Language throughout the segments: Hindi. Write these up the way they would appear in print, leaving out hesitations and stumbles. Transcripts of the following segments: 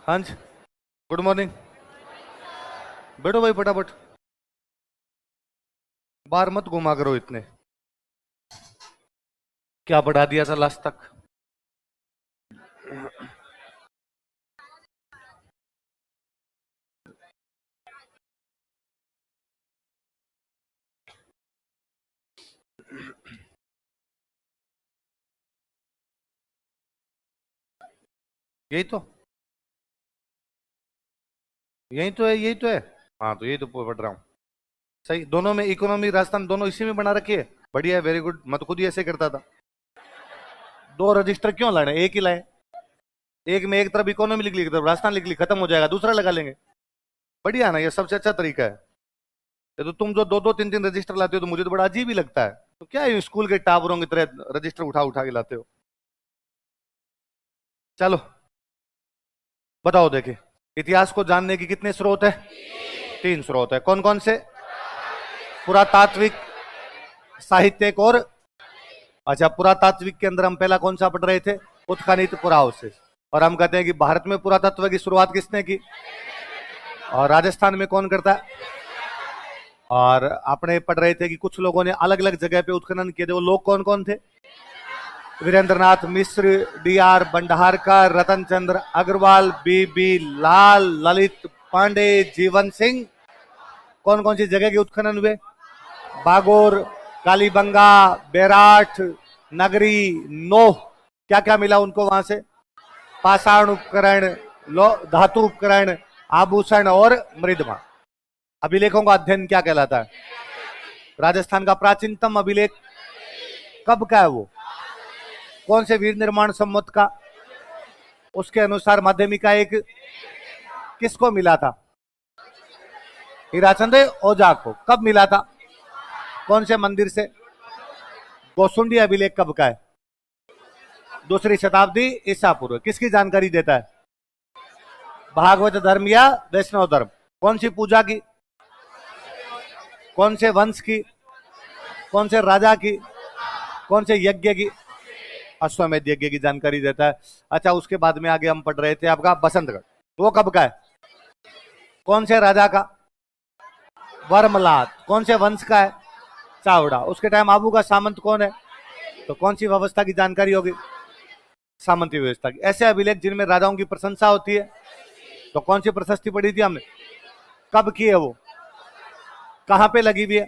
हाँ जी, गुड मॉर्निंग। बैठो भाई फटाफट, बाहर मत घुमा करो इतने। क्या पढ़ा दिया था लास्ट तक? यही तो, यही तो है, यही तो है। हाँ तो यही तो पढ़ रहा हूँ। सही, दोनों में इकोनॉमी राजस्थान दोनों इसी में बना रखी है। बढ़िया है, वेरी गुड। मैं तो खुद ही ऐसे करता था। दो रजिस्टर क्यों लाने, एक ही लाए। एक में एक तरफ इकोनॉमी लिख ली, एक तरफ राजस्थान लिख ली, खत्म हो जाएगा, दूसरा लगा लेंगे। बढ़िया है ना, ये सबसे अच्छा तरीका है। ये तो तुम जो दो दो तीन तीन रजिस्टर लाते हो तो मुझे तो बड़ा अजीब ही लगता है। तो क्या है, स्कूल के टावरों की तरह रजिस्टर उठा उठा के लाते हो। चलो बताओ, देखे इतिहास को जानने की कितने स्रोत है? तीन स्रोत है। कौन कौन से? पुरातात्विक, साहित्यिक और। अच्छा, पुरातात्विक के अंदर हम पहला कौन सा पढ़ रहे थे? उत्खनन पुराअवशेष। और हम कहते हैं कि भारत में पुरातत्व की शुरुआत किसने की? और राजस्थान में कौन करता है? और आपने पढ़ रहे थे कि कुछ लोगों ने अलग अलग जगह पे उत्खनन किए थे, वो लोग कौन कौन थे? वीरेंद्रनाथ मिश्र, डी.आर. भंडारकर, रतन चंद्र अग्रवाल, बी.बी. लाल, ललित पांडे, जीवन सिंह। कौन कौन सी जगह के उत्खनन हुए? बागोर, कालीबंगा, बेराठ, नगरी, नोह। क्या क्या मिला उनको वहां से? पाषाण उपकरण, धातु उपकरण, आभूषण और मृदमा। अभिलेखों का अध्ययन क्या कहलाता है? राजस्थान का प्राचीनतम अभिलेख कब का है वो? कौन से वीर निर्माण संवत का? उसके अनुसार माध्यमिक का एक किसको मिला था? हीराचंद ओझा को। कब मिला था? कौन से मंदिर से? गोसुंडी अभिलेख कब का है? दूसरी शताब्दी ईसा पूर्व। किसकी जानकारी देता है? भागवत धर्म या वैष्णव धर्म? कौन सी पूजा की? कौन से वंश की? कौन से राजा की? कौन से यज्ञ की? अश्वमेध यज्ञ की जानकारी देता है। अच्छा, उसके बाद में आगे हम पढ़ रहे थे आपका बसंतगढ़। वो कब का है? कौन से राजा का? वर्मलात। कौन से वंश का है? चावड़ा। उसके टाइम आबू का सामंत कौन है? तो कौन सी व्यवस्था की जानकारी होगी? सामंती व्यवस्था की। ऐसे अभिलेख जिनमें राजाओं की प्रशंसा होती है। तो कौन सी प्रशस्ति पढ़ी थी हमने? कब की है वो? कहां पे लगी हुई है?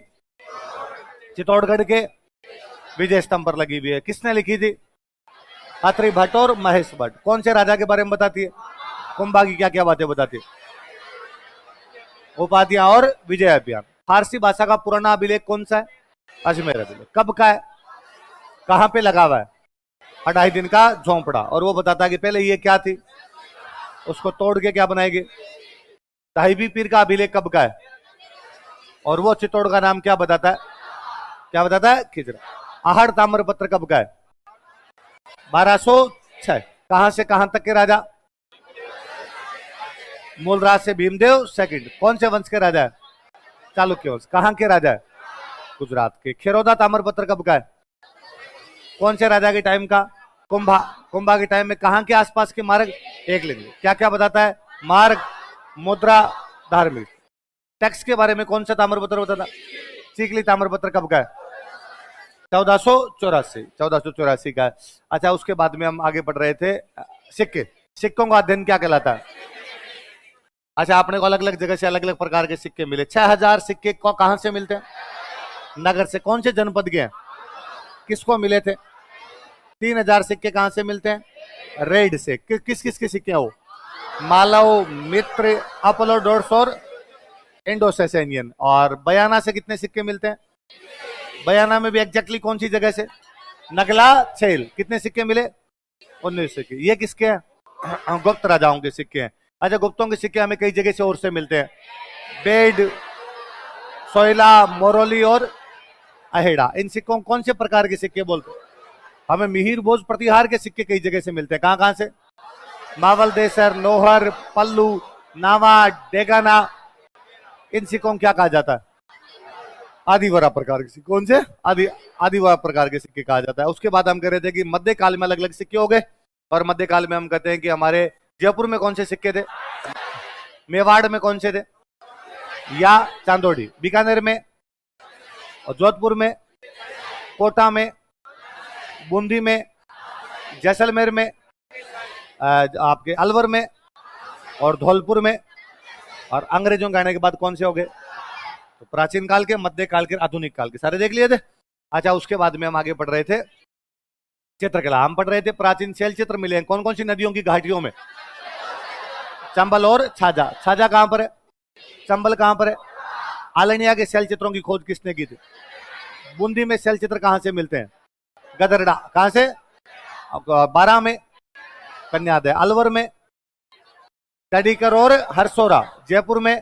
चित्तौड़गढ़ के विजय स्तंभ पर लगी हुई है। किसने लिखी थी? अत्रि भट्ट और महेश भट्ट। कौन से राजा के बारे में बताती है? कुंभा की क्या क्या बातें बताती है? उपाधियां और विजय अभियान। फारसी भाषा का पुराना अभिलेख कौन सा है? अजमेर अभिलेख। कब का है? कहां पे लगा हुआ है? 2.5 दिन का झोंपड़ा। और वो बताता है कि पहले ये क्या थी, उसको तोड़ के क्या बनाएगी। साहिबी पीर का अभिलेख कब का है? और वो चित्तौड़ का नाम क्या बताता है? क्या बताता है? खिजरा। आहड़ ताम्रपत्र कब का है? 1206। कहां से कहां तक के राजा? मूलराज से भीमदेव सेकंड। कौन से वंश के राजा है? चालुक्य वंश। कहां के राजा है? गुजरात के। खेरोदा ताम्रपत्र कब का है? कौन से राजा के टाइम का? कुंभा। कुंभा के टाइम में कहां के आसपास के मार्ग? एक लिंग। क्या क्या बताता है? मार्ग, मुद्रा, धार्मिक। टैक्स के बारे में कौन सा ताम्रपत्र बताता? सीकली ताम्रपत्र कब का है? 1484। 1484 का है। अच्छा, उसके बाद में हम आगे बढ़ रहे थे। सिक्के। सिक्कों का अध्ययन क्या कहलाता है? अच्छा, आपने को अलग अलग जगह से अलग अलग प्रकार के सिक्के मिले। 6000 सिक्के को कहां से मिलते हैं? नगर से। कौन से जनपद के हैं? किसको मिले थे? 3000 सिक्के कहां से मिलते हैं? रेड से। किस किस के सिक्के हैं वो? मालव, मित्र, अपोलोडोर्स और इंडो सेसेनियन। और बयाना से कितने सिक्के मिलते हैं? बयाना में भी एग्जैक्टली कौन सी जगह से? नगला छेल। कितने सिक्के मिले? 19 सिक्के। ये किसके हैं? गुप्त राजाओं के सिक्के हैं। अच्छा, गुप्तों के सिक्के हमें कई जगह से और से मिलते हैं। बेड, सोयला, मोरोली और अहेड़ा। इन सिक्कों कौन से प्रकार के सिक्के बोलते हैं? हमें मिहिर भोज प्रतिहार के सिक्के कई जगह से मिलते हैं। कहां कहां से? मावल देसर, नोहर, पल्लू, नावा, डेगाना। इन सिक्कों क्या कहा जाता है? आदिवरा प्रकार के सिक्के। कौन से? आदिवरा प्रकार के सिक्के कहा जाता है। उसके बाद हम कह रहे थे कि मध्यकाल में अलग अलग सिक्के हो गए। और मध्यकाल में हम कहते हैं कि हमारे जयपुर में कौन से सिक्के थे? मेवाड़ में कौन से थे? या चांदोड़ी? बीकानेर में, और जोधपुर में, कोटा में, बूंदी में, जैसलमेर में, आपके अलवर में और धौलपुर में। और अंग्रेजों के आने के बाद कौन से हो गए? तो प्राचीन काल के, मध्य काल के, आधुनिक काल के, सारे देख लिए थे। अच्छा, उसके बाद में हम आगे पढ़ रहे थे चित्रकला। हम पढ़ रहे थे प्राचीन शैल चित्र मिले हैं कौन कौन सी नदियों की घाटियों में? चंबल और छाजा। छाजा कहां पर है? चंबल कहां पर है? आलनिया के शैल चित्रों की खोज किसने की थी? बूंदी में शैल चित्र कहां से मिलते हैं? गदरडा। कहां से? बारा में, कन्यादय। अलवर में, टडीकर और हरसोरा। जयपुर में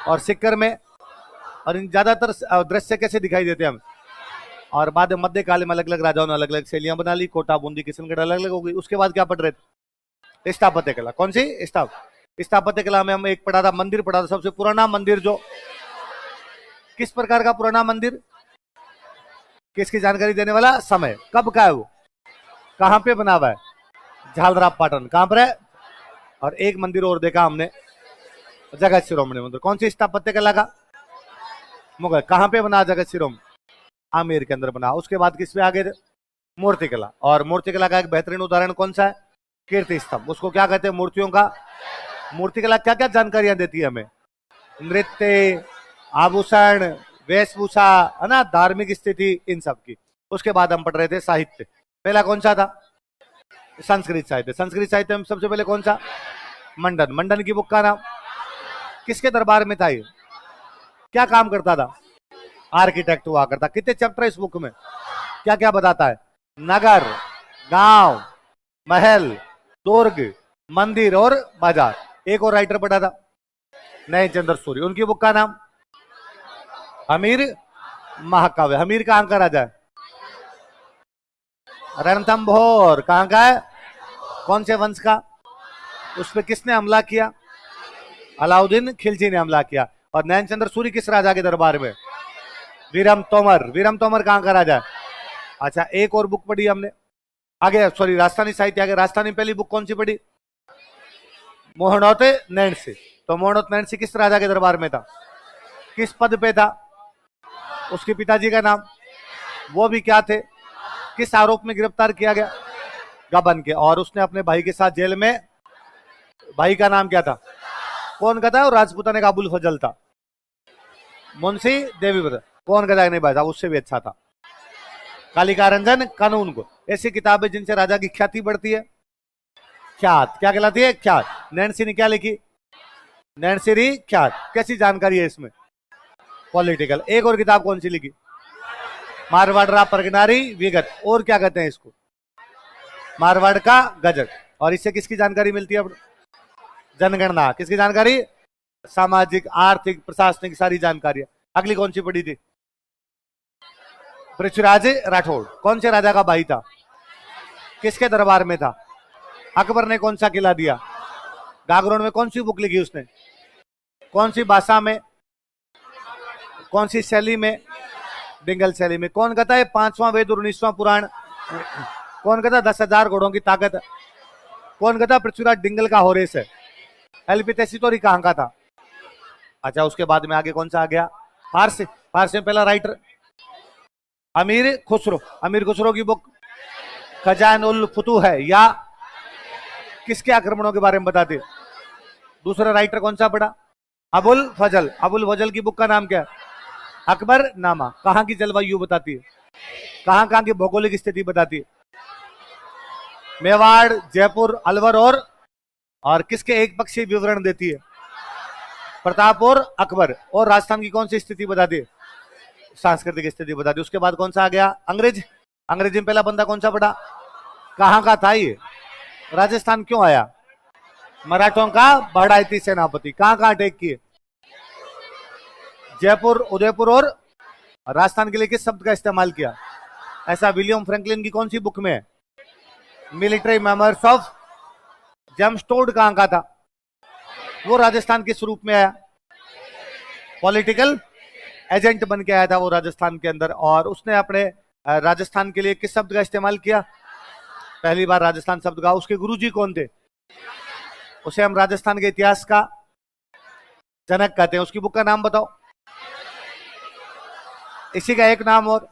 और सिक्कर में। और इन ज्यादातर दृश्य कैसे दिखाई देते हैं हम? और बाद में मध्यकाल में अलग अलग राजाओं ने अलग अलग शैलियां बना ली। कोटा, बूंदी, किशनगढ़ अलग अलग हो गई। उसके बाद क्या पढ़ रहे थे? स्थापत्य कला। कौन सी? स्थापत्य कला में हम एक पढ़ा था, मंदिर पढ़ा था। सबसे पुराना मंदिर जो किस प्रकार का पुराना मंदिर, किसकी जानकारी देने वाला? समय। कब का है वो? कहां पे बना हुआ है? झालरा पाटन। कहां पर है? और एक मंदिर और देखा हमने, जगत शिरोमणि मंदिर। कौन सी स्थापत्य कला का? मुगल। कहां पे बना जगत शिरोमणि? आमेर के अंदर बना। उसके बाद किस पे आगे थे? मूर्ति कला। और मूर्ति कला का एक बेहतरीन उदाहरण कौन सा है? कीर्ति स्तंभ। उसको क्या कहते हैं? मूर्तियों का। मूर्ति कला क्या क्या जानकारियां देती है हमें? नृत्य, आभूषण, वेशभूषा, है ना, धार्मिक स्थिति, इन सब की। उसके बाद हम पढ़ रहे थे साहित्य। पहला कौन सा था? संस्कृत साहित्य। संस्कृत साहित्य में सबसे पहले कौन सा? मंडन। मंडन की बुक का नाम? किसके दरबार में था ये? क्या काम करता था? आर्किटेक्ट हुआ करता। कितने चैप्टर इस बुक में? क्या क्या बताता है? नगर, गांव, महल, दुर्ग, मंदिर और बाजार। एक और राइटर पढ़ा था, नयनचंद्र सूर्य। उनकी बुक का नाम? हमीर महाकाव्य। हमीर कहां का राजा है? रणथंभौर। कहां का है? कौन से वंश का? उस पर किसने हमला किया? अलाउद्दीन खिलजी ने हमला किया। और नयनचंद्र सूर्य किस राजा के दरबार में? वीरम तोमर। वीरम तोमर कहां का राजा है? अच्छा, एक और बुक पढ़ी हमने आगे, सॉरी, राजस्थानी साहित्य आगे। राजस्थानी पहली बुक कौन सी पढ़ी? मोहनोत नैणसी। तो मोहनोत नैणसी किस राजा के दरबार में था? किस पद पे था? उसके पिताजी का नाम? वो भी क्या थे? किस आरोप में गिरफ्तार किया गया? गबन के। और उसने अपने भाई के साथ जेल में, भाई का नाम क्या था? कौन का था? और राजपूताने का अबुल फजल था। मुंशी देवीव्रत। कौन गदा नहीं भाई साहब, उससे भी अच्छा था। कालिका रंजन कानून को। ऐसी किताबें जिनसे राजा की ख्याति बढ़ती है। ख्यात क्या कहलाती है? ख्यात। नैणसी ने क्या लिखी? नैणसी ख्यात। कैसी जानकारी है इसमें? पॉलिटिकल। एक और किताब कौन सी लिखी? मारवाड़ परगनारी विगत। और क्या कहते हैं इसको? मारवाड़ का गजट। और इससे किसकी जानकारी मिलती है? जनगणना। किसकी जानकारी? सामाजिक, आर्थिक, प्रशासनिक, सारी जानकारी। अगली कौन सी पढ़ी थी? पृथ्वीराज राठौड़। कौन से राजा का भाई था? किसके दरबार में था? अकबर ने कौन सा किला दिया? गागरोन में कौन सी बुक लिखी उसने? कौन सी भाषा में? कौन सी शैली में? डिंगल शैली में। कौन कहता है 5वां वेद और 19वां पुराण? कौन कहता 10,000 घोड़ों की ताकत? कौन कहता पृथ्वीराज डिंगल का होरेस है? एल्पितेसिटोरी कहां का था? अच्छा, उसके बाद में आगे कौन सा आ गया? फारसी। फारसी में पहला राइटर अमीर खुसरो। अमीर खुसरो की बुक खजान उल फुतूह है, या किसके आक्रमणों के बारे में बताती है? दूसरा राइटर कौन सा पढ़ा? अबुल फजल। अबुल फजल की बुक का नाम क्या है? अकबर नामा। कहां की जलवायु बताती है? कहां कहां की भौगोलिक स्थिति बताती है? मेवाड़, जयपुर, अलवर और किसके एक पक्षीय विवरण देती है? प्रताप और अकबर। और राजस्थान की कौन सी स्थिति बताती है? सांस्कृतिक स्थिति बताती है। उसके बाद कौन सा आ गया? अंग्रेज। अंग्रेजी में पहला बंदा कौन सा पढ़ा? कहां का था ये? राजस्थान क्यों आया? मराठों का बढ़ाती सेनापति। कहां कहां अटैक किए? जयपुर, उदयपुर और राजस्थान के लिए किस शब्द का इस्तेमाल किया? ऐसा विलियम फ्रैंकलिन की कौन सी बुक में है? Military memoirs of James Tod. कहां का था वो? राजस्थान किस रूप में आया? पॉलिटिकल एजेंट बन के आया था वो राजस्थान के अंदर। और उसने अपने राजस्थान के लिए किस शब्द का इस्तेमाल किया? पहली बार राजस्थान शब्द का। उसके गुरुजी कौन थे? उसे हम राजस्थान के इतिहास का जनक कहते हैं। उसकी बुक का नाम बताओ। इसी का एक नाम और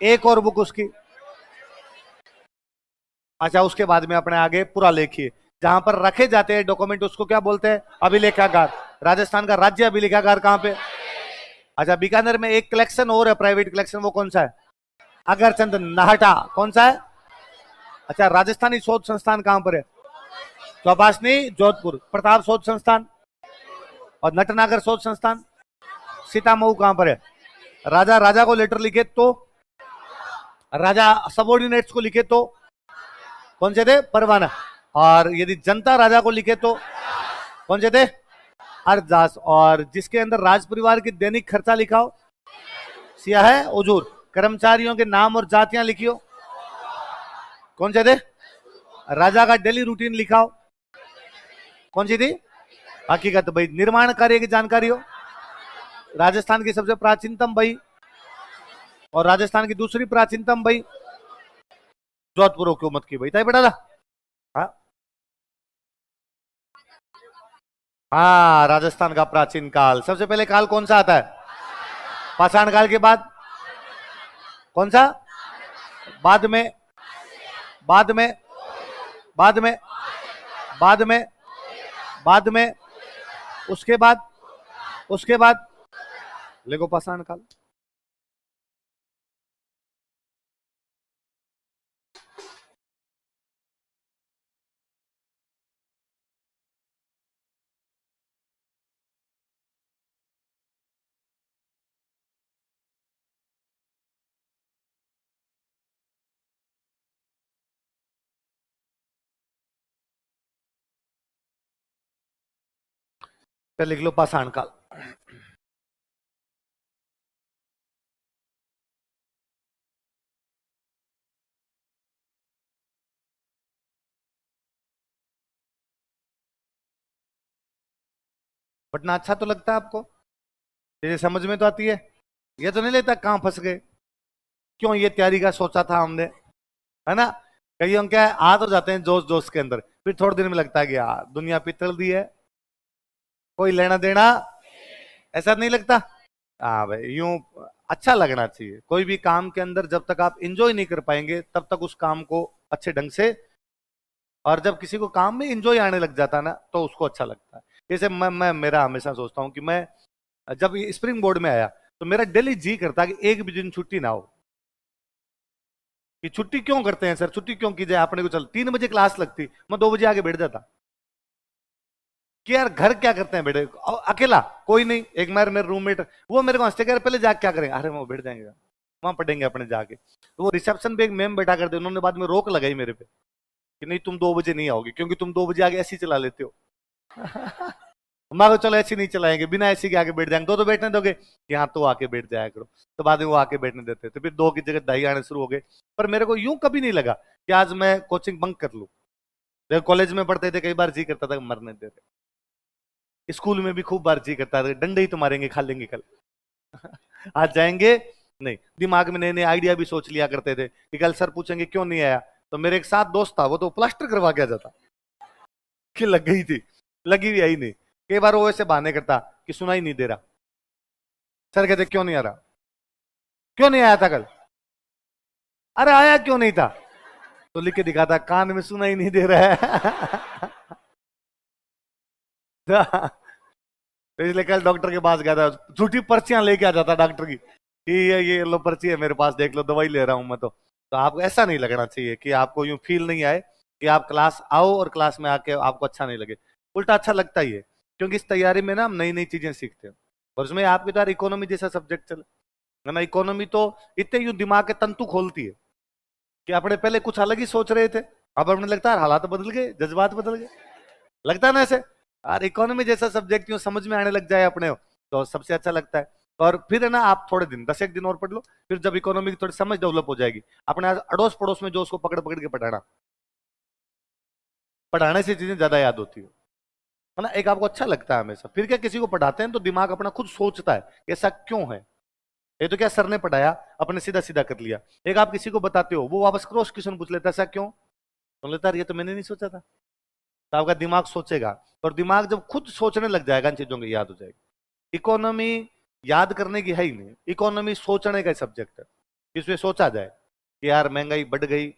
एक और बुक उसकी। अच्छा, उसके बाद में अपने आगे पूरा लेखिए, जहां पर रखे जाते हैं डॉक्यूमेंट उसको क्या बोलते हैं? अभिलेखागार। राजस्थान का राज्य अभिलेखागार कहां पे? अच्छा, बीकानेर में एक कलेक्शन और है, प्राइवेट कलेक्शन, वो कौन सा है? अगरचंद नाहटा। कौन सा है? अच्छा, राजस्थानी शोध संस्थान कहां पर है? चौपासनी जोधपुर। प्रताप शोध संस्थान और नटनागर शोध संस्थान सीतामऊ कहां पर है? राजा राजा को लेटर लिखे तो, राजा सबॉर्डिनेट्स को लिखे तो कौन से थे? परवाना। और यदि जनता राजा को लिखे तो कौन से थे? अरदास। और जिसके अंदर राज परिवार की दैनिक खर्चा लिखा हो, सिया है उजूर। कर्मचारियों के नाम और जातियां लिखियो, कौन से थे? राजा का डेली रूटीन लिखा हो, कौन सी थी? हकीकत भाई। निर्माण कार्य की जानकारी हो, राजस्थान की सबसे प्राचीनतम बही और राजस्थान की दूसरी प्राचीनतम बही जोधपुर हुकूमत की बही। तय बेटा था। हाँ हाँ, राजस्थान का प्राचीन काल। सबसे पहले काल कौन सा आता है? पाषाण काल के बाद कौन सा? बाद में, बाद में, बाद में, बाद में, बाद में, उसके बाद, उसके बाद लिखो पाषाण काल। फिर लिख लो पाषाण काल। पढ़ना अच्छा तो लगता है आपको? ये समझ में तो आती है? ये तो नहीं लेता कहां फंस गए, क्यों ये तैयारी का सोचा था हमने, है ना? कई हम क्या है, आ तो जाते हैं जोश जोश के अंदर, फिर थोड़े दिन में लगता है कि यार दुनिया पितल दी है, कोई लेना देना, ऐसा नहीं लगता? हाँ भाई, यूं अच्छा लगना चाहिए। कोई भी काम के अंदर जब तक आप इंजॉय नहीं कर पाएंगे तब तक उस काम को अच्छे ढंग से, और जब किसी को काम में इंजॉय आने लग जाता है ना तो उसको अच्छा लगता है। जैसे मैं मेरा हमेशा सोचता हूँ कि मैं जब स्प्रिंग बोर्ड में आया तो मेरा डेली जी करता कि एक भी दिन छुट्टी ना हो। कि छुट्टी क्यों करते हैं सर, छुट्टी क्यों की जाए, अपने को चल 3 बजे क्लास लगती, मैं 2 बजे आगे बैठ जाता कि यार घर क्या करते हैं बेटे, अकेला कोई नहीं, एक मेरे रूममेट, वो मेरे को हंसते कह रहे पहले जाके क्या करेंगे, अरे वो बैठ जाएंगे वहां पढ़ेंगे अपने जाके। तो वो रिसेप्शन पे एक मैम बैठा करते, उन्होंने बाद में रोक लगाई मेरे पे कि नहीं तुम 2 बजे नहीं आओगे, क्योंकि तुम 2 बजे आगे ऐसी चला लेते हो। मैं को चलो ऐसी नहीं चलाएंगे, बिना ऐसी के आगे बैठ जाएंगे, दो तो बैठने दोगे कि हाँ तो आके बैठ जाया करो। तो बाद में वो आके बैठने देते थे, फिर 2 की जगह 2:30 आने शुरू हो गए। पर मेरे को यूं कभी नहीं लगा कि आज मैं कोचिंग बंक कर लूं। जब कॉलेज में पढ़ते थे कई बार जी करता था मरने देते, स्कूल में भी खूब बार जी करता था डंडे ही तो मारेंगे खा लेंगे कल। आज जाएंगे नहीं, दिमाग में नए नए आइडिया भी सोच लिया करते थे कि कल सर पूछेंगे क्यों नहीं आया, तो मेरे एक साथ दोस्त था वो तो प्लास्टर करवा के आ जाता कि लग गई थी, लगी हुई आई नहीं। कई बार वो ऐसे बहाने करता कि सुना ही नहीं दे रहा। सर कहते क्यों नहीं आ रहा, क्यों नहीं आया था कल, अरे आया क्यों नहीं था, तो लिख के दिखाता कान में सुना ही नहीं दे रहा है। तो इसलिए कल डॉक्टर के पास गया था, झूठी पर्चियां लेके आ जाता डॉक्टर की कि ये लो पर्ची है मेरे पास, देख लो दवाई ले रहा हूं मैं तो आपको ऐसा नहीं लगना चाहिए कि आपको यूं फील नहीं आए कि आप क्लास आओ और क्लास में आके आपको अच्छा नहीं लगे। उल्टा अच्छा लगता ही है, क्योंकि इस तैयारी में ना हम नई नई चीजें सीखते हैं। और उसमें आपके द्वारा इकोनॉमी जैसा सब्जेक्ट चले, है ना? इकोनॉमी तो इतने यूं दिमाग के तंतु खोलती है कि अपने पहले कुछ अलग ही सोच रहे थे, अब अपने लगता है हालात बदल गए, जज्बात बदल गए, लगता है ना ऐसे। और इकोनॉमी जैसा सब्जेक्ट यूं समझ में आने लग जाए अपने तो सबसे अच्छा लगता है। और फिर है ना, आप थोड़े दिन 10 एक दिन और पढ़ लो, फिर जब इकोनॉमी की थोड़ी समझ डेवलप हो जाएगी, अपने अड़ोस पड़ोस में जो उसको पकड़ पकड़ के पढ़ाना, पढ़ाने से चीजें ज्यादा याद होती है ना? एक आपको अच्छा लगता है हमेशा। फिर क्या किसी को पढ़ाते हैं तो दिमाग अपना खुद सोचता है ऐसा क्यों है। ये तो क्या सर ने पढ़ाया अपने सीधा सीधा कर लिया। एक आप किसी को बताते हो वो वापस क्रॉस क्वेश्चन पूछ लेता है ऐसा क्यों, सुन लेता ये तो मैंने नहीं सोचा था। तो आपका दिमाग सोचेगा, और दिमाग जब खुद सोचने लग जाएगा इन चीजों की याद हो जाएगी। इकोनॉमी याद करने की है ही नहीं, इकोनॉमी सोचने का सब्जेक्ट है। इसमें सोचा जाए कि यार महंगाई बढ़ गई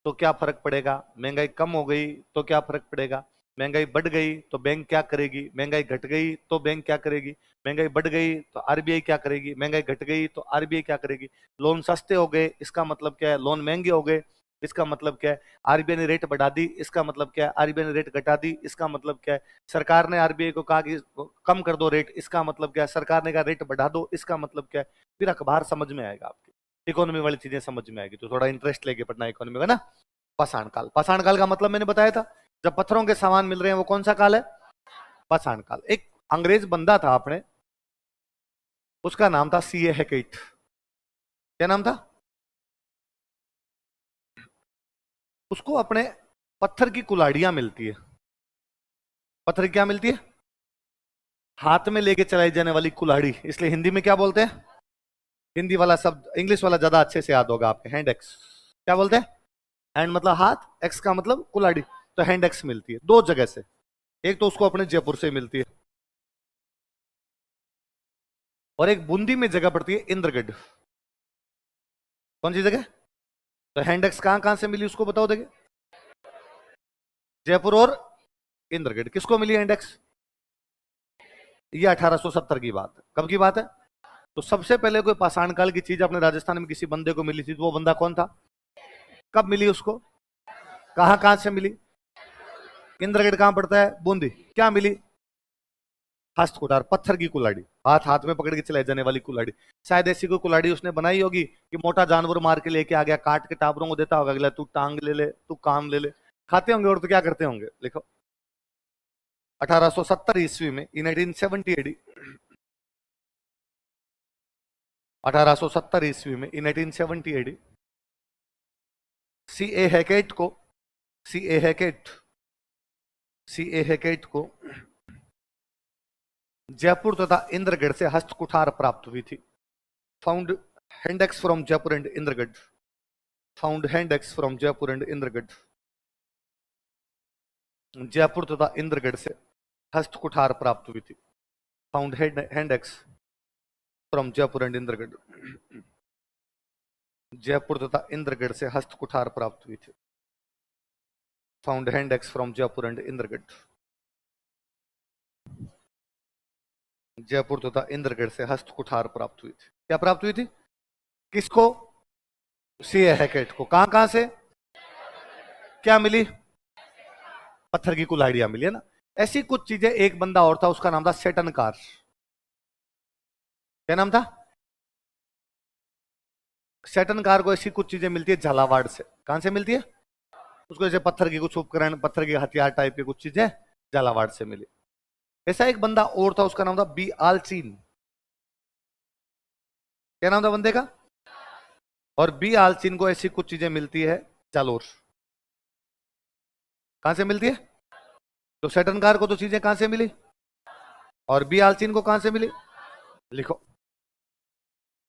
तो क्या फर्क पड़ेगा, महंगाई कम हो गई तो क्या फर्क पड़ेगा, महंगाई बढ़ गई तो बैंक क्या करेगी, महंगाई घट गई तो बैंक क्या करेगी, महंगाई बढ़ गई तो आरबीआई क्या करेगी, महंगाई घट गई तो आरबीआई क्या करेगी, लोन सस्ते हो गए इसका मतलब क्या है, लोन महंगे हो गए इसका मतलब क्या है, आरबीआई ने रेट बढ़ा दी इसका मतलब क्या है, आरबीआई ने रेट घटा दी इसका मतलब क्या है, सरकार ने आरबीआई को कहा कि कम कर दो रेट इसका मतलब क्या है, सरकार ने कहा रेट बढ़ा दो इसका मतलब क्या है। फिर अखबार समझ में आएगा आपके, इकोनॉमी वाली चीजें समझ में आएगी। तो थोड़ा इंटरेस्ट लेके पढ़ना इकोनॉमी का ना। पाषाण काल, पाषाण काल का मतलब मैंने बताया था, जब पत्थरों के सामान मिल रहे हैं वो कौन सा काल है, पाषाण काल। एक अंग्रेज बंदा था आपने, उसका नाम था सीए हैकेट। क्या नाम था, उसको अपने पत्थर की कुल्हाड़ियां मिलती है। पत्थर की क्या मिलती है, हाथ में लेके चलाई जाने वाली कुल्हाड़ी, इसलिए हिंदी में क्या बोलते हैं, हिंदी वाला शब्द इंग्लिश वाला ज्यादा अच्छे से याद होगा आपके, हैंड एक्स। क्या बोलते हैं, हैंड मतलब हाथ, एक्स का मतलब कुल्हाड़ी, तो हैंड एक्स मिलती है दो जगह से। एक तो उसको अपने जयपुर से मिलती है, और एक बूंदी में जगह पड़ती है इंद्रगढ़। कौन सी जगह, तो हैंड एक्स कहां कहां से मिली उसको बताओ देखे, जयपुर और इंद्रगढ़। किसको मिली हैंड एक्स, ये 1870 की बात है। कब की बात है, तो सबसे पहले कोई पाषाण काल की चीज अपने राजस्थान में किसी बंदे को मिली थी, तो वो बंदा कौन था, कब मिली उसको, कहां कहां से मिली, इंद्रगढ़ कहां पड़ता है, बूंदी। क्या मिली, हस्त कुठार, पत्थर की कुल्हाड़ी, हाथ हाथ में पकड़ के चलाई जाने वाली कुल्हाड़ी। शायद ऐसी कोई कुल्हाड़ी उसने बनाई होगी कि मोटा जानवर मार के लेके आ गया, काट के टाबरों को देता होगा, अगला तू टांग ले ले, तू कान ले ले, खाते होंगे और तो क्या करते होंगे। लिखो 1870 ईस्वी में, इन 1870 एडी, 1870 ईस्वी में, इन 1870 एडी, सी ए हैकेट को, सी ए हैकेट, सी ए हैकेट को जयपुर तथा इंद्रगढ़ से हस्त कुठार प्राप्त हुई थी। Found handaxes from Jaipur and Indragarh, found handaxes from Jaipur and Indragarh, Jaipur तथा इंद्रगढ़ से हस्त कुठार प्राप्त हुई थी। Found handaxes from Jaipur and Indragarh, Jaipur तथा इंद्रगढ़ से हस्त कुठार प्राप्त हुई थी। Found handaxes from Jaipur and Indragarh, Jaipur तथा इंद्रगढ़ से हस्त कुठार प्राप्त हुई थी। क्या प्राप्त हुई थी, किसको, सी ए हैकेट को। कहां कहां से, क्या मिली, पत्थर की कुल्हाड़ियां मिली है ना। ऐसी कुछ चीजें, एक बंदा और था उसका नाम था सेटनकार। क्या नाम था, सेटनकार को ऐसी कुछ चीजें मिलती है झालावाड़ से। कहां से मिलती है, उसको जैसे पत्थर की कुछ उपकरण, पत्थर के हथियार टाइप की कुछ चीजें झालावाड़ से मिली। ऐसा एक बंदा और था उसका नाम था बी आलचीन। क्या नाम था बंदे का, और बी आलचीन को ऐसी कुछ चीजें मिलती है जालोर। कहां से मिलती है, तो सेटनकार को तो चीजें कहां से मिली, और बी आलचीन को कहां से मिली। लिखो,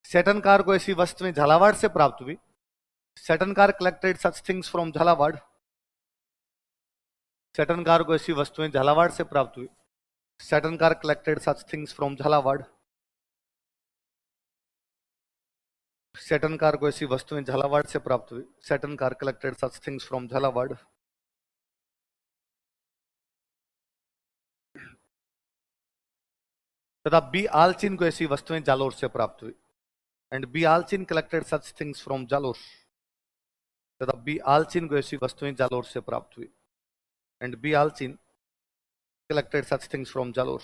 सेटनकार को ऐसी वस्तुएं झालावाड़ से प्राप्त हुई। Seton Karr collected such things from Jhalawar, Seton Karr को ऐसी वस्तुएं झालावाड़ से प्राप्त हुई। Seton Karr collected such things from Jhalawar, Seton Karr को ऐसी वस्तुएं झालावाड़ से प्राप्त हुई। Seton Karr collected such things from Jhalawar, तथा बी आलचीन को ऐसी वस्तुएं जालोर से प्राप्त हुई। And B Allchin collected such things from Jalore, तथा बी आलचीन को ऐसी वस्तुएं जालोर से प्राप्त हुई। And B Allchin collected such things from Jalore,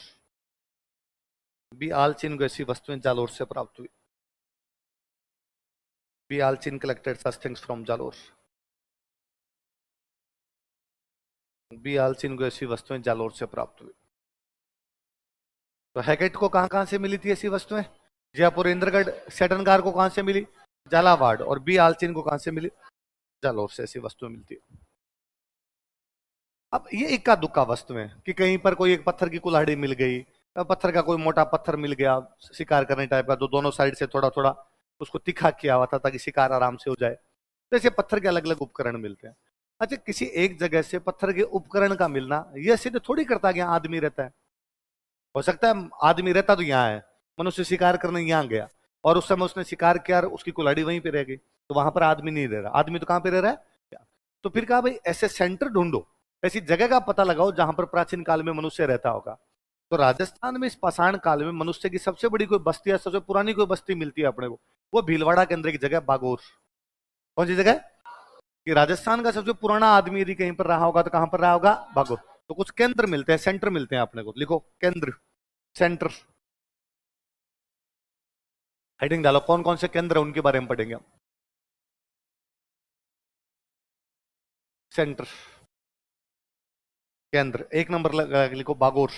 B Allchin को ऐसी वस्तुएं जालोर से प्राप्त हुई। B Allchin collected such things from Jalore, B Allchin को ऐसी वस्तुएं जालोर से प्राप्त हुई। तो हैकेट को कहां कहां से मिली थी ऐसी वस्तुएं, जयपुर इंद्रगढ़। सेटनकार को कहां से मिली, झालावाड़। और बी आलचीन को कहां से मिली, जालोर से ऐसी वस्तुएं मिलती है। अब ये इक्का दुक्का वस्तु है कि कहीं पर कोई एक पत्थर की कुल्हाड़ी मिल गई, पत्थर का कोई मोटा पत्थर मिल गया शिकार करने टाइप का, तो दोनों साइड से थोड़ा थोड़ा उसको तीखा किया हुआ था ताकि शिकार आराम से हो जाए। तो ऐसे पत्थर के अलग अलग उपकरण मिलते हैं। अच्छा, किसी एक जगह से पत्थर के उपकरण का मिलना यह सिद्ध थोड़ी करता कि यहाँ आदमी रहता है। हो सकता है आदमी रहता तो यहाँ है, मनुष्य शिकार करने यहाँ गया और उस समय उसने शिकार किया और उसकी कुल्हाड़ी वहीं पे रह गई, तो वहां पर आदमी नहीं रह रहा। आदमी तो कहां पे रह रहा है? तो फिर कहा भाई ऐसे सेंटर ढूंढो, ऐसी जगह का पता लगाओ जहां पर प्राचीन काल में मनुष्य रहता होगा। तो राजस्थान में इस पाषाण काल में मनुष्य की सबसे बड़ी कोई बस्ती या सबसे पुरानी कोई बस्ती मिलती है अपने को, वो भीलवाड़ा के अंदर की जगह बागोर। कौन सी जगह? कि राजस्थान का सबसे पुराना आदमी यदि कहीं पर रहा होगा तो कहां पर रहा होगा? बागोर। तो कुछ केंद्र मिलते हैं, सेंटर मिलते हैं अपने को, लिखो केंद्र, सेंटर, हेडिंग डालो। कौन कौन से केंद्र है उनके बारे में पढ़ेंगे हम। सेंटर, केंद्र, एक नंबर लगा के लिखो बागोर।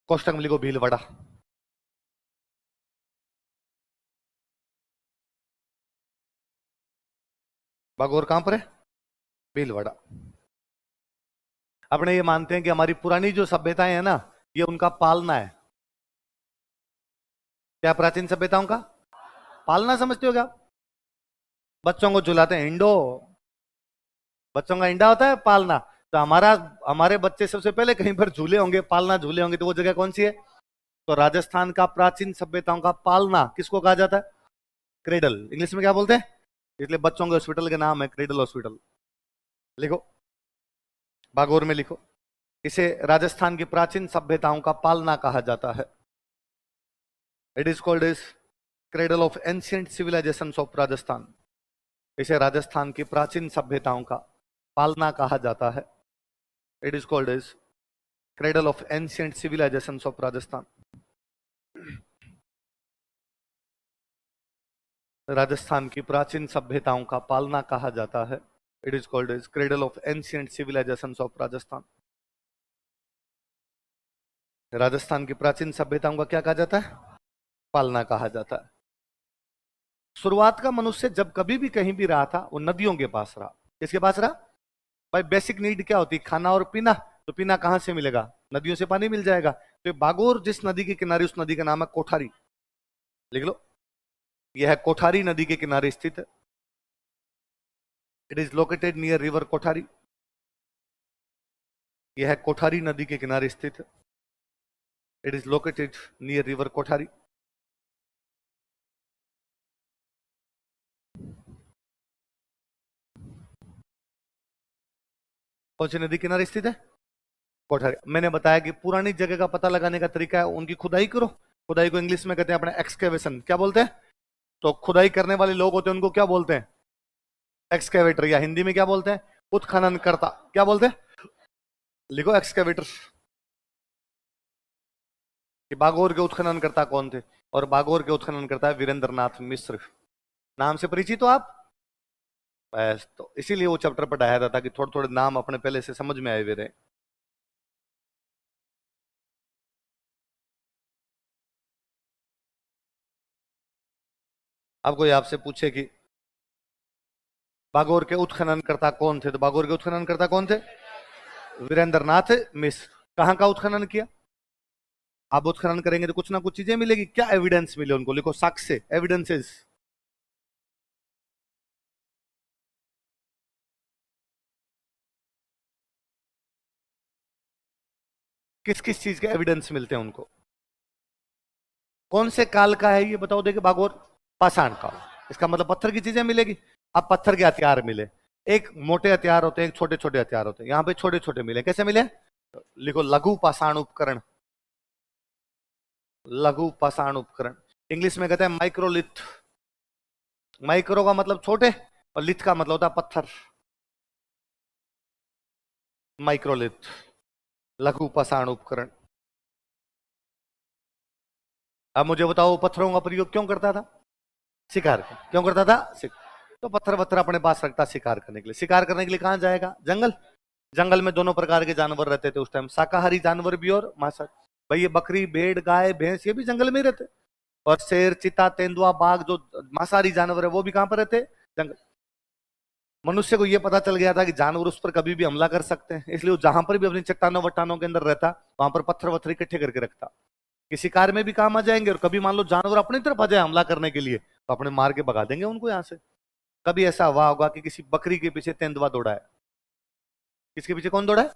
कोष्टक में लिखो भीलवाड़ा। बागोर कहां पर है? भीलवाड़ा। अपने ये मानते हैं कि हमारी पुरानी जो सभ्यताएं है ना, ये उनका पालना है। क्या प्राचीन सभ्यताओं का पालना समझते हो क्या? बच्चों को झुलाते हैं, इंडो, बच्चों का इंडा होता है पालना। तो हमारे बच्चे सबसे पहले कहीं पर झूले होंगे, पालना झूले होंगे, तो वो जगह कौन सी है? तो राजस्थान का प्राचीन सभ्यताओं का पालना किसको कहा जाता है? क्रेडल। इंग्लिश में क्या बोलते हैं? इसलिए बच्चों के हॉस्पिटल के नाम है क्रेडल हॉस्पिटल। लिखो, बागोर में लिखो। इसे राजस्थान की प्राचीन सभ्यताओं का पालना कहा जाता है। It is called is cradle of ancient civilisation of Rajasthan. इसे राजस्थान की प्राचीन सभ्यताओं का पालना कहा जाता है। It is called is cradle of ancient civilisation of Rajasthan. Rajasthan की प्राचीन सभ्यताओं का पालना कहा जाता है। It is called is cradle of ancient civilisation of Rajasthan. Rajasthan की प्राचीन सभ्यताओं का क्या कहा जाता है? पालना कहा जाता है। शुरुआत का मनुष्य जब कभी भी कहीं भी रहा था वो नदियों के पास रहा। किसके पास रहा? भाई बेसिक नीड क्या होती है? खाना और पीना। तो पीना कहां से मिलेगा? नदियों से पानी मिल जाएगा। तो बागोर जिस नदी के किनारे, उस नदी का नाम है कोठारी। लिख लो, यह है कोठारी नदी के किनारे स्थित है। It is located near river Kothari. यह है कोठारी नदी के किनारे स्थित है। It is located near river Kothari. कौन सी नदी किनारे स्थित है? कोठारी। मैंने बताया कि पुरानी जगह का पता लगाने का तरीका है उनकी खुदाई करो। खुदाई को इंग्लिश में कहते हैं अपने एक्सकेवेशन। क्या बोलते हैं? तो खुदाई करने वाले लोग होते हैं उनको क्या बोलते हैं? एक्सकेवेटर। या हिंदी में क्या बोलते हैं? उत्खनन करता। क्या बोलते हैं? लिखो एक्सकेवेटर। कि बागोर के उत्खनन करता कौन थे? और बागोर के उत्खनन करता है वीरेंद्र नाथ मिश्र। नाम से परिचित हो आप? बस, तो इसीलिए वो चैप्टर पढ़ाया था ताकि थोड़े थोड़े नाम अपने पहले से समझ में आए हुए रहे। अब कोई आपसे पूछे कि बागोर के उत्खनन करता कौन थे, तो बागोर के उत्खनन करता कौन थे? वीरेंद्र नाथ मिश्र। कहां का उत्खनन किया? आप उत्खनन करेंगे तो कुछ ना कुछ चीजें मिलेगी। क्या एविडेंस मिले उनको? लिखो साक्ष्य, एविडेंसेस। किस किस चीज के एविडेंस मिलते हैं उनको? कौन से काल का है ये बताओ। देखिए बागोर पाषाण काल, इसका मतलब पत्थर की चीजें मिलेगी। अब पत्थर के हथियार मिले, एक मोटे हथियार होते हैं, एक छोटे छोटे हथियार होते हैं। यहाँ पे छोटे छोटे मिले, कैसे मिले? लिखो लघु पाषाण उपकरण। लघु पाषाण उपकरण इंग्लिश में कहते हैं माइक्रोलिथ। माइक्रो का मतलब छोटे और लिथ का मतलब होता है पत्थर। माइक्रोलिथ, लघु पाषाण उपकरण। अब मुझे बताओ पत्थरों का प्रयोग क्यों करता था? शिकार क्यों करता था? तो पत्थर वत्थर अपने पास रखता शिकार करने के लिए। शिकार करने के लिए कहां जाएगा? जंगल। जंगल में दोनों प्रकार के जानवर रहते थे उस टाइम, शाकाहारी जानवर भी और मांसाहारी। भाई ये बकरी, भेड़, गाय, भैंस, ये भी जंगल में ही रहते। और शेर, चीता, तेंदुआ, बाघ, जो मांसाहारी जानवर है वो भी कहां पर रहते? जंगल। मनुष्य को यह पता चल गया था कि जानवर उस पर कभी भी हमला कर सकते हैं, इसलिए वो जहां पर भी अपनी चट्टानों वट्टानों के अंदर रहता वहां पर पत्थर वत्थर इकट्ठे करके रखता कि शिकार में भी काम आ जाएंगे, और कभी मान लो जानवर अपनी तरफ आ जाए हमला करने के लिए तो अपने मार के भगा देंगे उनको यहां से। कभी ऐसा हुआ होगा कि किसी बकरी के पीछे तेंदुआ दौड़ा है? किसके पीछे कौन दौड़ा है?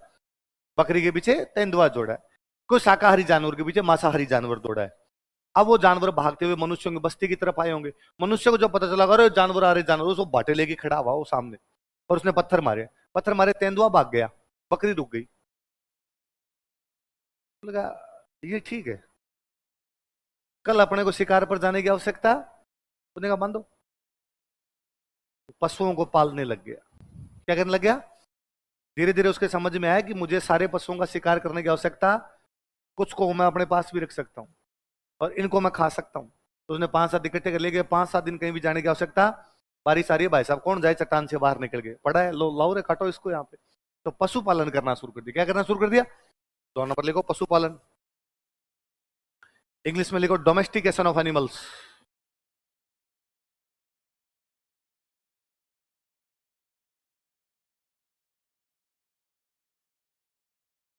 बकरी के पीछे तेंदुआ दौड़ा है। कोई शाकाहारी जानवर के पीछे मांसाहारी जानवर दौड़ा है। अब वो जानवर भागते हुए मनुष्यों की बस्ती की तरफ आए होंगे। मनुष्य को जब पता चला अरे जानवर आ रहे जानवर, उसको बाटे लेके खड़ा हुआ वो सामने, और उसने पत्थर मारे, पत्थर मारे, तेंदुआ भाग गया, बकरी रुक गई। लगा ये ठीक है, कल अपने को शिकार पर जाने की आवश्यकता, उसने कहा मान दो, पशुओं को पालने लग गया। क्या करने लग गया? धीरे धीरे उसके समझ में आया कि मुझे सारे पशुओं का शिकार करने की आवश्यकता, कुछ को मैं अपने पास भी रख सकता हूं और इनको मैं खा सकता हूं। तो उसने 5-7 इकट्ठे कर ले गए, 5-7 दिन कहीं भी जाने की आवश्यकता, बारिश आ रही है, भाई साहब कौन जाए, चट्टान से बाहर निकल गए, पड़ा है, लो लाओ रे काटो इसको यहाँ पे। तो पशुपालन करना शुरू कर दिया। क्या करना शुरू कर दिया? 2 नंबर लिखो पशुपालन, इंग्लिश में लिखो डोमेस्टिकेशन ऑफ एनिमल्स।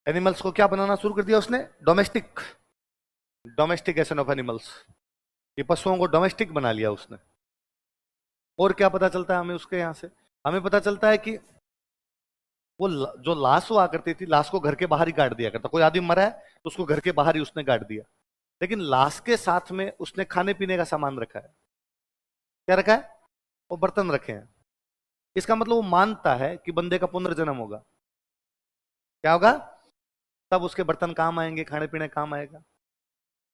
एनिमल्स को क्या बनाना शुरू कर दिया उसने? Domestic, domestication of animals. ये पशुओं को डोमेस्टिक बना लिया उसने। और क्या पता चलता है हमें उसके यहां से? हमें पता चलता है कि वो जो लाश हुआ करती थी, लाश को घर के बाहर ही गाड़ दिया करता। कोई आदमी मरा है तो उसको घर के बाहर ही उसने गाड़ दिया, लेकिन लाश के साथ में उसने खाने पीने का सामान रखा है। क्या रखा है? वो बर्तन रखे हैं। इसका मतलब वो मानता है कि बंदे का पुनर्जन्म होगा। क्या होगा? तब उसके बर्तन काम आएंगे, खाने पीने काम आएगा।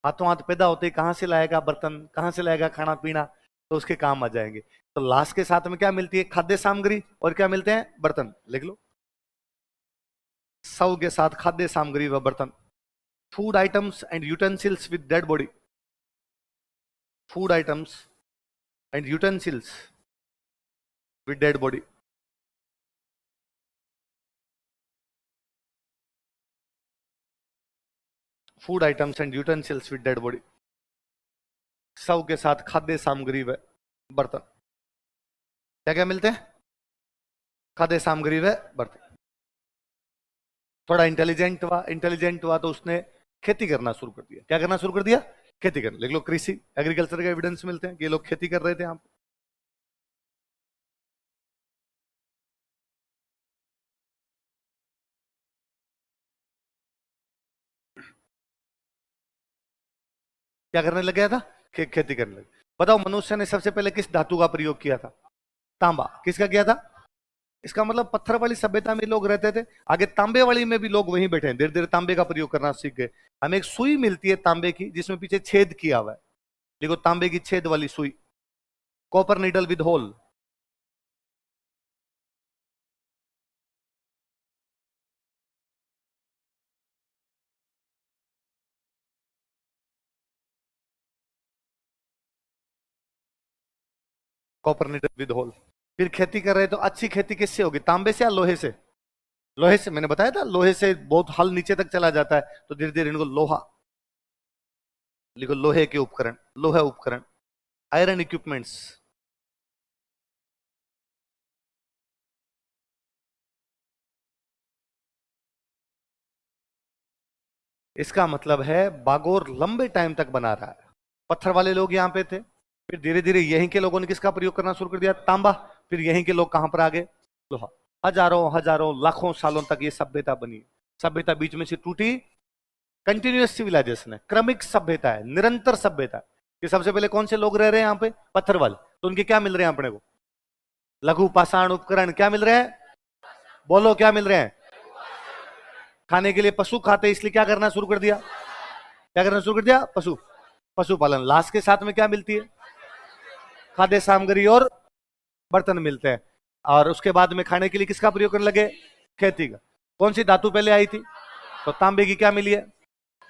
हाथों हाथ पैदा होते ही कहां से लाएगा बर्तन, कहां से लाएगा खाना पीना, तो उसके काम आ जाएंगे। तो लाश के साथ में क्या मिलती है? खाद्य सामग्री, और क्या मिलते हैं? बर्तन। लिख लो, शव के साथ खाद्य सामग्री व बर्तन। Food items and utensils with dead body. Food items and utensils with dead body. Food items and utensils with dead body, शव के साथ खाद्य सामग्री व बर्तन। क्या क्या मिलते हैं? खाद्य सामग्री व बर्तन। थोड़ा इंटेलिजेंट हुआ तो उसने खेती करना शुरू कर दिया। क्या करना शुरू कर दिया? खेती करना। लिख लो कृषि, एग्रीकल्चर के एविडेंस मिलते हैं कि ये लोग खेती कर रहे थे यहाँ पे। क्या करने लग गया था? खेती करने लगे। बताओ मनुष्य ने सबसे पहले किस धातु का प्रयोग किया था? तांबा। किसका किया था? इसका मतलब पत्थर वाली सभ्यता में लोग रहते थे, आगे तांबे वाली में भी लोग वहीं बैठे हैं, धीरे धीरे तांबे का प्रयोग करना सीख गए। हमें एक सुई मिलती है तांबे की जिसमें पीछे छेद किया हुआ है। देखो तांबे की छेद वाली सुई, copper needle with hole. Copper needle with hole. फिर खेती कर रहे तो अच्छी खेती किससे होगी? तांबे से या लोहे से? लोहे से। मैंने बताया था लोहे से बहुत हल नीचे तक चला जाता है, तो धीरे धीरे इनको लोहा लिखो, लोहे के उपकरण, लोहा उपकरण, आयरन इक्विपमेंट्स। इसका मतलब है बागोर लंबे टाइम तक बना रहा है। पत्थर वाले लोग यहाँ पे थे, फिर धीरे धीरे यहीं के लोगों ने किसका प्रयोग करना शुरू कर दिया? तांबा। फिर यहीं के लोग कहां पर आ गए? लोहा। हजारों हजारों लाखों सालों तक ये सभ्यता बनी। सभ्यता बीच में से टूटी, कंटिन्यूअस सिविलाइजेशन है, क्रमिक सभ्यता है, निरंतर सभ्यता है। कि सबसे पहले कौन से लोग रह रहे हैं यहाँ पे? पत्थर वाले। तो उनके क्या मिल रहे हैं अपने को? लघु पाषाण उपकरण। क्या मिल रहे हैं? बोलो क्या मिल रहे हैं? खाने के लिए पशु खाते, इसलिए क्या करना शुरू कर दिया? क्या करना शुरू कर दिया? पशुपालन। लाश के साथ में क्या मिलती है? खाद्य सामग्री और बर्तन मिलते हैं। और उसके बाद में खाने के लिए किसका प्रयोग करने लगे? खेती का। कौन सी धातु पहले आई थी? तो तांबे की क्या मिली है?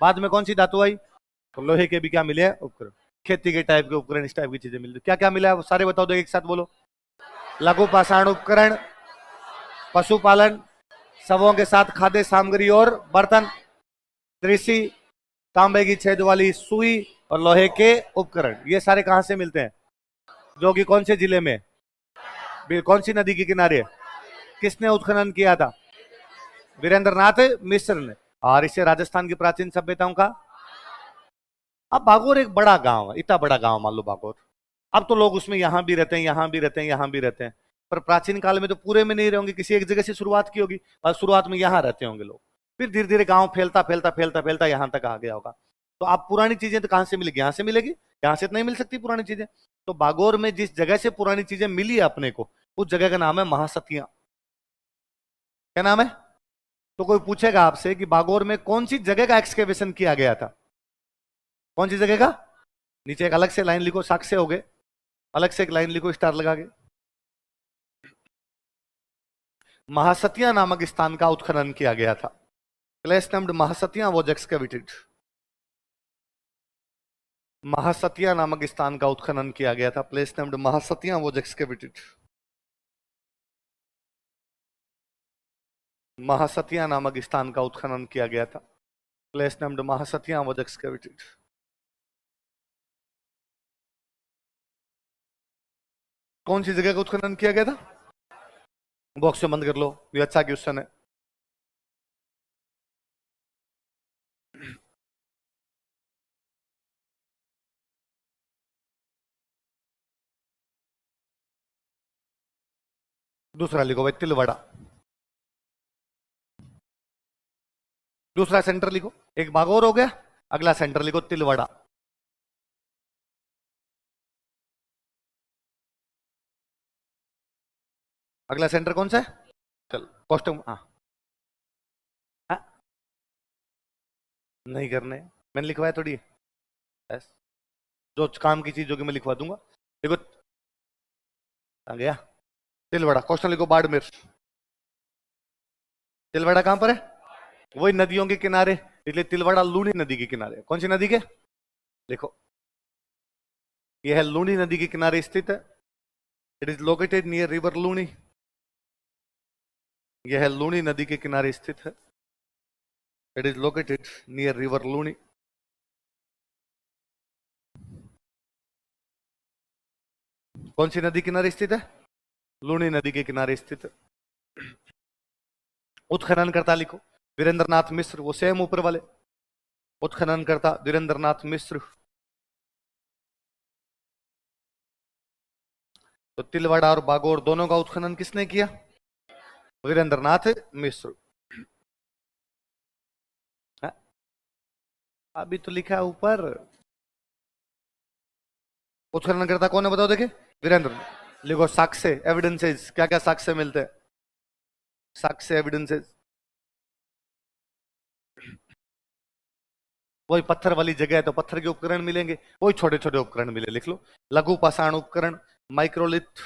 बाद में कौन सी धातु आई? तो लोहे के भी क्या मिले हैं? उपकरण। खेती के टाइप के उपकरण, इस टाइप की चीजें मिलती। क्या क्या मिला है वो सारे बताओ, दो एक साथ बोलो। लघु पाषाण उपकरण, पशुपालन, शवों के साथ खाद्य सामग्री और बर्तन, कृषि, तांबे की छेद वाली सुई और लोहे के उपकरण। ये सारे कहां से मिलते हैं? जो कि कौन से जिले में? कौन सी नदी के किनारे है? किसने उत्खनन किया था? वीरेंद्रनाथ मिश्र ने। और इसे राजस्थान की प्राचीन सभ्यताओं का। अब भागौर एक बड़ा गांव है, इतना बड़ा गांव मान लो भागौर। अब तो लोग उसमें यहां भी रहते हैं, यहां भी रहते हैं, यहां भी रहते हैं। पर प्राचीन काल में तो पूरे में नहीं रहेंगे, किसी एक जगह से शुरुआत की होगी और शुरुआत में यहां रहते होंगे लोग। फिर धीरे धीरे गांव फैलता फैलता फैलता फैलता यहां तक आ गया होगा। तो आप पुरानी चीजें तो कहां से मिलेगी? यहां से मिलेगी, यहां से तो नहीं मिल सकती पुरानी चीजें। तो बागौर में जिस जगह से पुरानी चीजें मिली है अपने को, उस जगह का नाम है महासतिया। क्या नाम है? तो कोई पूछेगा आपसे कि बागौर में कौन सी जगह का एक्सकेवेशन किया गया था, कौन सी जगह का? नीचे एक अलग से लाइन लिखो, साक्ष्य हो गए, अलग से एक लाइन लिखो स्टार लगा के। महासतिया नामक स्थान का उत्खनन किया गया था। Place named Mahasatiya was excavated. Mahasatiya नामक स्थान का उत्खनन किया गया था। Place named Mahasatiya was excavated. Mahasatiya नामक स्थान का उत्खनन किया गया था। Place named Mahasatiya was excavated. कौन सी जगह का उत्खनन किया गया था? बॉक्स से बंद कर लो, ये अच्छा क्वेश्चन है। दूसरा लिखो भाई, तिलवाड़ा। दूसरा सेंटर लिखो, एक बागौर हो गया, अगला सेंटर लिखो तिलवाड़ा। अगला सेंटर कौन सा है? चल कॉस्ट्यूम। हाँ हाँ, नहीं करने, मैंने लिखवाया थोड़ी है। बस जो काम की चीज होगी मैं लिखवा दूंगा। देखो आ गया तिलवाड़ा। क्वेश्चन लिखो बाड़मेर। तिलवाड़ा कहां पर है? वही नदियों के किनारे, इसलिए तिलवाड़ा लूनी नदी के किनारे। कौन सी नदी के? देखो यह है लूनी नदी के किनारे स्थित है। It is located near river Luni. यह है लूनी नदी के किनारे स्थित है। It is located near river Luni. कौन सी नदी किनारे स्थित है? लूनी नदी के किनारे स्थित है। उत्खनन करता लिखो वीरेंद्रनाथ मिश्र, वो सेम ऊपर वाले। उत्खनन करता वीरेंद्रनाथ मिश्र। तो तिलवाड़ा और बागौर दोनों का उत्खनन किसने किया? वीरेंद्रनाथ मिश्र। हाँ, अभी तो लिखा है ऊपर। उत्खनन करता कौन है बताओ देखे? वीरेंद्र। लिखो साक्ष्य एविडेंसेस, क्या क्या साक्ष्य मिलते हैं? साक्ष्य एविडेंसेस। वही पत्थर वाली जगह है तो पत्थर के उपकरण मिलेंगे, वही छोटे छोटे उपकरण मिले, लिख लो। लघु पाषाण उपकरण, माइक्रोलिथ।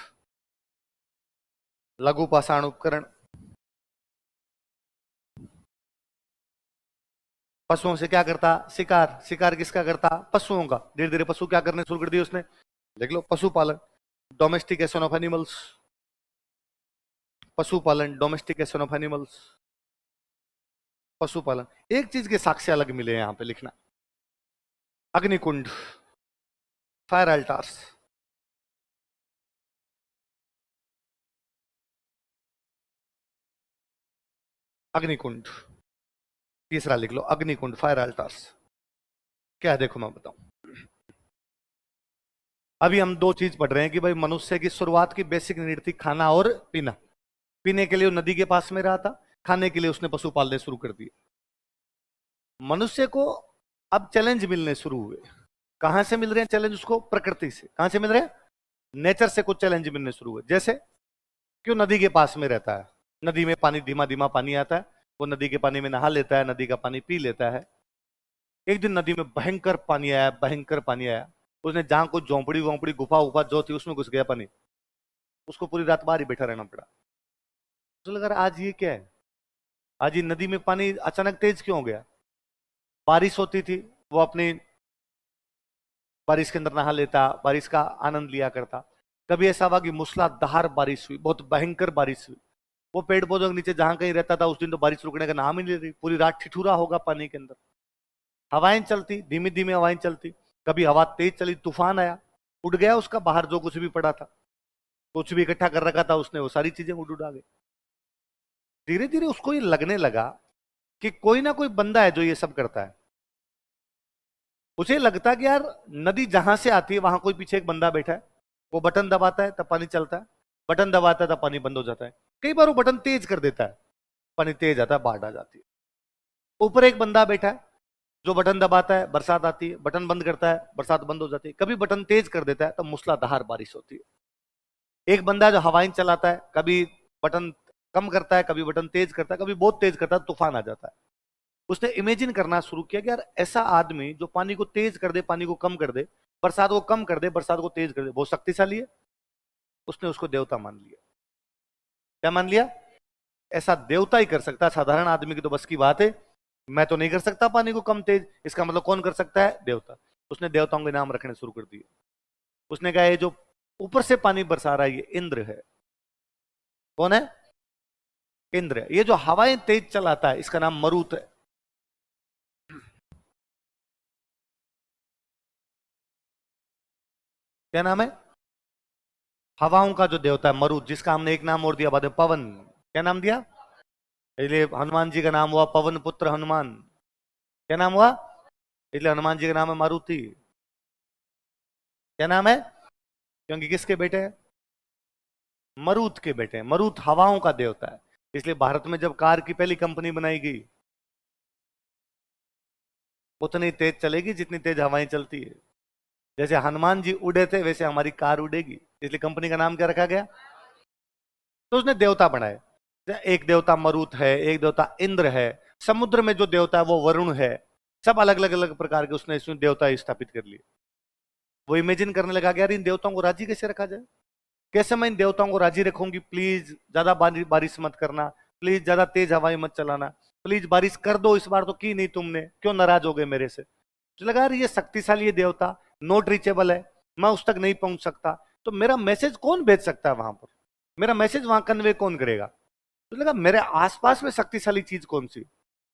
लघु पाषाण उपकरण। पशुओं से क्या करता? शिकार। शिकार किसका करता? पशुओं का। धीरे धीरे पशु क्या करने शुरू कर दिए उसने, देख लो, पशुपालन। Domestication of animals. पशुपालन, डोमेस्टिकेशन ऑफ एनिमल्स। पशुपालन। एक चीज के साक्ष्य अलग मिले यहां पे लिखना। अग्निकुंड, फायर अल्टार्स। अग्निकुंड। तीसरा लिख लो अग्निकुंड, फायर अल्टार्स। क्या है देखो मैं बताऊं। अभी हम दो चीज पढ़ रहे हैं कि भाई मनुष्य की शुरुआत की बेसिक नीड थी खाना और पीना। पीने के लिए वो नदी के पास में रहा था, खाने के लिए उसने पशु पालने शुरू कर दिए। मनुष्य को अब चैलेंज मिलने शुरू हुए। कहां से मिल रहे हैं चैलेंज उसको? प्रकृति से। कहां से मिल रहे हैं? नेचर से कुछ चैलेंज मिलने शुरू हुए। जैसे क्यों नदी के पास में रहता है, नदी में पानी धीमा धीमा पानी आता है, वो नदी के पानी में नहा लेता है, नदी का पानी पी लेता है। एक दिन नदी में भयंकर पानी आया, भयंकर पानी आया। उसने जहां को झोंपड़ी वोंपड़ी गुफा उफा जो थी उसमें घुस गया पानी। उसको पूरी रात बाहर ही बैठा रहना पड़ा। उसको लगा आज ये क्या है, आज ये नदी में पानी अचानक तेज क्यों हो गया? बारिश होती थी, वो अपनी बारिश के अंदर नहा लेता, बारिश का आनंद लिया करता। कभी ऐसा हुआ कि मूसलाधार बारिश हुई, बहुत भयंकर बारिश हुई। वो पेड़ पौधों के नीचे जहां कहीं रहता था उस दिन तो बारिश रुकने का नाम ही नहीं रही, पूरी रात ठिठुरा होगा पानी के अंदर। हवाएं चलती, धीमी धीमी हवाएं चलती। कभी हवा तेज चली, तूफान आया, उड़ गया उसका बाहर जो कुछ भी पड़ा था। कुछ भी इकट्ठा कर रखा था उसने, वो सारी चीजें उड़ उड़ा गई। धीरे धीरे उसको ये लगने लगा कि कोई ना कोई बंदा है जो ये सब करता है। उसे लगता कि यार नदी जहां से आती है वहां कोई पीछे एक बंदा बैठा है, वो बटन दबाता है तब पानी चलता है, बटन दबाता है तब पानी बंद हो जाता है। कई बार वो बटन तेज कर देता है, पानी तेज आता है, बाढ़ आ जाती है। ऊपर एक बंदा बैठा है जो बटन दबाता है, बरसात आती है, बटन बंद करता है, बरसात बंद हो जाती है। कभी बटन तेज कर देता है तो मूसलाधार बारिश होती है। एक बंदा जो हवाएं चलाता है, कभी बटन कम करता है, कभी बटन तेज करता है, कभी बहुत तेज करता है, तूफान आ जाता है। उसने इमेजिन करना शुरू किया कि यार ऐसा आदमी जो पानी को तेज कर दे, पानी को कम कर दे, बरसात को कम कर दे, बरसात को तेज कर दे, बहुत शक्तिशाली है। उसने उसको देवता मान लिया। क्या मान लिया? ऐसा देवता ही कर सकता है, साधारण आदमी की तो बस की बात है। मैं तो नहीं कर सकता पानी को कम तेज, इसका मतलब कौन कर सकता है? देवता। उसने देवताओं के नाम रखने शुरू कर दिए। उसने कहा ये जो ऊपर से पानी बरसा रहा है ये इंद्र है। कौन है? इंद्र है। ये जो हवाएं तेज चलाता है इसका नाम मरुत है। क्या नाम है? हवाओं का जो देवता है मरुत, जिसका हमने एक नाम और दिया बाद में, पवन। क्या नाम दिया? इसलिए हनुमान जी का नाम हुआ पवन पुत्र हनुमान। क्या नाम हुआ? इसलिए हनुमान जी का नाम है मारुति। क्या नाम है? क्योंकि किसके बेटे हैं? मरुत के बेटे हैं। मरुत हवाओं का देवता है। इसलिए भारत में जब कार की पहली कंपनी बनाई गई, उतनी तेज चलेगी जितनी तेज हवाएं चलती है। जैसे हनुमान जी उड़े थे वैसे हमारी कार उड़ेगी। इसलिए कंपनी का नाम क्या रखा गया? तो उसने देवता बनाए। एक देवता मरुत है, एक देवता इंद्र है, समुद्र में जो देवता है वो वरुण है। सब अलग अलग अलग प्रकार के उसने इसमें देवता स्थापित कर लिए। वो इमेजिन करने लगा कि यार इन देवताओं को राजी कैसे रखा जाए, कैसे मैं इन देवताओं को राजी रखूंगी। प्लीज ज्यादा बारिश मत करना, प्लीज ज्यादा तेज हवाएं मत चलाना, प्लीज बारिश कर दो, इस बार तो की नहीं तुमने, क्यों नाराज हो गए मेरे से। तो लगा यार ये शक्तिशाली है देवता, नॉट रीचेबल है, मैं उस तक नहीं पहुंच सकता, तो मेरा मैसेज कौन भेज सकता है वहां पर, मेरा मैसेज वहां कन्वे कौन करेगा। तो लगा मेरे आसपास में शक्तिशाली चीज कौन सी,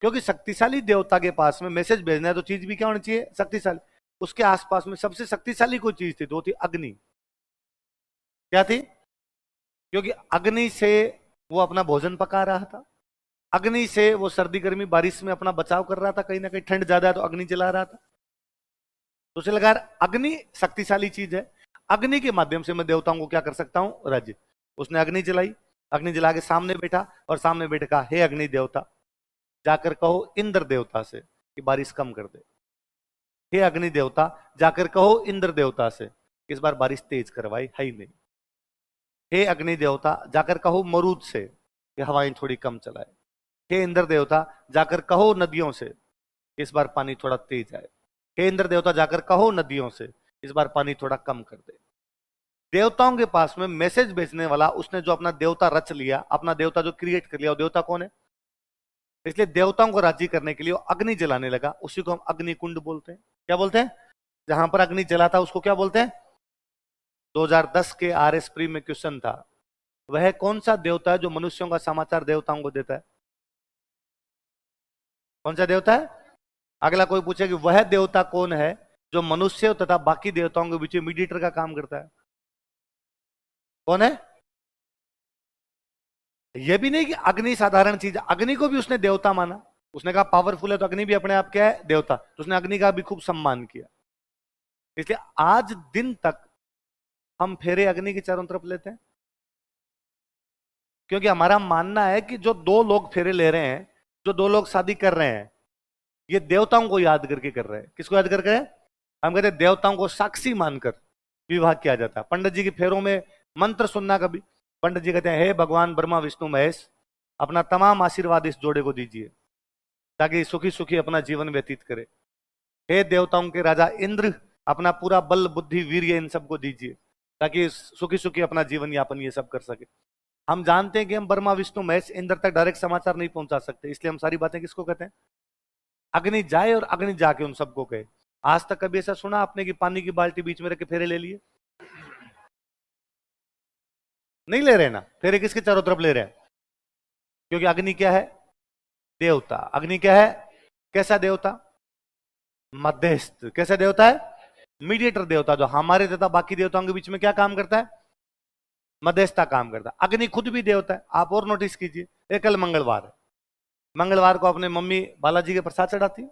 क्योंकि शक्तिशाली देवता के पास में मैसेज भेजना है तो चीज भी क्या होनी चाहिए? शक्तिशाली। उसके आसपास में सबसे शक्तिशाली कोई चीज थी तो वो थी अग्नि। क्या थी? क्योंकि अग्नि से वो अपना भोजन पका रहा था, अग्नि से वो सर्दी गर्मी बारिश में अपना बचाव कर रहा था, कहीं ना कहीं ठंड ज्यादा है तो अग्नि जला रहा था। तो उसे लगा यार अग्नि शक्तिशाली चीज है, अग्नि के माध्यम से मैं देवताओं को क्या कर सकता हूं? राज्य। उसने अग्नि जलाई, अग्नि जला के सामने बैठा और सामने बैठ कहा, हे अग्नि देवता, जाकर कहो इंद्र देवता से कि बारिश कम कर दे। हे अग्नि देवता, जाकर कहो इंद्र देवता से इस बार बारिश तेज करवाई है ही नहीं। हे अग्नि देवता, जाकर कहो मरुद से कि हवाएं थोड़ी कम चलाए। हे इंद्र देवता, जाकर कहो नदियों से इस बार पानी थोड़ा तेज आए। हे इंद्र देवता, जाकर कहो नदियों से इस बार पानी थोड़ा कम कर दे। देवताओं के पास में मैसेज भेजने वाला, उसने जो अपना देवता रच लिया, अपना देवता जो क्रिएट कर लिया, वो देवता कौन है? इसलिए देवताओं को राजी करने के लिए वो अग्नि जलाने लगा। उसी को हम अग्नि कुंड बोलते हैं। क्या बोलते हैं? जहां पर अग्नि जलाता उसको क्या बोलते हैं? 2010 के आरएस प्री में क्वेश्चन था, वह कौन सा देवता है जो मनुष्यों का समाचार देवताओं को देता है? कौन सा देवता है? अगला कोई पूछे कि वह देवता कौन है जो मनुष्य तथा बाकी देवताओं के बीच मीडिएटर का काम करता है? कौन है? यह भी नहीं कि अग्नि साधारण चीज, अग्नि को भी उसने देवता माना। उसने कहा पावरफुल है तो अग्नि भी अपने आप क्या है? देवता। तो उसने अग्नि का भी खूब सम्मान किया। इसलिए आज दिन तक हम फेरे अग्नि के चारों तरफ लेते हैं, क्योंकि हमारा मानना है कि जो दो लोग फेरे ले रहे हैं, जो दो लोग शादी कर रहे हैं, ये देवताओं को याद करके कर रहे हैं। किसको याद करके? हम कहते हैं देवताओं को साक्षी मानकर विवाह किया जाता है। पंडित जी के फेरों में मंत्र सुनना, कभी पंडित जी कहते हैं, हे भगवान ब्रह्मा विष्णु महेश, अपना तमाम आशीर्वाद इस जोड़े को दीजिए ताकि सुखी सुखी अपना जीवन व्यतीत करे। हे देवताओं के राजा इंद्र, अपना पूरा बल बुद्धि वीर्य इन सबको दीजिए ताकि सुखी सुखी अपना जीवन यापन ये सब कर सके। हम जानते हैं कि हम ब्रह्मा विष्णु महेश इंद्र तक डायरेक्ट समाचार नहीं पहुंचा सकते, इसलिए हम सारी बातें किसको कहते हैं? अग्नि जाए और अग्नि जाके उन सबको कहे। आज तक कभी ऐसा सुना आपने कि पानी की बाल्टी बीच में रख के फेरे ले लिए? नहीं ले रहे ना। फेरे किसके चारों तरफ ले रहे हैं? क्योंकि अग्नि क्या है? देवता। अग्नि क्या है? कैसा देवता? मध्यस्थ। कैसा देवता है? मीडिएटर देवता, जो हमारे तथा बाकी देवताओं के बीच में क्या काम करता है? मध्यस्थता काम करता है। अग्नि खुद भी देवता है। आप और नोटिस कीजिए, ये कल मंगलवार है, मंगलवार को अपने मम्मी बालाजी के प्रसाद चढ़ाती है,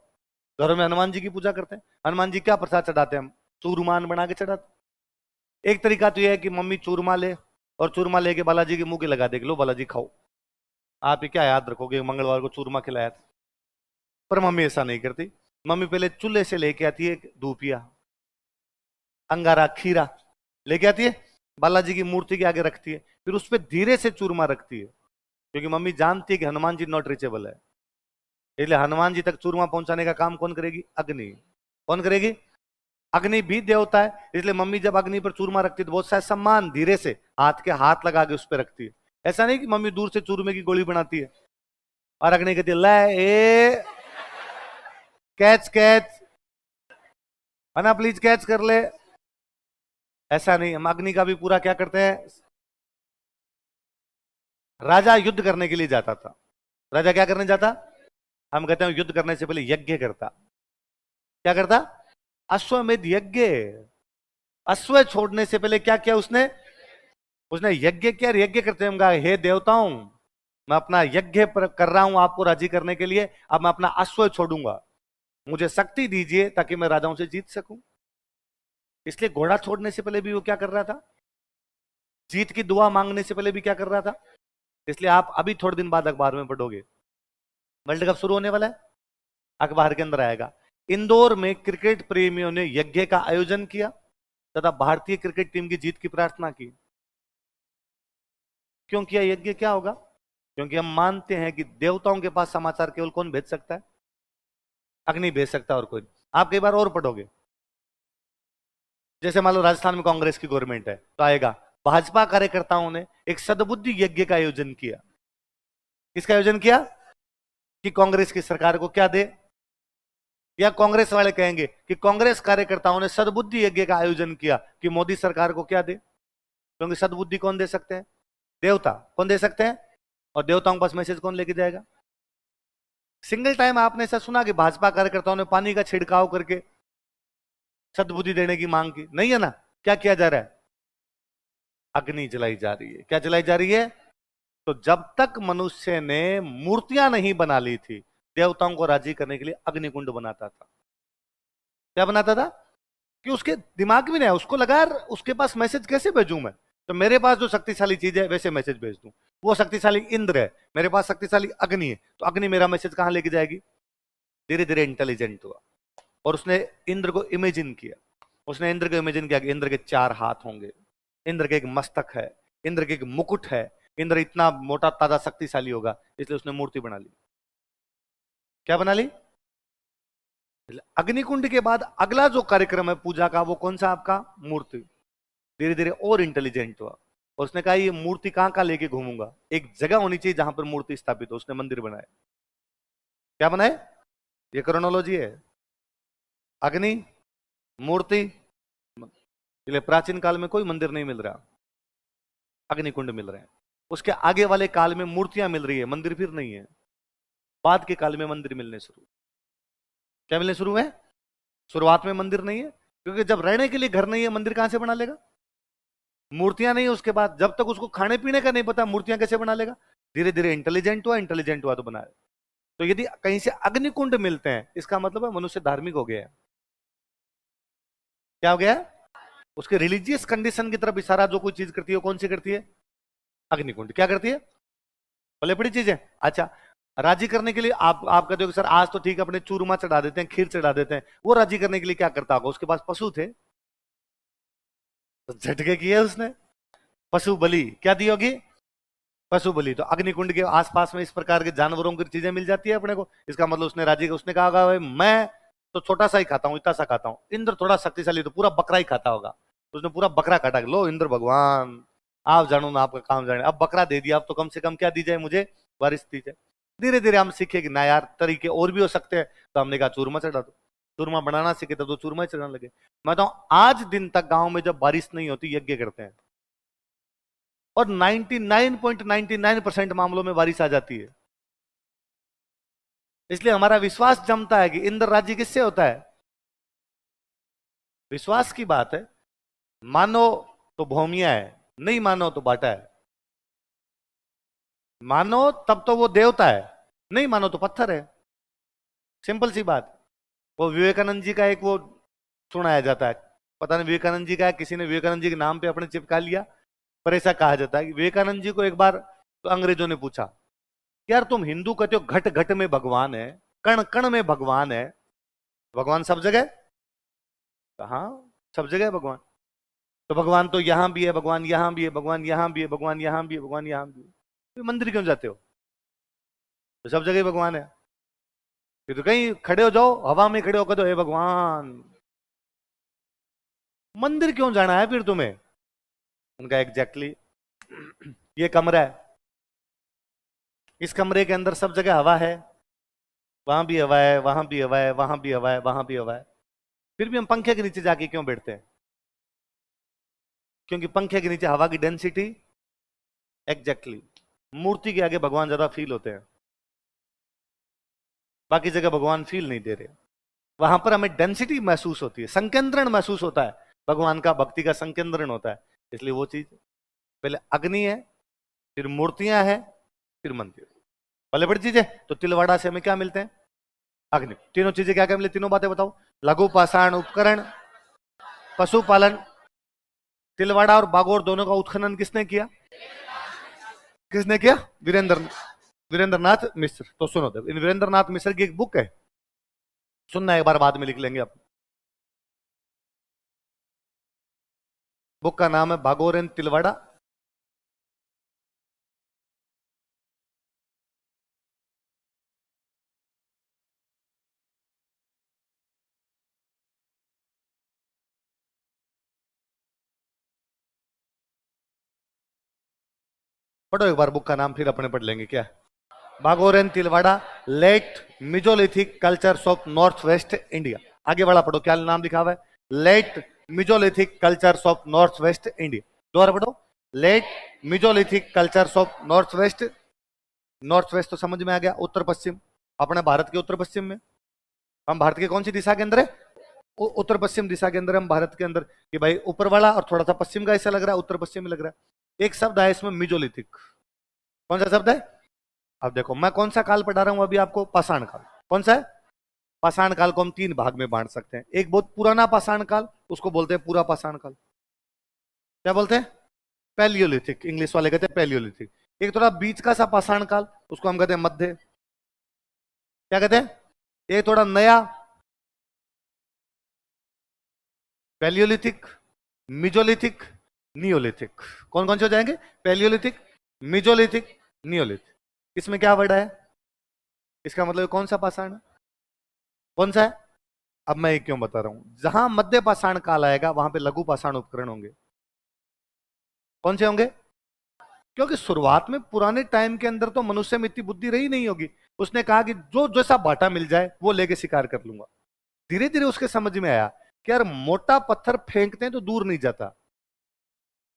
घरों में हनुमान जी की पूजा करते हैं। हनुमान जी क्या प्रसाद चढ़ाते हैं? हम चूरमान बना के चढ़ाते हैं। एक तरीका तो यह है कि मम्मी चूरमा ले और चूरमा लेके बालाजी के मुंह के लगा देगी, लो बालाजी खाओ। आप ये क्या याद रखोगे मंगलवार को चूरमा खिलाया था? पर मम्मी ऐसा नहीं करती। मम्मी पहले चूल्हे से लेके आती है दूपिया, अंगारा, खीरा लेके आती है, बालाजी की मूर्ति के आगे रखती है, फिर उस पर धीरे से चूरमा रखती है, क्योंकि मम्मी जानती है कि हनुमान जी नॉट रीचेबल है। इसलिए हनुमान जी तक चूरमा पहुंचाने का काम कौन करेगी? अग्नि। कौन करेगी? अग्नि भी देवता है, इसलिए मम्मी जब अग्नि पर चूरमा रखती है तो बहुत सारा सम्मान धीरे से हाथ के हाथ लगा के उस पर रखती है। ऐसा नहीं कि मम्मी दूर से चूरमे की गोली बनाती है और अग्नि कहती है ले ए कैच कैच, है ना, प्लीज कैच कर ले। ऐसा नहीं, हम अग्नि का भी पूरा क्या करते हैं। राजा युद्ध करने के लिए जाता था, राजा क्या करने जाता? हम कहते हैं युद्ध करने से पहले यज्ञ करता। क्या करता? अश्वमेध यज्ञ। अश्व छोड़ने से पहले क्या किया उसने? उसने यज्ञ किया। यज्ञ करते हम कहा हे देवताओं, मैं अपना यज्ञ कर रहा हूं आपको राजी करने के लिए, अब मैं अपना अश्व छोड़ूंगा, मुझे शक्ति दीजिए ताकि मैं राजाओं से जीत सकूं। इसलिए घोड़ा छोड़ने से पहले भी वो क्या कर रहा था? जीत की दुआ मांगने से पहले भी क्या कर रहा था? इसलिए आप अभी थोड़े दिन बाद अखबार में पढ़ोगे, वर्ल्ड कप शुरू होने वाला है, अखबार के अंदर आएगा इंदौर में क्रिकेट प्रेमियों ने यज्ञ का आयोजन किया तथा भारतीय क्रिकेट टीम की जीत की प्रार्थना की। क्यों किया यज्ञ? क्या होगा? क्योंकि हम मानते हैं कि देवताओं के पास समाचार केवल कौन भेज सकता है? अग्नि भेज सकता है और कोई। आप कई बार और पढ़ोगे, जैसे मान लो राजस्थान में कांग्रेस की गवर्नमेंट है तो आएगा भाजपा कार्यकर्ताओं ने एक सद्बुद्धि यज्ञ का आयोजन किया। किसका आयोजन किया? कि कांग्रेस की सरकार को क्या दे, या कांग्रेस वाले कहेंगे कि कांग्रेस कार्यकर्ताओं ने सद्बुद्धि यज्ञ का आयोजन किया कि मोदी सरकार को क्या दे। क्योंकि सद्बुद्धि कौन दे सकते हैं? देवता। कौन दे सकते हैं? और देवताओं के पास मैसेज कौन लेके जाएगा? सिंगल टाइम आपने ऐसा सुना कि भाजपा कार्यकर्ताओं ने पानी का छिड़काव करके सद्बुद्धि देने की मांग की? नहीं है ना। क्या किया जा रहा है? अग्नि जलाई जा रही है। क्या जलाई जा रही है? तो जब तक मनुष्य ने मूर्तियां नहीं बना ली थी, देवताओं को राजी करने के लिए अग्निकुंड बनाता था। क्या बनाता था? कि उसके दिमाग में नहीं है, उसको लगा यार उसके पास मैसेज कैसे भेजूं मैं, तो मेरे पास जो शक्तिशाली चीज है वैसे मैसेज भेज दूं। वो शक्तिशाली इंद्र है, मेरे पास शक्तिशाली अग्नि है, तो अग्नि मेरा मैसेज कहां लेके जाएगी? धीरे धीरे इंटेलिजेंट हुआ और उसने इंद्र को इमेजिन किया। उसने इंद्र को इमेजिन किया कि इंद्र के 4 हाथ होंगे, इंद्र के एक मस्तक है, इंद्र के एक मुकुट है, इंद्र इतना मोटा ताजा शक्तिशाली होगा, इसलिए उसने मूर्ति बना ली। क्या बना ली? अग्निकुंड के बाद अगला जो कार्यक्रम है पूजा का, वो कौन सा आपका? मूर्ति। धीरे धीरे और इंटेलिजेंट हुआ और उसने कहा ये मूर्ति कहां कहां लेके घूमूंगा, एक जगह होनी चाहिए जहां पर मूर्ति स्थापित हो। उसने मंदिर बनाए। क्या बनाए? ये क्रोनोलॉजी है। अग्नि, मूर्ति, इसलिए प्राचीन काल में कोई मंदिर नहीं मिल रहा, अग्निकुंड मिल रहे हैं। उसके आगे वाले काल में मूर्तियां मिल रही है, मंदिर फिर नहीं है। बाद के काल में मंदिर मिलने शुरू। क्या मिलने शुरू है? शुरुआत में मंदिर नहीं है, क्योंकि जब रहने के लिए घर नहीं है मंदिर कहां से बना लेगा? मूर्तियां नहीं है उसके बाद, जब तक उसको खाने पीने का नहीं पता मूर्तियां कैसे बना लेगा? धीरे धीरे इंटेलिजेंट हुआ तो बनाए। तो यदि कहीं से अग्निकुंड मिलते हैं, इसका मतलब है मनुष्य धार्मिक हो गया है। क्या हो गया है? उसके रिलीजियस कंडीशन की तरफ इशारा जो कोई चीज करती है, कौन सी करती है? अग्निकुंड। क्या करती है? भले बड़ी चीज है। अच्छा, राजी करने के लिए आप कहते हो कि सर आज तो ठीक है अपने चूरमा चढ़ा देते हैं, खीर चढ़ा देते हैं, वो राजी करने के लिए क्या करता होगा? उसके पास पशु थे तो झटके किए उसने, पशु बलि। क्या दी होगी? पशु बलि। तो अग्निकुंड के आसपास में इस प्रकार के जानवरों की चीजें मिल जाती है अपने को, इसका मतलब उसने राजी, उसने कहा होगा भाई मैं तो छोटा सा ही खाता हूं, इतना सा खाता हूं, इंद्र थोड़ा शक्तिशाली तो पूरा बकरा ही खाता होगा। तो उसने पूरा बकरा काटा, लो इंद्र भगवान आप जानो ना, आपका काम जाने, अब बकरा दे दिया, अब तो कम से कम क्या दी जाए मुझे? बारिश दी जाए। धीरे धीरे हम सीखे कि ना यार तरीके और भी हो सकते हैं, तो हमने कहा चूरमा चढ़ा दो। चूरमा बनाना सीखे तब तो चूरमा ही चढ़ाने लगे। मैं तो आज दिन तक गांव में जब बारिश नहीं होती यज्ञ करते हैं और 99.99% मामलों में बारिश आ जाती है। इसलिए हमारा विश्वास जमता है कि इंद्र राज्य किससे होता है? विश्वास की बात है। मानो तो भौमिया है, नहीं मानो तो बाटा है, मानो तब तो वो देवता है, नहीं मानो तो पत्थर है। सिंपल सी बात। वो विवेकानंद जी का एक वो सुनाया जाता है, पता नहीं विवेकानंद जी का है, किसी ने विवेकानंद जी के नाम पे अपने चिपका लिया, पर ऐसा कहा जाता है कि विवेकानंद जी को एक बार तो अंग्रेजों ने पूछा, यार तुम हिंदू कहते हो घट घट में भगवान है, कण कण में भगवान है, भगवान सब जगह? कहा सब जगह है भगवान? तो भगवान तो यहां भी है, भगवान यहां भी है, भगवान यहां भी है, भगवान यहां भी है, भगवान यहां भी है, तो मंदिर क्यों जाते हो? तो सब जगह भगवान है। फिर तो कहीं खड़े हो जाओ, हवा में खड़े होकर, तो हे भगवान, मंदिर क्यों जाना है फिर तुम्हें? उनका एग्जैक्टली ये कमरा है, इस कमरे के अंदर सब जगह हवा है, वहां भी हवा है, वहां भी हवा है, वहां भी हवा है, वहां भी हवा है, फिर भी हम पंखे के नीचे जाके क्यों बैठते हैं? क्योंकि पंखे के नीचे हवा की डेंसिटी एग्जैक्टली मूर्ति के आगे भगवान ज्यादा फील होते हैं, बाकी जगह भगवान फील नहीं दे रहे। वहां पर हमें डेंसिटी महसूस होती है, संकेंद्रण महसूस होता है, भगवान का भक्ति का संकेंद्रण होता है। इसलिए वो चीज पहले अग्नि है, फिर मूर्तियां हैं, फिर मंदिर। पहले बड़ी चीज है। तो तिलवाड़ा से हमें क्या मिलते हैं? अग्नि। तीनों चीजें क्या क्या मिले, तीनों बातें बताओ। लघु पाषाण उपकरण, पशुपालन। तिलवाड़ा और बागोर दोनों का उत्खनन किसने किया? किसने किया? वीरेंद्र, वीरेंद्र नाथ मिश्र। तो सुनो, इन वीरेंद्र नाथ मिश्र की एक बुक है, सुनना एक बार, बाद में लिख लेंगे आप। बुक का नाम है बागोर एंड तिलवाड़ा। पढ़ो एक बार बुक का नाम, फिर अपने पढ़ लेंगे क्या। Bagor and Tilwara, late Mesolithic cultures of north west India. आगे बढ़ा, पढ़ो क्या नाम लिखा हुआ है, late Mesolithic cultures of north west India. दोबारा पढ़ो, late Mesolithic cultures of north west. North west तो समझ में आ गया, उत्तर पश्चिम, अपने भारत के उत्तर पश्चिम में। हम भारत के कौन सी दिशा के अंदर है? उत्तर पश्चिम दिशा के अंदर हम भारत के अंदर, कि भाई ऊपर वाला और थोड़ा सा पश्चिम का हिस्सा लग रहा है, उत्तर पश्चिम में लग रहा है। एक शब्द है इसमें मिजोलिथिक, कौन सा शब्द है? अब देखो मैं कौन सा काल पढ़ा रहा हूं अभी आपको, पाषाण काल। कौन सा है? पाषाण काल को हम तीन भाग में बांट सकते हैं। एक बहुत पुराना पाषाण काल, उसको बोलते हैं पूरा पाषाण काल। क्या बोलते हैं? पैलियोलिथिक, इंग्लिश वाले कहते हैं पैलियोलिथिक। एक थोड़ा बीच का सा पाषाण काल, उसको हम कहते हैं मध्य। क्या कहते हैं? एक थोड़ा नया पैलियोलिथिक, मिजोलिथिक, नियोलिथिक। कौन कौन से हो जाएंगे? Palaeolithic, mesolithic, Neolithic. इसमें क्या वर्ड है? इसका मतलब कौन सा पाषाण है? कौन सा है? अब मैं ये क्यों बता रहा हूं, जहां मध्य पाषाण काल आएगा वहां पे लघु पाषाण उपकरण होंगे। कौन से होंगे? क्योंकि शुरुआत में पुराने टाइम के अंदर तो मनुष्य में इतनी बुद्धि रही नहीं होगी, उसने कहा कि जो जैसा बाटा मिल जाए वो लेके शिकार कर लूंगा। धीरे धीरे उसके समझ में आया कि यार मोटा पत्थर फेंकते हैं तो दूर नहीं जाता,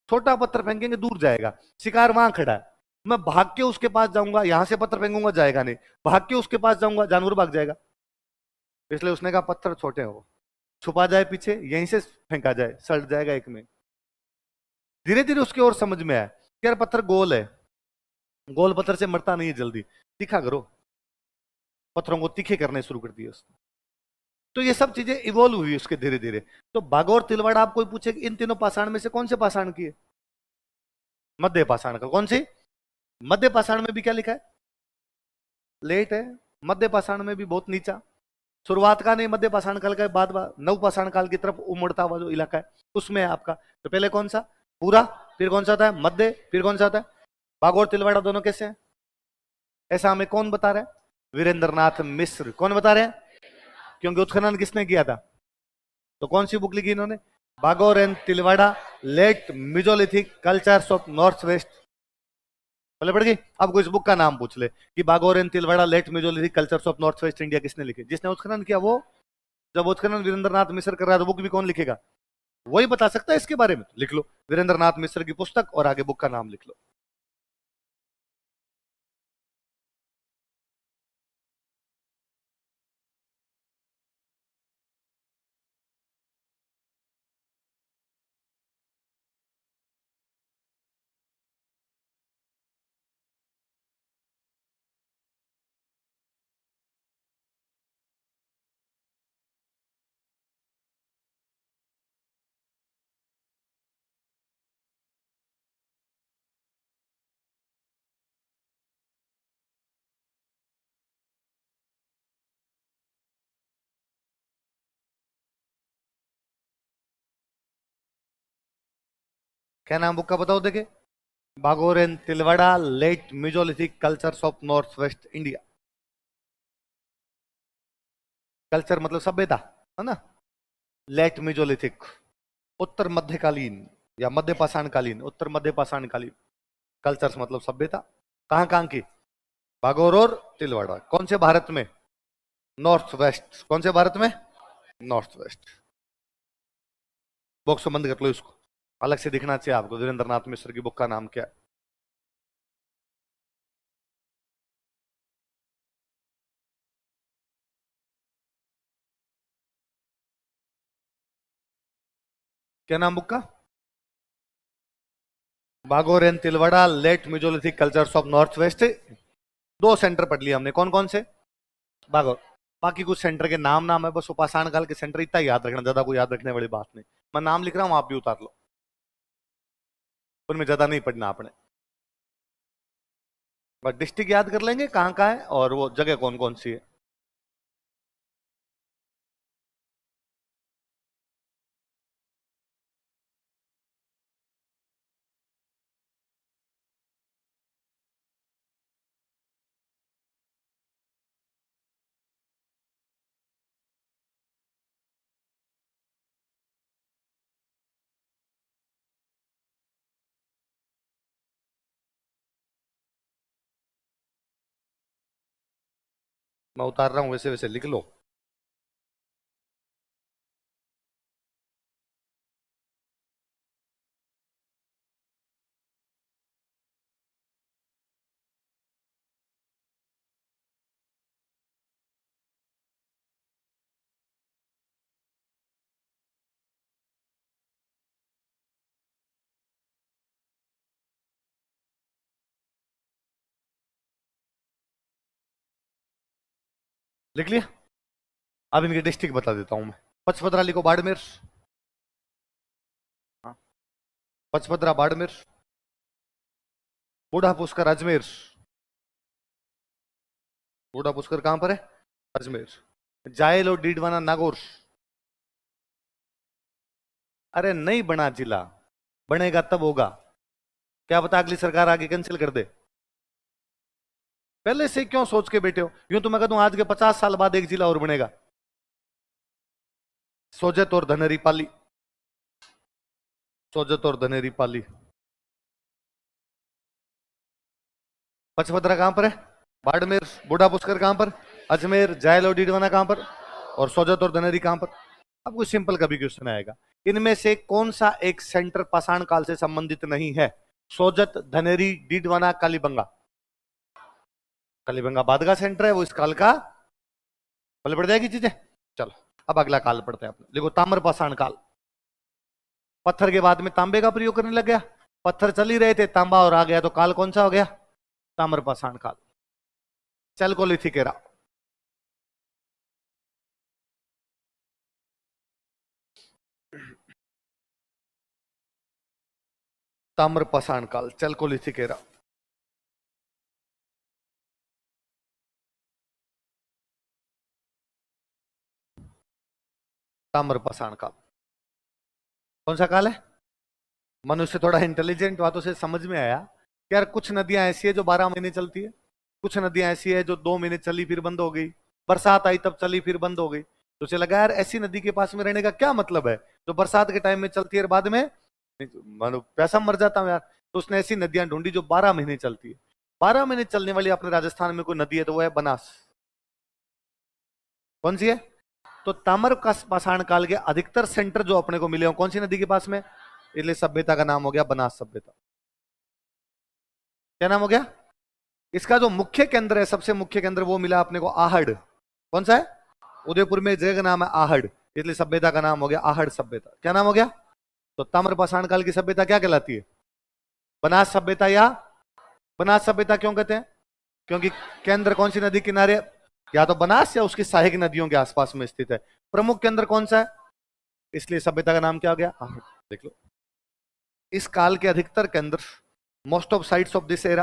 छोटा पत्थर फेंकेंगे दूर जाएगा, शिकार वहां खड़ा है, मैं भाग के उसके पास जाऊंगा, यहां से पत्थर फेंकूंगा जाएगा नहीं, भाग के उसके पास जाऊंगा जानवर भाग जाएगा। इसलिए उसने कहा पत्थर छोटे हो, छुपा जाए पीछे, यहीं से फेंका जाए, सड़ जाएगा एक में। धीरे धीरे उसकी ओर समझ में आया कि यार पत्थर गोल है, गोल पत्थर से मरता नहीं है जल्दी, तीखा करो, पत्थरों को तीखे करने शुरू कर दिए उसने। तो ये सब चीजें इवॉल्व हुई उसके धीरे धीरे। तो बागोर तिलवाड़ा, आप कोई पूछे कि इन तीनों पाषाण में से कौन से पाषाण की है? मध्य पाषाण का। कौन सी? मध्य पाषाण में भी क्या लिखा है? लेट है। मध्य पाषाण में भी बहुत नीचा, शुरुआत का नहीं, मध्य पाषाण काल का बाद नव पाषाण काल की तरफ उमड़ता हुआ जो इलाका है उसमें है आपका। तो पहले कौन सा? पूरा, फिर कौन सा था? मध्य, फिर कौन सा था? बागोर तिलवाड़ा दोनों कैसे हैं? ऐसा हमें कौन बता रहा है? वीरेंद्र नाथ मिश्र। कौन बता रहे हैं? क्योंकि उत्खनन किसने किया था? तो कौन सी बुक लिखी इन्होंने? Bagor and Tilwara, late Mesolithic cultures of north west. पहले पड़ गई। अब कोई इस बुक का नाम पूछ ले कि Bagor and Tilwara, late Mesolithic cultures of north west India किसने लिखी? जिसने उत्खनन किया वो। जब उत्खनन वीरेंद्र नाथ मिश्र कर रहा है तो बुक भी कौन लिखेगा? वही बता सकता है इसके बारे में। लिख लो वीरेंद्र नाथ मिश्र की पुस्तक और आगे बुक का नाम लिख लो। क्या नाम बुक का बताओ देखे? Bagor and Tilwara late Mesolithic cultures of north west India. Culture मतलब सभ्यता, है ना? लेट मिजोलिथिक उत्तर मध्यकालीन या मध्य पाषाणकालीन, उत्तर मध्य पाषाणकालीन। कल्चर्स मतलब सभ्यता। कहां कहां की? बागोर और तिलवाड़ा। कौन से भारत में? North west. कौन से भारत में? North west. बॉक्स बंद कर लो इसको, अलग से दिखना चाहिए आपको। वीरेंद्र नाथ मिश्र की बुक का नाम क्या है? क्या नाम बुक का? Bagor and Tilwara late Mesolithic cultures of north west. दो सेंटर पढ़ लिया हमने, कौन कौन से? बागोर। बाकी कुछ सेंटर के नाम नाम है बस, उपासना काल के सेंटर इतना याद रखना, ज्यादा कोई याद रखने वाली बात नहीं। मैं नाम लिख रहा हूं, आप भी उतार लो, उनमें ज्यादा नहीं पढ़ना आपने। बस डिस्ट्रिक्ट याद कर लेंगे कहाँ कहाँ है और वो जगह कौन कौन सी है। मैं उतार रहा हूं, वैसे वैसे लिख लो। लिख लिया? अब इनके डिस्ट्रिक्ट बता देता हूं मैं। पचपदरा लिखो, बाड़मेर। हाँ, पचपदरा बाड़मेर। बूढ़ा पुष्कर अजमेर। बूढ़ा पुष्कर कहां पर है? अजमेर। जायल और डीडवाना नागौर। अरे नहीं बना जिला, बनेगा तब होगा। क्या पता अगली सरकार आगे कैंसिल कर दे। पहले से क्यों सोच के बैठे हो? यूं तो मैं कहता हूं आज के 50 साल बाद एक जिला और बनेगा। सोजत और धनेरी पाली। सोजत और धनेरी पाली। पचपदरा कहां पर है? बाड़मेर। बूढ़ा पुष्कर कहां पर? अजमेर। जायल और डीडवाना कहां पर? और सोजत और धनेरी कहां पर? अब कोई सिंपल कभी क्वेश्चन आएगा, इनमें से कौन सा एक सेंटर पाषाण काल से संबंधित नहीं है? सोजत, धनेरी, डीडवाना, कालीबंगा। कालीबंगा बाद का सेंटर है, वो इस काल का पल पड़ जाएगी चीजें। चलो अब अगला काल पढ़ते हैं अपने। देखो ताम्र पाषाण काल। पत्थर के बाद में तांबे का प्रयोग करने लग गया। पत्थर चल ही रहे थे, तांबा और आ गया, तो काल कौन सा हो गया? ताम्र पाषाण काल। Chalcolithic era. ताम्र पाषाण काल, चैल्कोलिथिक एरा। ताम्र पाषाण काल कौन सा काल है? मनुष्य थोड़ा इंटेलिजेंट हुआ तो उसे समझ में आया कि यार कुछ नदियां ऐसी है जो 12 महीने चलती है, कुछ नदियां ऐसी है जो 2 महीने चली फिर बंद हो गई, बरसात आई तब चली फिर बंद हो गई। तो उसे लगा यार ऐसी नदी के पास में रहने का क्या मतलब है जो बरसात के टाइम में चलती है और बाद में मानो प्यासा मर जाता हूं यार। तो उसने ऐसी नदियां ढूंढी जो 12 महीने चलती है। 12 महीने चलने वाली अपने राजस्थान में कोई नदी है तो वो है बनास। कौन सी है? तो ताम्र पाषाण काल के अधिकतर सेंटर जो अपने को मिले हो कौन सी नदी के पास में? इसलिए सभ्यता का नाम हो गया बनास सभ्यता। क्या नाम हो गया? इसका जो मुख्य केंद्र है, सबसे मुख्य केंद्र वो मिला अपने को आहड़। कौन सा है? उदयपुर में जगह का नाम है आहड़, इसलिए सभ्यता का नाम हो गया आहड़ सभ्यता। क्या नाम हो गया? तो ताम्र पाषाण काल की सभ्यता क्या कहलाती है? बनास सभ्यता। या बनास सभ्यता क्यों कहते हैं? क्योंकि केंद्र कौन सी नदी किनारे? या तो बनास या उसकी सहायक नदियों के आसपास में स्थित है। प्रमुख केंद्र कौन सा है? इसलिए सभ्यता का नाम क्या हो गया? आहड़। देख लो इस काल के अधिकतर केंद्र, most of sites of this era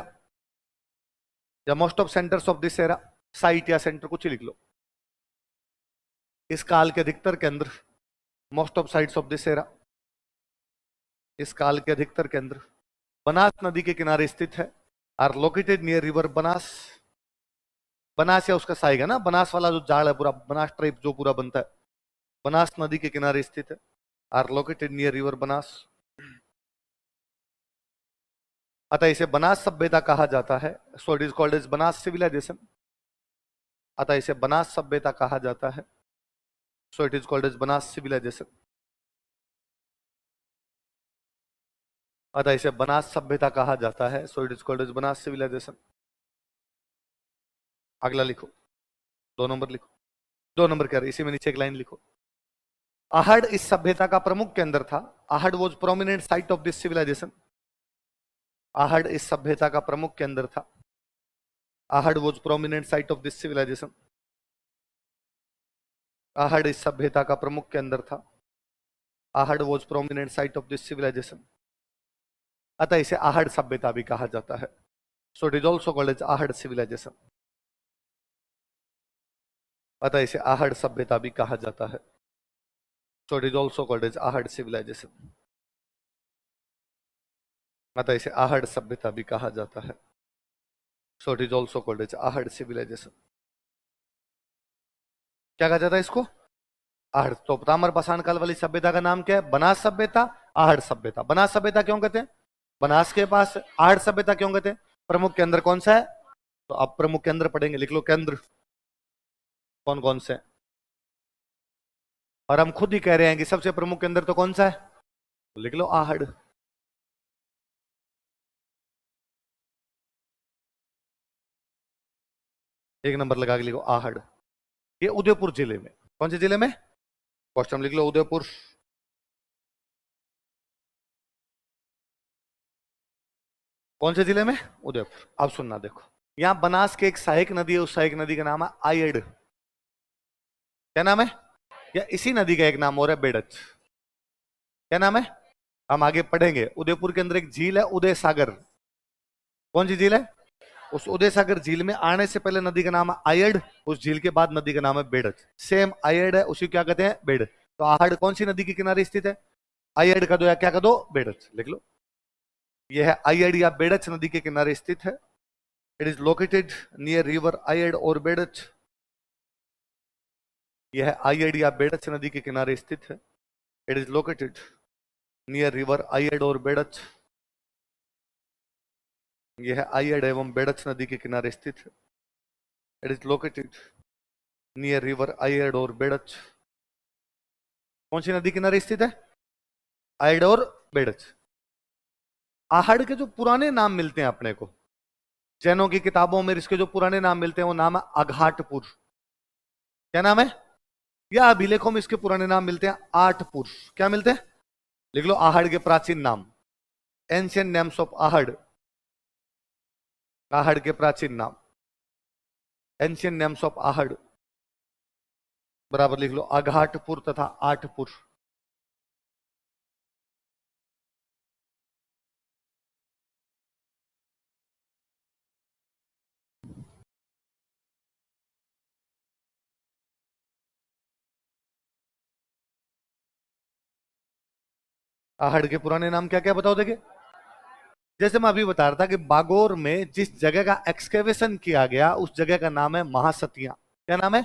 या most of centres of this era, site या सेंटर कुछ ही लिख लो। इस काल के अधिकतर केंद्र, most of sites of this era, इस काल के अधिकतर केंद्र बनास नदी के किनारे स्थित है, are located near river Banas. Banas या उसका साइग है ना, बनास वाला जो जाड़ है पूरा, बनास ट्राइब जो पूरा बनता है, बनास नदी के किनारे स्थित है, are located near river Banas. अतः इसे बनास सभ्यता कहा जाता है, so it is called as Banas civilisation. अतः इसे बनास सभ्यता कहा जाता है, so it is called as Banas civilisation. अतः इसे बनास सभ्यता कहा जाता है, so it is called as Banas civilisation. अगला लिखो, 2 नंबर लिखो, 2 नंबर कह रहे इसी में नीचे एक लाइन लिखो। आहड़ इस सभ्यता का प्रमुख केंद्र था। Ahar was prominent site of this civilisation. Ahar इस सभ्यता का प्रमुख केंद्र था। Ahar was prominent site of this civilisation. Ahar इस सभ्यता का प्रमुख केंद्र था। Ahar was prominent site of this civilisation. अतः इसे आहड़ सभ्यता भी कहा जाता है, so it is also called as Ahar civilisation. अतः इसे आहड़ सभ्यता भी कहा जाता है, so it is also called as Ahar civilisation. अतः इसे आहड़ सभ्यता भी कहा जाता है, so it is also called as Ahar civilisation. क्या कहा जाता है इसको? आहड़। तो ताम्र पाषाण काल वाली सभ्यता का नाम क्या है? बनास सभ्यता, आहड़ सभ्यता। बनास सभ्यता क्यों कहते हैं? बनास के पास। आहड़ सभ्यता क्यों कहते हैं? प्रमुख केंद्र कौन सा है? तो आप प्रमुख केंद्र पढ़ेंगे, लिख लो केंद्र कौन कौन से हैं। और हम खुद ही कह रहे हैं कि सबसे प्रमुख केंद्र तो कौन सा है, तो लिख लो आहड़। 1 नंबर लगा के लिखो आहड़। ये उदयपुर जिले में, कौन से जिले में? क्वेश्चन लिख लो उदयपुर। कौन से जिले में? उदयपुर। अब सुनना देखो, यहां बनास के एक सहायक नदी है, उस सहायक नदी का नाम है आयड़। क्या नाम है? या इसी नदी का एक नाम और है बेड़च। क्या नाम है? हम आगे पढ़ेंगे। उदयपुर के अंदर एक झील है उदय सागर। कौन सी झील है? उस उदय सागर झील में आने से पहले नदी का नाम है आयड़, उस झील के बाद नदी का नाम है बेड़च। सेम आयड़ है, उसी क्या कहते हैं? बेड़। तो आहड़ कौन सी नदी के किनारे स्थित है? आयड़ का दो या क्या का दो? बेड़च। लिख लो, यह है आयड़ या बेड़च नदी के किनारे स्थित है। It is located near river Ayad और बेड़च। यह आयड़ या बेड़च नदी के किनारे स्थित है। It is located near river Ayad और बेड़च। यह आयड़ एवं बेड़च नदी के किनारे स्थित है। It is located near river Ayad और बेड़च। कौन सी नदी किनारे स्थित है? आयड़ और बेड़च। आहड़ के जो पुराने नाम मिलते हैं अपने को, जैनों की किताबों में इसके जो पुराने नाम मिलते हैं वो नाम है अघाटपुर। क्या नाम है? या अभिलेखों में इसके पुराने नाम मिलते हैं आठपुर। क्या मिलते हैं? लिख लो आहड़ के प्राचीन नाम, ancient names of Ahar. Ahar के प्राचीन नाम, एंशियंट नेम्स ऑफ आहड़, बराबर लिख लो अघाटपुर तथा आठपुर। आहड़ के पुराने नाम क्या क्या बताओ देखिए। जैसे मैं अभी बता रहा था कि बागोर में जिस जगह का एक्सकेवेशन किया गया उस जगह का नाम है महासतिया। क्या नाम है?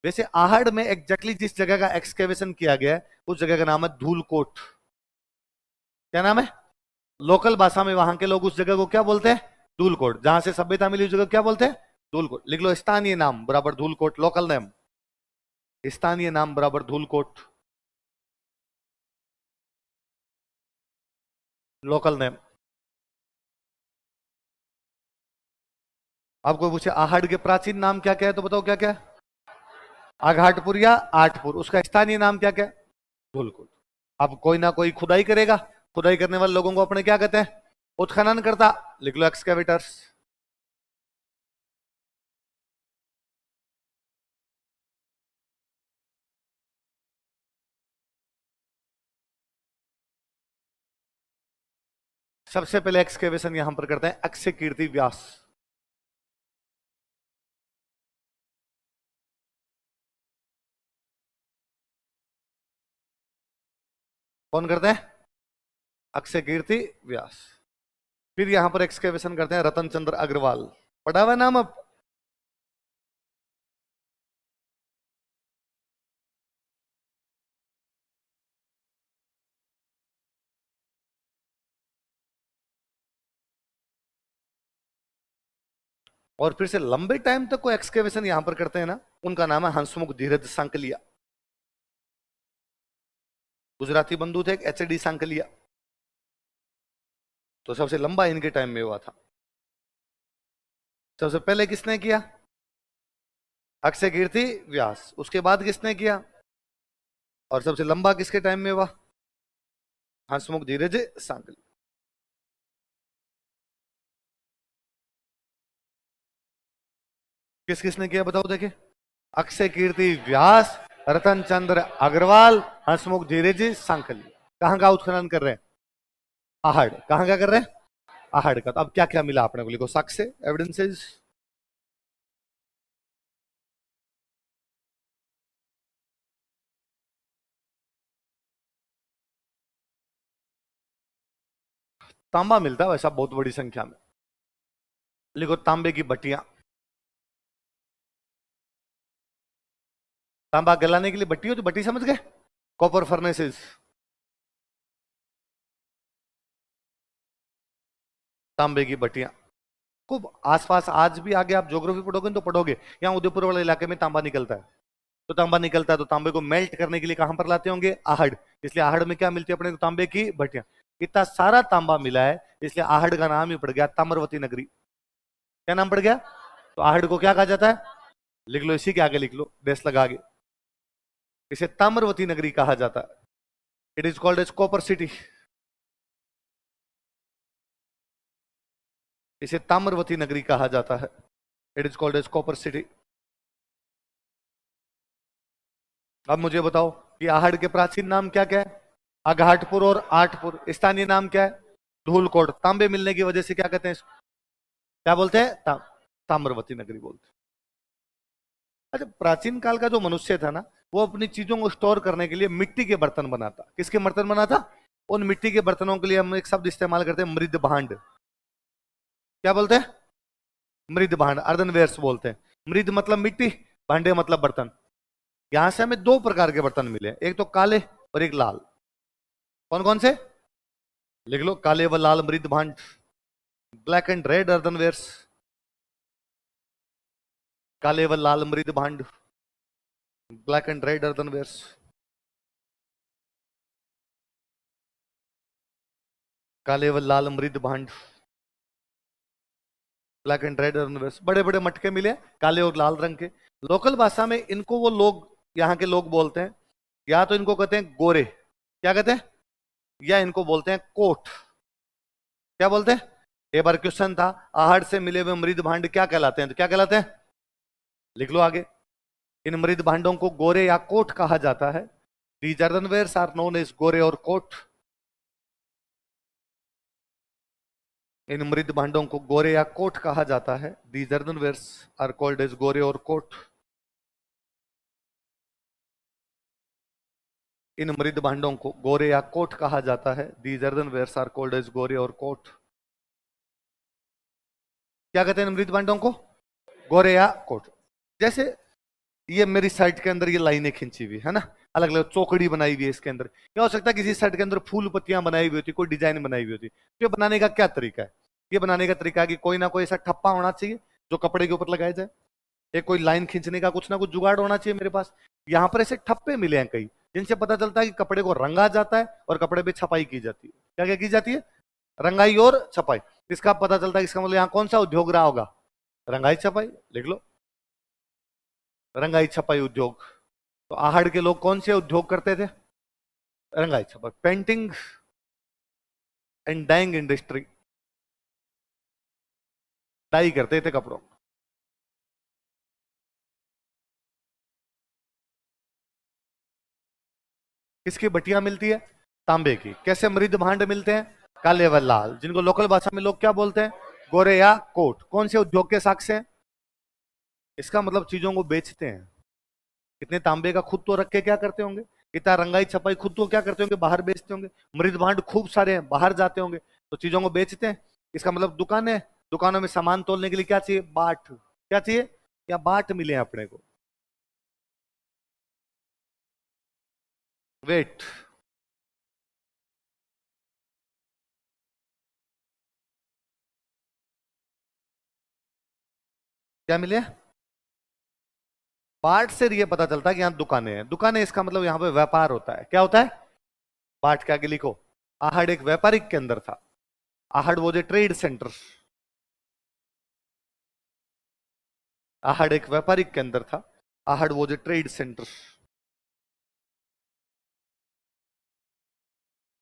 वैसे आहड़ में एग्जैक्टली जिस जगह का एक्सकेवेशन किया गया है उस जगह का नाम है धूलकोट। क्या नाम है? लोकल भाषा में वहां के लोग उस जगह को क्या बोलते हैं? धूलकोट। जहां से सभ्यता मिली उस जगह क्या बोलते हैं? धूलकोट। लिख लो स्थानीय नाम बराबर धूलकोट, लोकल नेम। स्थानीय नाम बराबर धूलकोट, लोकल नेम। आपको पूछे आहड़ के प्राचीन नाम क्या क्या है तो बताओ क्या क्या है? आघाटपुर या आठपुर। उसका स्थानीय नाम क्या क्या है? धूलकोट। अब कोई ना कोई खुदाई करेगा, खुदाई करने वाले लोगों को अपने क्या कहते हैं? उत्खनन करता। लिख लो एक्सकेवेटर्स। सबसे पहले एक्सकेवेशन यहां पर करते हैं अक्षय कीर्ति व्यास। कौन करते हैं? अक्षय कीर्ति व्यास। फिर यहां पर एक्सकेवेशन करते हैं रतन चंद्र अग्रवाल, पढ़ा हुआ नाम अब। और फिर से लंबे टाइम तक कोई एक्सकेवेशन यहां पर करते हैं ना, उनका नाम है हंसमुख धीरज सांकलिया। गुजराती बंधु थे एचडी सांकलिया, तो सबसे लंबा इनके टाइम में हुआ था। सबसे पहले किसने किया? अक्षय कीर्ति व्यास। उसके बाद किसने किया? और सबसे लंबा किसके टाइम में हुआ? हंसमुख धीरज सांकलिया। किस किसने किया बताओ देखे? अक्षय कीर्ति व्यास, रतन चंद्र अग्रवाल, हंसमुख धीरज सांकलिया। कहां का उत्खनन कर रहे हैं? आहड़। कहां का कर रहे हैं? आहड़ का। तो अब क्या क्या मिला आपने को? लिखो साक्ष्य, एविडेंसेस। तांबा मिलता है वैसा बहुत बड़ी संख्या में। लिखो तांबे की भट्टियां। तांबा गलाने के लिए भट्टी होती, भट्टी समझ गए? Copper furnaces. तांबे की भट्टियां खूब आसपास आज भी। आगे आप ज्योग्राफी पढ़ोगे तो पढ़ोगे, यहाँ उदयपुर वाले इलाके में तांबा निकलता है। तो तांबा निकलता है तो तांबे को मेल्ट करने के लिए कहां पर लाते होंगे? आहड़। इसलिए आहड़ में क्या मिलती है अपने को? तांबे की भट्टियां। इतना सारा तांबा मिला है, इसलिए आहड़ का नाम ही पड़ गया ताम्रवती नगरी। क्या नाम पड़ गया? तो आहड़ को क्या कहा जाता है? लिख लो, इसी के आगे लिख लो, देश लगा आगे। इसे ताम्रवती नगरी कहा जाता है। It is called as copper city. इसे ताम्रवती नगरी कहा जाता है। It is called as copper city. अब मुझे बताओ कि आहड़ के प्राचीन नाम क्या क्या है? अघाटपुर और आठपुर। स्थानीय नाम क्या है? धूलकोट। तांबे मिलने की वजह से क्या कहते हैं इसको? क्या बोलते हैं? ताम्रवती नगरी बोलते हैं। अच्छा, प्राचीन काल का जो मनुष्य था ना, वो अपनी चीजों को स्टोर करने के लिए मिट्टी के बर्तन बनाता। किसके बर्तन बनाता? उन मिट्टी के बर्तनों के लिए हम एक शब्द इस्तेमाल करते हैं, मृद भांड। क्या बोलते हैं? मृद भांड, अर्दनवेयर्स बोलते हैं। मृद मतलब मिट्टी, भांडे मतलब बर्तन। यहां से हमें दो प्रकार के बर्तन मिले, एक तो काले और एक लाल। कौन कौन से? लिख लो, काले व लाल मृद भांड, ब्लैक एंड रेड अर्दनवेयर्स। काले व लाल मृद भांड, ब्लैक एंड रेड अर्दनवेयर्स। काले व लाल मृद भांड, ब्लैक एंड रेड अर्दनवेयर्स। बड़े बड़े मटके मिले, काले और लाल रंग के। लोकल भाषा में इनको वो लोग, यहाँ के लोग बोलते हैं, या तो इनको कहते हैं गोरे। क्या कहते हैं? या इनको बोलते हैं कोट। क्या बोलते हैं? एक बार क्वेश्चन था, आहड़ से मिले हुए मृद भांड क्या कहलाते हैं? तो क्या कहलाते हैं? लिख लो आगे। इन मृद भांडों को गोरे या कोट कहा जाता है। दीज अर्दनवेयर्स आर नोन एज गोरे और कोट। इन मृद भांडों को गोरे या कोट कहा जाता है। दीज अर्दनवेयर्स आर कॉल्ड एज गोरे और कोट। इन मृद भांडों को गोरे या कोट कहा जाता है। दीज अर्दनवेयर्स आर कॉल्ड एज गोरे और कोट। क्या कहते हैं मृद भांडों को? गोरे या कोट। जैसे ये मेरी शर्ट के अंदर ये लाइनें खींची हुई है ना, अलग अलग चौकड़ी बनाई हुई है इसके अंदर। क्या हो सकता है किसी शर्ट के अंदर फूल पत्तियां बनाई हुई होती, कोई डिजाइन बनाई हुई होती। तो ये बनाने का क्या तरीका है? ये बनाने का तरीका है कि कोई ना कोई ऐसा ठप्पा होना चाहिए जो कपड़े के ऊपर लगाया जाए। एक कोई लाइन खींचने का कुछ ना कुछ जुगाड़ होना चाहिए मेरे पास। यहाँ पर ऐसे ठप्पे मिले हैं कई, जिनसे पता चलता है कि कपड़े को रंगा जाता है और कपड़े पे छपाई की जाती है। क्या क्या की जाती है? रंगाई और छपाई। इसका पता चलता है, इसका मतलब यहाँ कौन सा उद्योग रहा होगा? रंगाई छपाई। लिख लो, रंगाई छपाई उद्योग। तो आहड़ के लोग कौन से उद्योग करते थे? रंगाई छपाई, painting and dyeing industry. Dye करते थे कपड़ों। किसकी भट्टियां मिलती है? तांबे की। कैसे मृद भांड मिलते हैं? काले व लाल, जिनको लोकल भाषा में लोग क्या बोलते हैं? गोरे या कोट। कौन से उद्योग के साक्ष्य हैं? इसका मतलब चीजों को बेचते हैं। कितने तांबे का खुद तो रख के क्या करते होंगे? इतना रंगाई छपाई खुद तो क्या करते होंगे, बाहर बेचते होंगे। मृद भांड खूब सारे हैं, बाहर जाते होंगे तो चीजों को बेचते हैं। इसका मतलब दुकान है, दुकानों में सामान तोलने के लिए क्या चाहिए, बाट। क्या चाहिए, या बाट मिले अपने को, वेट। क्या मिले, बाट से ये पता चलता है कि यहाँ दुकानें हैं। दुकानें इसका मतलब यहाँ पे व्यापार होता है। क्या होता है, बाट के आगे लिखो, आहड़ एक व्यापारिक केंद्र था। आहड़ वो जो ट्रेड सेंटर, आहड़ एक व्यापारिक केंद्र था। आहड़ वो जो ट्रेड सेंटर।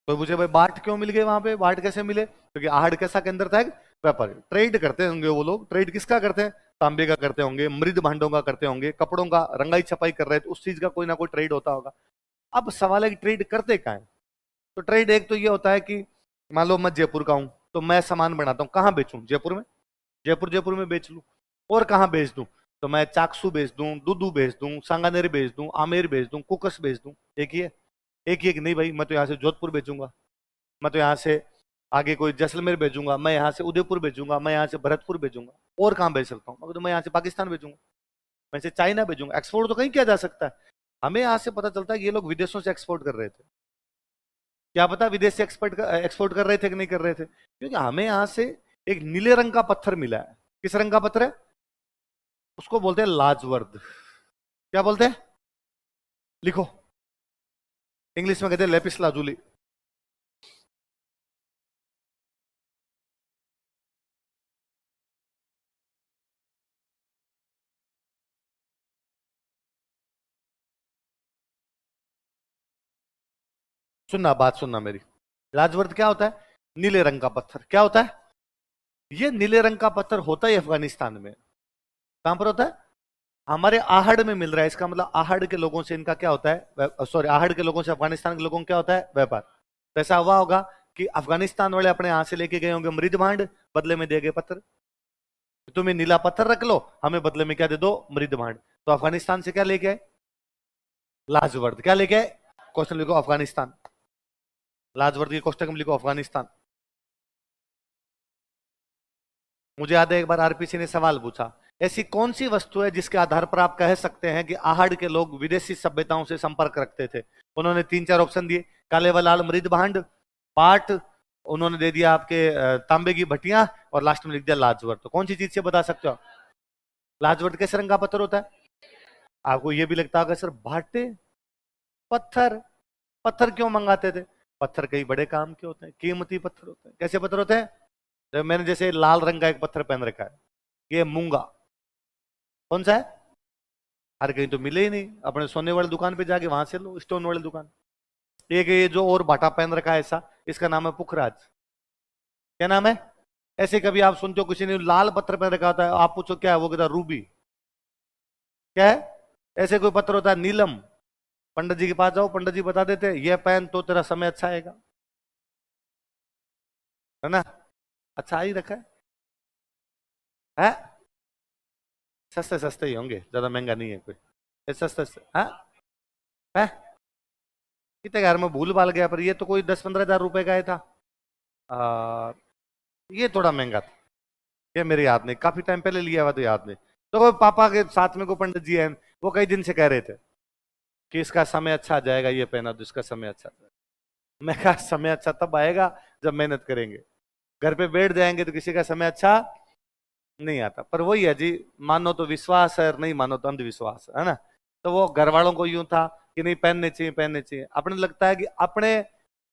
कोई पूछे भाई बाट क्यों मिल गए वहां पे, बाट कैसे मिले, क्योंकि आहड़ कैसा केंद्र था, एक व्यापारी। ट्रेड करते होंगे वो लोग, ट्रेड किसका करते हैं, तांबे का करते होंगे, मृद भांडों का करते होंगे, कपड़ों का रंगाई छपाई कर रहे थे, उस चीज का कोई ना कोई ट्रेड होता होगा। अब सवाल है कि ट्रेड करते क्या है। तो ट्रेड एक तो ये होता है कि मान लो मैं जयपुर का हूं, तो मैं सामान बनाता हूँ, कहाँ बेचूं, जयपुर में। जयपुर में बेच लूं। और कहाँ बेच दूं, तो मैं चाकसू बेच दूं, दुदू बेच दूं, सांगानेर बेच दूं, आमेर बेच दूं, कुकस बेच दूं। एक ही है, एक ही है कि नहीं भाई, मैं तो यहाँ से जोधपुर बेचूंगा, मैं तो यहाँ से आगे कोई जैसलमेर भेजूंगा, मैं यहाँ से उदयपुर भेजूंगा, मैं यहाँ से भरतपुर भेजूंगा। और कहाँ भेज सकता हूँ, तो मैं यहाँ से पाकिस्तान भेजूंगा, मैं से चाइना भेजूंगा। एक्सपोर्ट तो कहीं किया जा सकता है। हमें यहाँ से पता चलता है कि ये लोग विदेशों से एक्सपोर्ट कर रहे थे। क्या पता विदेश से एक्सपोर्ट कर रहे थे कि नहीं कर रहे थे, क्योंकि हमें यहाँ से एक नीले रंग का पत्थर मिला है। किस रंग का पत्थर है, उसको बोलते हैं लाजवर्द। क्या बोलते हैं, लिखो, इंग्लिश में कहते हैं लेपिस लाजुली। सुनना, बात सुनना मेरी। लाजवर्द क्या होता है, नीले रंग का पत्थर। क्या होता है, ये नीले रंग का पत्थर होता है अफगानिस्तान में। कहां पर होता है, हमारे आहड़ में मिल रहा है। इसका मतलब आहड़ के लोगों से इनका क्या होता है, सॉरी, आहड़ के लोगों से अफगानिस्तान के लोगों का क्या होता है, व्यापार। तो ऐसा हुआ होगा कि अफगानिस्तान वाले अपने यहां से लेके गए होंगे मृद भांड, बदले में दे गए पत्थर। तुम्हें नीला पत्थर रख लो, हमें बदले में क्या दे दो, मृद भांड। तो अफगानिस्तान से क्या लेके आए, लाजवर्द। क्या लेके आए, क्वेश्चन लिखो अफगानिस्तान, लाजवर्द की क्वेश्चन में लिखो अफगानिस्तान। मुझे याद है एक बार आरपीसी ने सवाल पूछा, ऐसी कौन सी वस्तु है जिसके आधार पर आप कह सकते हैं कि आहड़ के लोग विदेशी सभ्यताओं से संपर्क रखते थे। उन्होंने 3-4 ऑप्शन दिए, काले व लाल मृद भांड, पाट, उन्होंने दे दिया आपके तांबे की भट्टियां, और लास्ट में लिख दिया लाजवर्द। तो कौन सी चीज से बता सकते हो, लाजवर्द किस रंग का पत्थर होता है। आपको यह भी लगता होगा सर भाटे, पत्थर, पत्थर क्यों मंगाते थे। पत्थर कई बड़े काम के होते हैं, कीमती पत्थर होते हैं। कैसे पत्थर होते हैं, तो मैंने जैसे लाल रंग का एक पत्थर पहन रखा है, ये मूंगा। कौन सा है, हर कहीं तो मिले ही नहीं, अपने सोने वाली दुकान पे जाके वहां से लो, स्टोन वाली दुकान। एक ये जो और बाटा पहन रखा है ऐसा, इसका नाम है पुखराज। क्या नाम है, ऐसे कभी आप सुनते हो किसी ने लाल पत्थर पहन रखा होता है, आप पूछो क्या है, वो कहता रूबी। क्या है, ऐसे कोई पत्थर होता है नीलम। पंडित जी के पास जाओ, पंडित जी बता देते हैं ये पहन तो तेरा समय अच्छा आएगा, है ना। अच्छा ही रखा है? सस्ते सस्ते ही होंगे, ज्यादा महंगा नहीं है कोई, ये सस्ते हाँ है। कितने घर में भूल भाल गया, पर ये तो कोई 10-15 हजार रुपए का ही था। आ, ये थोड़ा महंगा था, ये मेरे याद नहीं, काफी टाइम पहले लिया हुआ तो याद नहीं। तो वो पापा के साथ में को पंडित जी हैं, वो कई दिन से कह रहे थे कि इसका समय अच्छा आ जाएगा, ये पहना तो इसका समय अच्छा आ जाएगा। मैं कहा समय अच्छा तब आएगा जब मेहनत करेंगे, घर पे बैठ जाएंगे तो किसी का समय अच्छा नहीं आता। पर वही है जी, मानो तो विश्वास है और नहीं मानो तो अंधविश्वास है ना। तो वो घर वालों को यूं था कि नहीं पहनने चाहिए, पहनने चाहिए। अपने लगता है कि अपने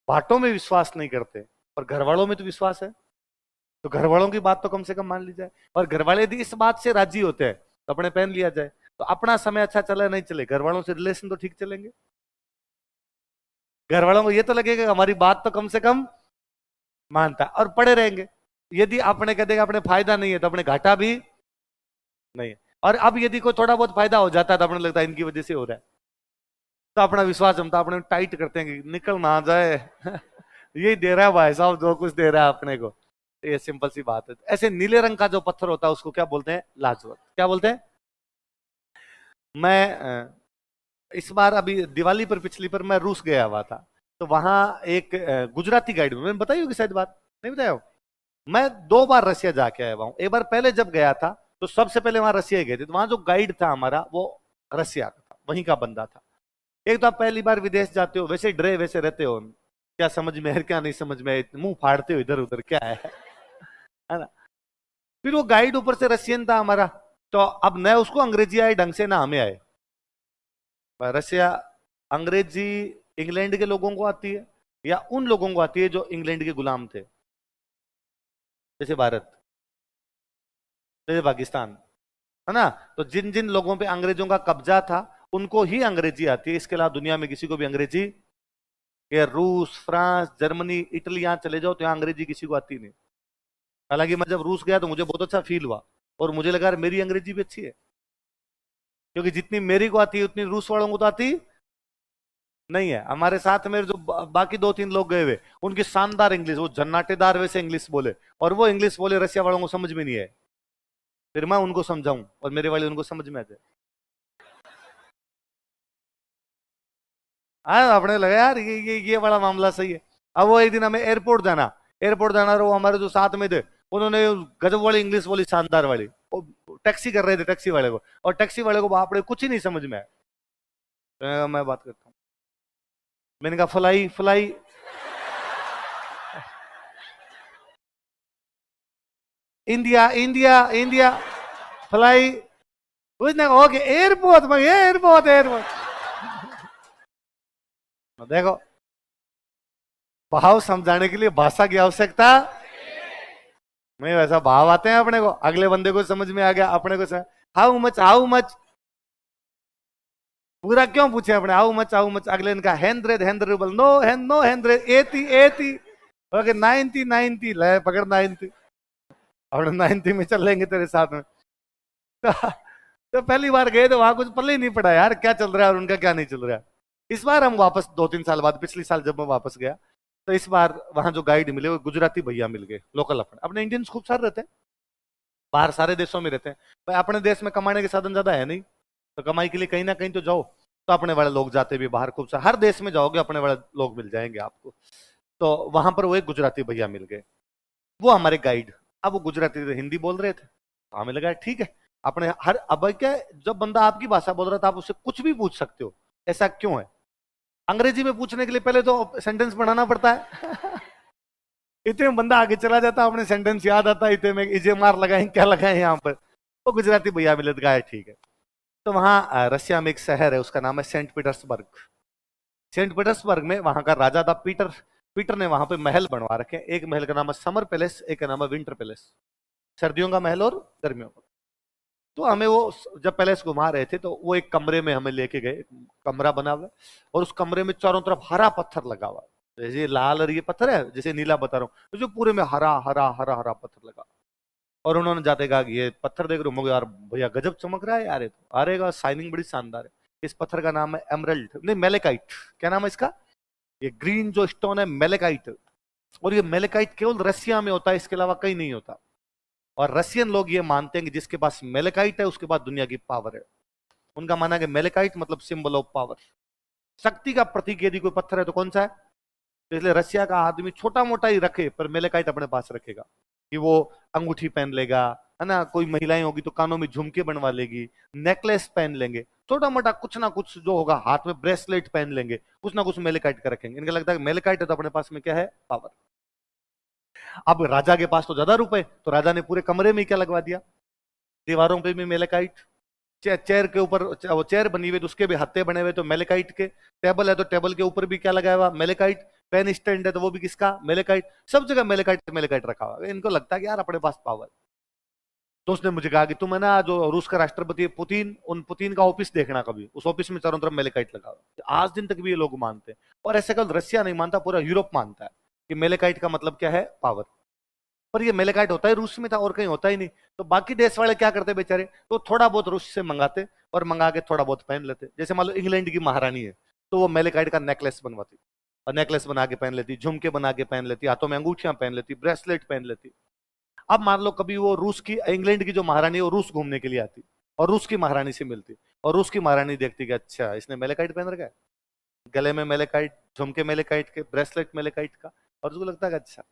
बातों में विश्वास नहीं करते, पर घर वालों में तो विश्वास है, तो घर वालों की बात तो कम से कम मान ली जाए। और घर वाले यदि इस बात से राजी होते हैं तो अपने पहन लिया जाए। तो अपना समय अच्छा चले नहीं चले, घर वालों से रिलेशन तो ठीक चलेंगे। घर वालों को ये तो लगेगा कि हमारी बात तो कम से कम मानता है, और पड़े रहेंगे। यदि अपने कह देगा अपने फायदा नहीं है तो अपने घाटा भी नहीं है। और अब यदि कोई थोड़ा बहुत फायदा हो जाता है तो अपने लगता है इनकी वजह से हो रहा है, तो अपना विश्वास जमता, अपने टाइट करते हैं कि निकल ना जाए यही दे रहा है भाई साहब, जो कुछ दे रहा है अपने को। तो ये सिंपल सी बात है। ऐसे नीले रंग का जो पत्थर होता है उसको क्या बोलते हैं, लाजवत। क्या बोलते हैं, मैं इस बार अभी दिवाली पर पिछली पर मैं रूस गया हुआ था, तो वहां एक गुजराती गाइड, मैंने बताई होगी शायद बात, नहीं बताया हो? मैं 2 बार रसिया जाके आया हुआ हूँ। एक बार पहले जब गया था तो सबसे पहले वहां रसिया ही गए थे, तो वहां जो गाइड था हमारा वो रसिया का था, वहीं का बंदा था। एक तो आप पहली बार विदेश जाते हो, वैसे डरे वैसे रहते हो, क्या समझ में है क्या नहीं समझ में है, मुंह फाड़ते हो इधर उधर क्या है ना। फिर वो गाइड ऊपर से रशियन था हमारा, तो अब न उसको अंग्रेजी आए ढंग से ना हमें आए। रसिया अंग्रेजी इंग्लैंड के लोगों को आती है या उन लोगों को आती है जो इंग्लैंड के गुलाम थे, जैसे भारत, जैसे पाकिस्तान, है ना। तो जिन जिन लोगों पे अंग्रेजों का कब्जा था उनको ही अंग्रेजी आती है, इसके अलावा दुनिया में किसी को भी अंग्रेजी, ये रूस फ्रांस जर्मनी इटली यहाँ चले जाओ तो यहाँ अंग्रेजी किसी को आती नहीं। हालांकि मैं जब रूस गया तो मुझे बहुत अच्छा फील हुआ, और मुझे लगा मेरी अंग्रेजी भी अच्छी है, क्योंकि जितनी मेरी को आती है उतनी रूस वालों को तो आती नहीं है। हमारे साथ में जो बाकी 2-3 लोग गए हुए, उनकी शानदार इंग्लिश, वो जन्नाटेदार वैसे इंग्लिश बोले, और वो इंग्लिश बोले रसिया वालों को समझ में नहीं है, फिर मैं उनको समझाऊं और मेरे वाले उनको समझ में आ जाए। हाँ अपने लगा यार ये बड़ा मामला सही है। अब वो एक दिन हमें एयरपोर्ट जाना, और वो हमारे जो साथ में थे उन्होंने गजब वाली इंग्लिश बोली, शानदार वाली, टैक्सी कर रहे थे टैक्सी वाले को, और टैक्सी वाले को बाप रे कुछ ही नहीं समझ में आया। मैं बात करता हूँ, मैंने कहा fly fly, India India India, fly, उसने ओके एयरपोर्ट में, एयरपोर्ट एयरपोर्ट। देखो, भाव समझाने के लिए भाषा की आवश्यकता नहीं, वैसा भाव आते हैं अपने को, अगले बंदे को समझ में आ गया, अपने को हाउ मच, पूरा क्यों पूछे अपने, हाउ मच, अगले इनका 100 रूबल, नो 100, 80 ओके 90 ले पकड़ 90, और 90 में चल लेंगे तेरे साथ में। तो पहली बार गए तो वहां कुछ पल्ले ही नहीं पड़ा यार, क्या चल रहा है और उनका क्या नहीं चल रहा है। इस बार हम वापस 2-3 साल बाद, पिछले साल जब मैं वापस गया, तो इस बार वहां जो गाइड मिले वो गुजराती भैया मिल गए, लोकल। अपने अपने इंडियंस खूब सारे रहते हैं, बाहर सारे देशों में रहते हैं, भाई अपने देश में कमाने के साधन ज्यादा है नहीं, तो कमाई के लिए कहीं ना कहीं तो जाओ, तो अपने वाले लोग जाते भी बाहर खूब सारे, हर देश में जाओगे अपने वाले लोग मिल जाएंगे आपको। तो वहां पर वो एक गुजराती भैया मिल गए, वो हमारे गाइड। अब वो गुजराती थे, हिंदी बोल रहे थे, हमें लगा ठीक है, अपने हर, अब क्या, जब बंदा आपकी भाषा बोल रहा था आप उससे कुछ भी पूछ सकते हो, ऐसा क्यों है? अंग्रेजी में पूछने के लिए पहले तो सेंटेंस बनाना पड़ता है। इतने में बंदा आगे चला जाता, अपने सेंटेंस याद आता, इतने में इजे मार लगाए क्या लगाए यहाँ पर। वो गुजराती भैया मिले तो गाय ठीक है। तो वहां रशिया में एक शहर है, उसका नाम है सेंट पीटर्सबर्ग। सेंट पीटर्सबर्ग में वहां का राजा था पीटर, पीटर ने वहां पे महल बनवा रखे, एक महल का नाम है समर पैलेस, एक का नाम है विंटर पैलेस, सर्दियों का महल और गर्मियों का। तो हमें वो जब पैलेस घुमा रहे थे तो वो एक कमरे में हमें लेके गए, कमरा बना हुआ है, और उस कमरे में चारों तरफ हरा पत्थर लगा हुआ है, जैसे लाल और ये पत्थर है, जैसे नीला बता रहा हूँ, तो जो पूरे में हरा हरा हरा हरा पत्थर लगा। और उन्होंने जाते कहा कि ये पत्थर देख रहे हो, यार भैया गजब चमक रहा है यार, ये तो अरे का शाइनिंग बड़ी शानदार है। इस पत्थर का नाम है एमरल्ड, नहीं मेलेकाइट, क्या नाम है इसका, ये ग्रीन जो स्टोन है मेलेकाइट। और ये मेलेकाइट केवल रसिया में होता है, इसके अलावा कहीं नहीं होता। और रशियन लोग ये मानते हैं कि जिसके पास मेलेकाइट है उसके पास दुनिया की पावर है। उनका मानना है कि मेलेकाइट मतलब सिंबल ऑफ पावर, शक्ति का प्रतीक यदि कोई पत्थर है तो कौन सा है। तो इसलिए रशिया का आदमी छोटा मोटा ही रखे पर मेलेकाइट अपने पास रखेगा, कि वो अंगूठी पहन लेगा, है ना, कोई महिलाएं होगी तो कानों में झुमके बनवा लेगी, नेकलेस पहन लेंगे, छोटा मोटा कुछ ना कुछ जो होगा, हाथ में ब्रेसलेट पहन लेंगे, कुछ ना कुछ मेलेकाइट का रखेंगे। इनका लगता है कि मेलेकाइट है तो अपने पास में क्या है, पावर। अब राजा के पास तो ज्यादा रुपए, तो राजा ने पूरे कमरे में क्या लगवा दिया, दीवारों पे भी मेलेकाइट, चेयर के ऊपर, वो चेयर बनी हुई तो उसके भी हत्थे बने हुए तो मेलेकाइट के, टेबल है तो टेबल के ऊपर भी क्या लगाया हुआ, मेलेकाइट, पेन स्टैंड है तो वो भी किसका, मेलेकाइट, सब जगह मेलेकाइट मेलेकाइट रखा हुआ। इनको लगता है कि यार अपने पास पावर। तो उसने मुझे कहा कि तुम है ना जो रूस का राष्ट्रपति पुतिन, उन पुतिन का ऑफिस देखना कभी, उस ऑफिस में चारों तरफ मेलेकाइट लगा हुआ। आज दिन तक भी ये लोग मानते हैं, और ऐसे कल रशिया नहीं मानता, पूरा यूरोप मानता है कि मेलेकाइट का मतलब क्या है, पावर। पर ये मेलेकाइट होता है रूस में था, और कहीं होता ही नहीं। तो बाकी देश वाले क्या करते बेचारे, तो थोड़ा बहुत रूस से मंगाते और मंगा के थोड़ा बहुत पहन लेते। जैसे मान लो इंग्लैंड की महारानी है तो वो मेलेकाइट का नेकलेस बनवाती, और नेकलेस बना के पहन लेती, झुमके बना के पहन लेती, हाथों में अंगूठियां पहन लेती, ब्रेसलेट पहन लेती। अब मान लो कभी वो रूस की, इंग्लैंड की जो महारानी है वो रूस घूमने के लिए आती और रूस की महारानी से मिलती, और उसकी महारानी देखती कि अच्छा इसने मेलेकाइट पहन रखा है, गले में मेलेकाइट, झुमके मेलेकाइट के, ब्रेसलेट मेलेकाइट का, और उसको लगता है कि अच्छा।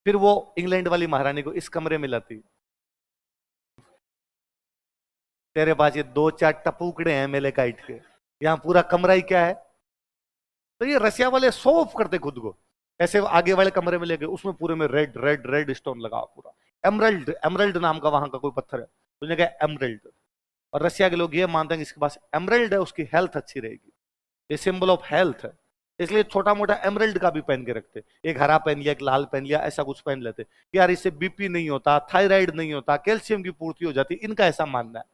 फिर वो इंग्लैंड वाली महारानी को इस कमरे में लाती, तेरे पास ये 2-4 टपूकड़े हैं मेलेकाइट के, यहाँ पूरा कमरा ही क्या है। तो ये रसिया वाले शो ऑफ करते खुद को, ऐसे आगे वाले कमरे में ले गए, उसमें पूरे में रेड रेड रेड स्टोन लगा पूरा, एमरल्ड, एमरल्ड नाम का वहां का कोई पत्थर है, उसने कहा एमरल्ड। और रसिया के लोग ये मानते हैं कि इसके पास एमरल्ड है उसकी हेल्थ अच्छी रहेगी, ये सिंबल ऑफ हेल्थ है, इसलिए छोटा मोटा एमरल्ड का भी पहन के रखते, एक हरा पहन लिया, एक लाल पहन लिया, ऐसा कुछ पहन लेते कि यार इससे बीपी नहीं होता, थायराइड नहीं होता, कैल्शियम की पूर्ति हो जाती, इनका ऐसा मानना है।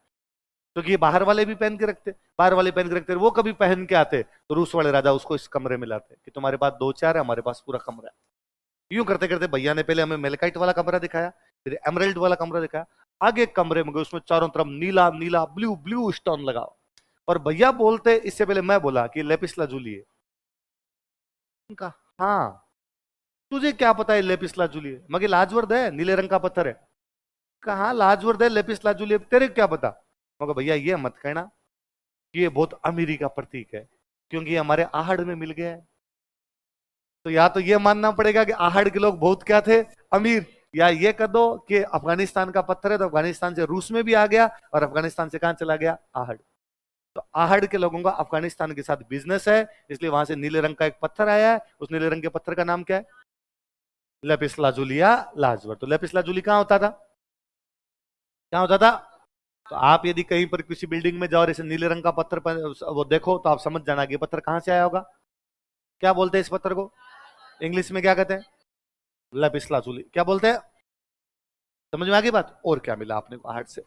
क्योंकि ये बाहर वाले भी पहन के रखते, बाहर वाले पहन के रखते, वो कभी पहन के आते तो रूस वाले राजा उसको इस कमरे में लाते कि तुम्हारे पास 2-4 है, हमारे पास पूरा कमरा है। यूं करते करते भैया ने पहले हमें मेलेकाइट वाला कमरा दिखाया, फिर एमरल्ड वाला कमरा दिखाया, आगे कमरे में गए, उसमें चारों तरफ नीला नीला ब्लू ब्लू स्टोन लगा। और भैया बोलते, इससे पहले मैं बोला कि लेपिस लाजुली है, उनका हाँ, तुझे क्या पता है लेपिस लाजुली है, मगर लाजवर्द है, नीले रंग का पत्थर है, कहा लाजवर्द है लेपिस लाजुली है, तेरे क्या पता। मगर भैया ये मत कहना कि ये बहुत अमीरी का प्रतीक है, क्योंकि ये हमारे आहड़ में मिल गया है। तो या तो ये मानना पड़ेगा कि आहड़ के लोग बहुत क्या थे, अमीर, या ये कह दो कि अफगानिस्तान का पत्थर है तो अफगानिस्तान से रूस में भी आ गया और अफगानिस्तान से कहां चला गया, आहड़। तो आहड़ के लोगों का अफगानिस्तान के साथ बिजनेस है, इसलिए वहां से नीले रंग का एक पत्थर आया है, उस नीले रंग के पत्थर का नाम क्या है, लेपिस लाजुली या लाजवर। तो लेपिस लाजुली कहां होता था, क्या होता था। तो आप यदि कहीं पर किसी बिल्डिंग में जाओ और ऐसे नीले रंग का पत्थर वो देखो तो आप समझ जाना कि ये पत्थर कहां से आया होगा। क्या बोलते हैं इस पत्थर को, इंग्लिश में क्या कहते हैं, लेपिस लाजुली। क्या बोलते हैं, समझ में आ गई बात। और क्या मिला आपने आहड़ से,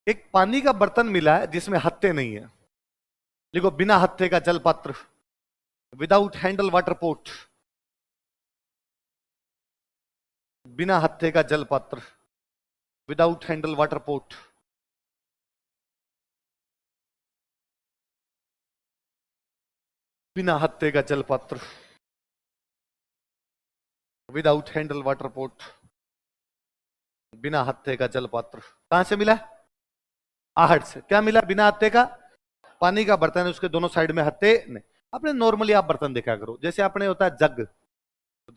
एक पानी का बर्तन मिला है जिसमें हत्थे नहीं है, देखो बिना हत्थे का जल पात्र, विदाउट हैंडल वाटर पोट, बिना हत्थे का जल पात्र, विदाउट हैंडल वाटर पोट, बिना हत्थे का जल पात्र, विदाउट हैंडल वाटर पोट, बिना हत्थे का जल पात्र, कहां से मिला, आहट से। क्या मिला, बिना हत्थे का, पानी का बर्तन है उसके दोनों साइड में हत्थे नहीं। आपने नॉर्मली आप बर्तन देखा करो, जैसे आपने होता है जग,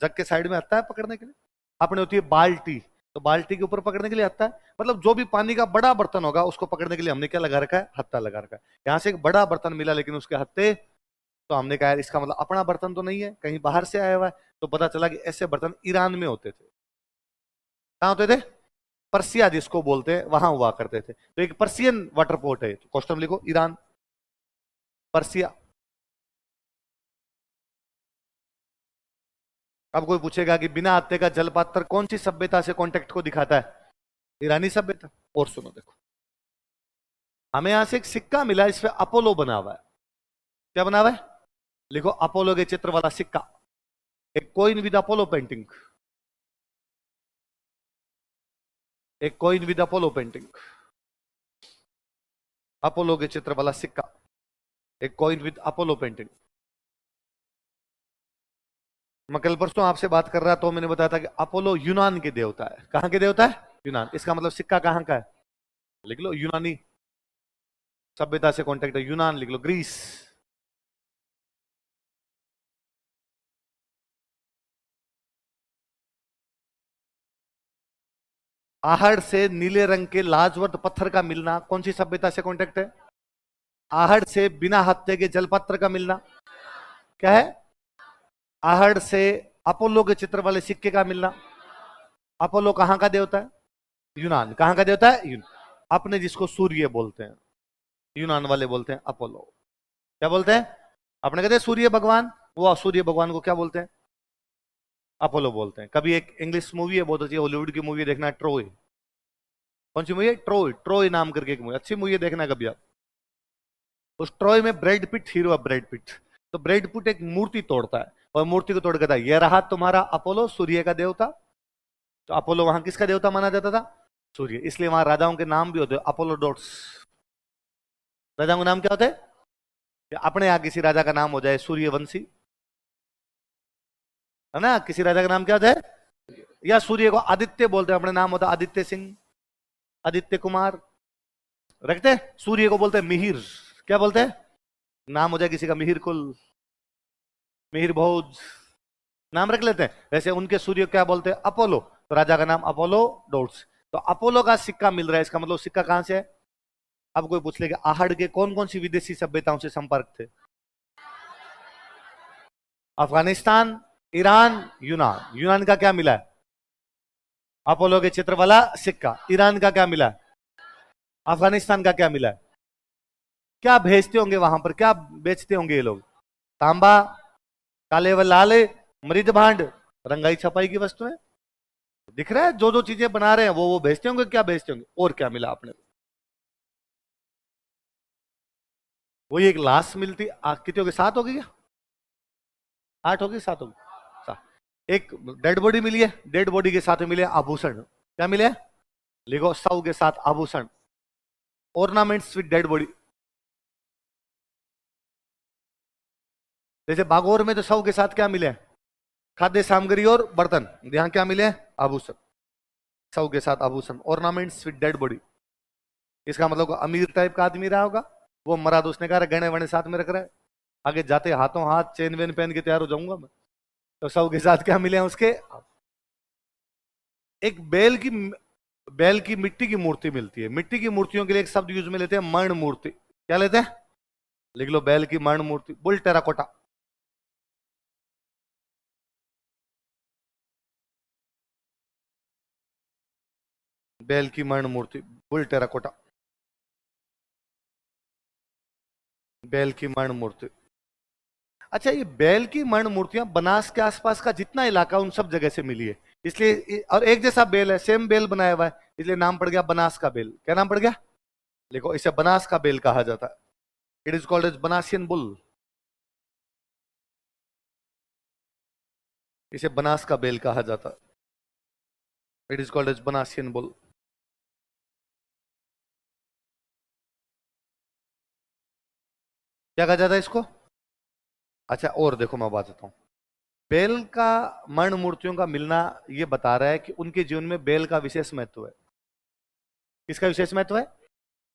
जग के साइड में हत्था है पकड़ने के लिए, आपने होती है बाल्टी, तो बाल्टी के ऊपर पकड़ने के लिए हत्था है, मतलब जो भी पानी का बड़ा बर्तन होगा उसको पकड़ने के लिए हमने क्या लगा रखा है, हत्था लगा रखा है। यहां से एक बड़ा बर्तन मिला लेकिन उसके हत्थे, तो हमने कहा यार इसका मतलब अपना बर्तन तो नहीं है, कहीं बाहर से आया हुआ है। तो पता चला कि ऐसे बर्तन ईरान में होते थे, कहां होते थे, पर्सिया जिसको बोलते हैं वहां हुआ करते थे। तो एक पर्सियन वाटर पोर्ट है, तो क्वेश्चन लिखो ईरान, पर्सिया। अब कोई पूछेगा कि बिना हत्थे का जलपात्र कौन सी सभ्यता से कॉन्टेक्ट को दिखाता है, ईरानी सभ्यता। और सुनो देखो, हमें यहां से एक सिक्का मिला, इस पे अपोलो बना हुआ है, क्या बना हुआ है, लिखो अपोलो के चित्र वाला सिक्का, एक कॉइन विद अपोलो पेंटिंग, एक coin with Apollo painting, Apollo के चित्र वाला सिक्का, एक कॉइन विद अपोलो पेंटिंग। मैं कल परसों आपसे बात कर रहा तो मैंने बताया था कि अपोलो यूनान के देवता है, कहां के देवता है, यूनान। इसका मतलब सिक्का कहां का है, लिख लो यूनानी सभ्यता से कॉन्टेक्ट है, यूनान लिख लो, ग्रीस। आहड़ से नीले रंग के लाजवंत पत्थर का मिलना कौन सी सभ्यता से कॉन्टेक्ट है, आहड़ से बिना हत्थे के जलपत्र का मिलना क्या है, आहड़ से अपोलो के चित्र वाले सिक्के का मिलना। अपोलो कहां का देवता है, यूनान। कहां का देवता है, यूनान। अपने जिसको सूर्य बोलते हैं, यूनान वाले बोलते हैं अपोलो। क्या बोलते हैं, अपने कहते हैं सूर्य भगवान, वो सूर्य भगवान को क्या बोलते हैं, अपोलो बोलते हैं। कभी एक इंग्लिश मूवी है बहुत अच्छी, हॉलीवुड की मूवी देखना, ट्रोय। कौन सी मूवी है, ट्रोय, ट्रोय नाम करके एक मूवी, अच्छी मूवी है, देखना कभी आप। उस ट्रोय में ब्रैड पिट हीरो है, ब्रैड पिट। तो ब्रैड पिट एक मूर्ति तोड़ता है और मूर्ति को तोड़ कहता है, यह रहा तुम्हारा अपोलो, सूर्य का देवता। तो अपोलो वहां किसका देवता माना जाता था, सूर्य। इसलिए वहां राजाओं के नाम भी होते हैं अपोलो डॉट्स। राजाओं के नाम क्या होते हैं, अपने यहां किसी राजा का नाम हो जाए सूर्यवंशी, है ना, किसी राजा का नाम क्या होता है, या सूर्य को आदित्य बोलते हैं, अपने नाम होता है आदित्य सिंह, आदित्य कुमार रखते हैं। सूर्य को बोलते हैं मिहिर, क्या बोलते हैं, नाम हो जाए किसी का मिहिर कुल, मिहिर भोज, नाम रख लेते हैं। वैसे उनके सूर्य को क्या बोलते हैं, अपोलो, तो राजा का नाम अपोलो डोट्स। तो अपोलो का सिक्का मिल रहा है, इसका मतलब सिक्का कहां से है। अब कोई पूछ लेगा आहड़ के कौन कौन सी विदेशी सभ्यताओं से संपर्क थे, अफगानिस्तान, ईरान, यूनान। यूनान का क्या मिला है, अपोलो के चित्र वाला सिक्का। ईरान का क्या मिला है, अफगानिस्तान का क्या मिला है। क्या भेजते होंगे वहां पर, क्या बेचते होंगे ये लोग, तांबा, काले व लाल, मृद भांड, रंगाई छपाई की वस्तुएं। दिख रहा है जो जो चीजें बना रहे हैं वो भेजते होंगे, क्या भेजते होंगे। और क्या मिला आपने, वही एक लाश मिलती, कितनी होगी, 7 होगी क्या, 8 होगी, 7 होगी, 7। एक डेड बॉडी मिली है, डेड बॉडी के साथ मिले आभूषण, क्या मिले, लिखो शव के साथ आभूषण, ऑर्नामेंट्स विद डेड बॉडी। जैसे बागोर में तो शव के साथ क्या मिले, खाद्य सामग्री और बर्तन, यहां क्या मिले, आभूषण, शव के साथ आभूषण, ऑर्नामेंट्स विद डेड बॉडी। इसका मतलब अमीर टाइप का आदमी रहा होगा, वो मरा तो उसने कहा गहने वहने साथ में रख रहा है, आगे जाते हाथों हाथ चेन वेन पहन के तैयार हो जाऊंगा मैं। तो शव के साथ क्या मिले हैं उसके, एक बैल की मिट्टी की मूर्ति मिलती है। मिट्टी की मूर्तियों के लिए एक शब्द यूज में लेते हैं, मर्ण मूर्ति, क्या लेते हैं, लिख लो बैल की मर्ण मूर्ति, बुल टेराकोटा। बैल की मर्ण मूर्ति, बुल टेराकोटा, बैल की मर्ण मूर्ति। अच्छा, ये बैल की मर्ण मूर्तियां बनास के आसपास का जितना इलाका उन सब जगह से मिली है, इसलिए, और एक जैसा बेल है, सेम बेल बनाया हुआ है, इसलिए नाम पड़ गया बनास का बेल। क्या नाम पड़ गया, देखो इसे बनास का बेल कहा जाता है, it is called as Banasian bull, इसे बनास का बेल कहा जाता है, it is called as Banasian bull. क्या कहा जाता है इसको। अच्छा और देखो मैं बात बताता हूं, बेल का मर्ण मूर्तियों का मिलना यह बता रहा है कि उनके जीवन में बेल का विशेष महत्व है। किसका विशेष महत्व है,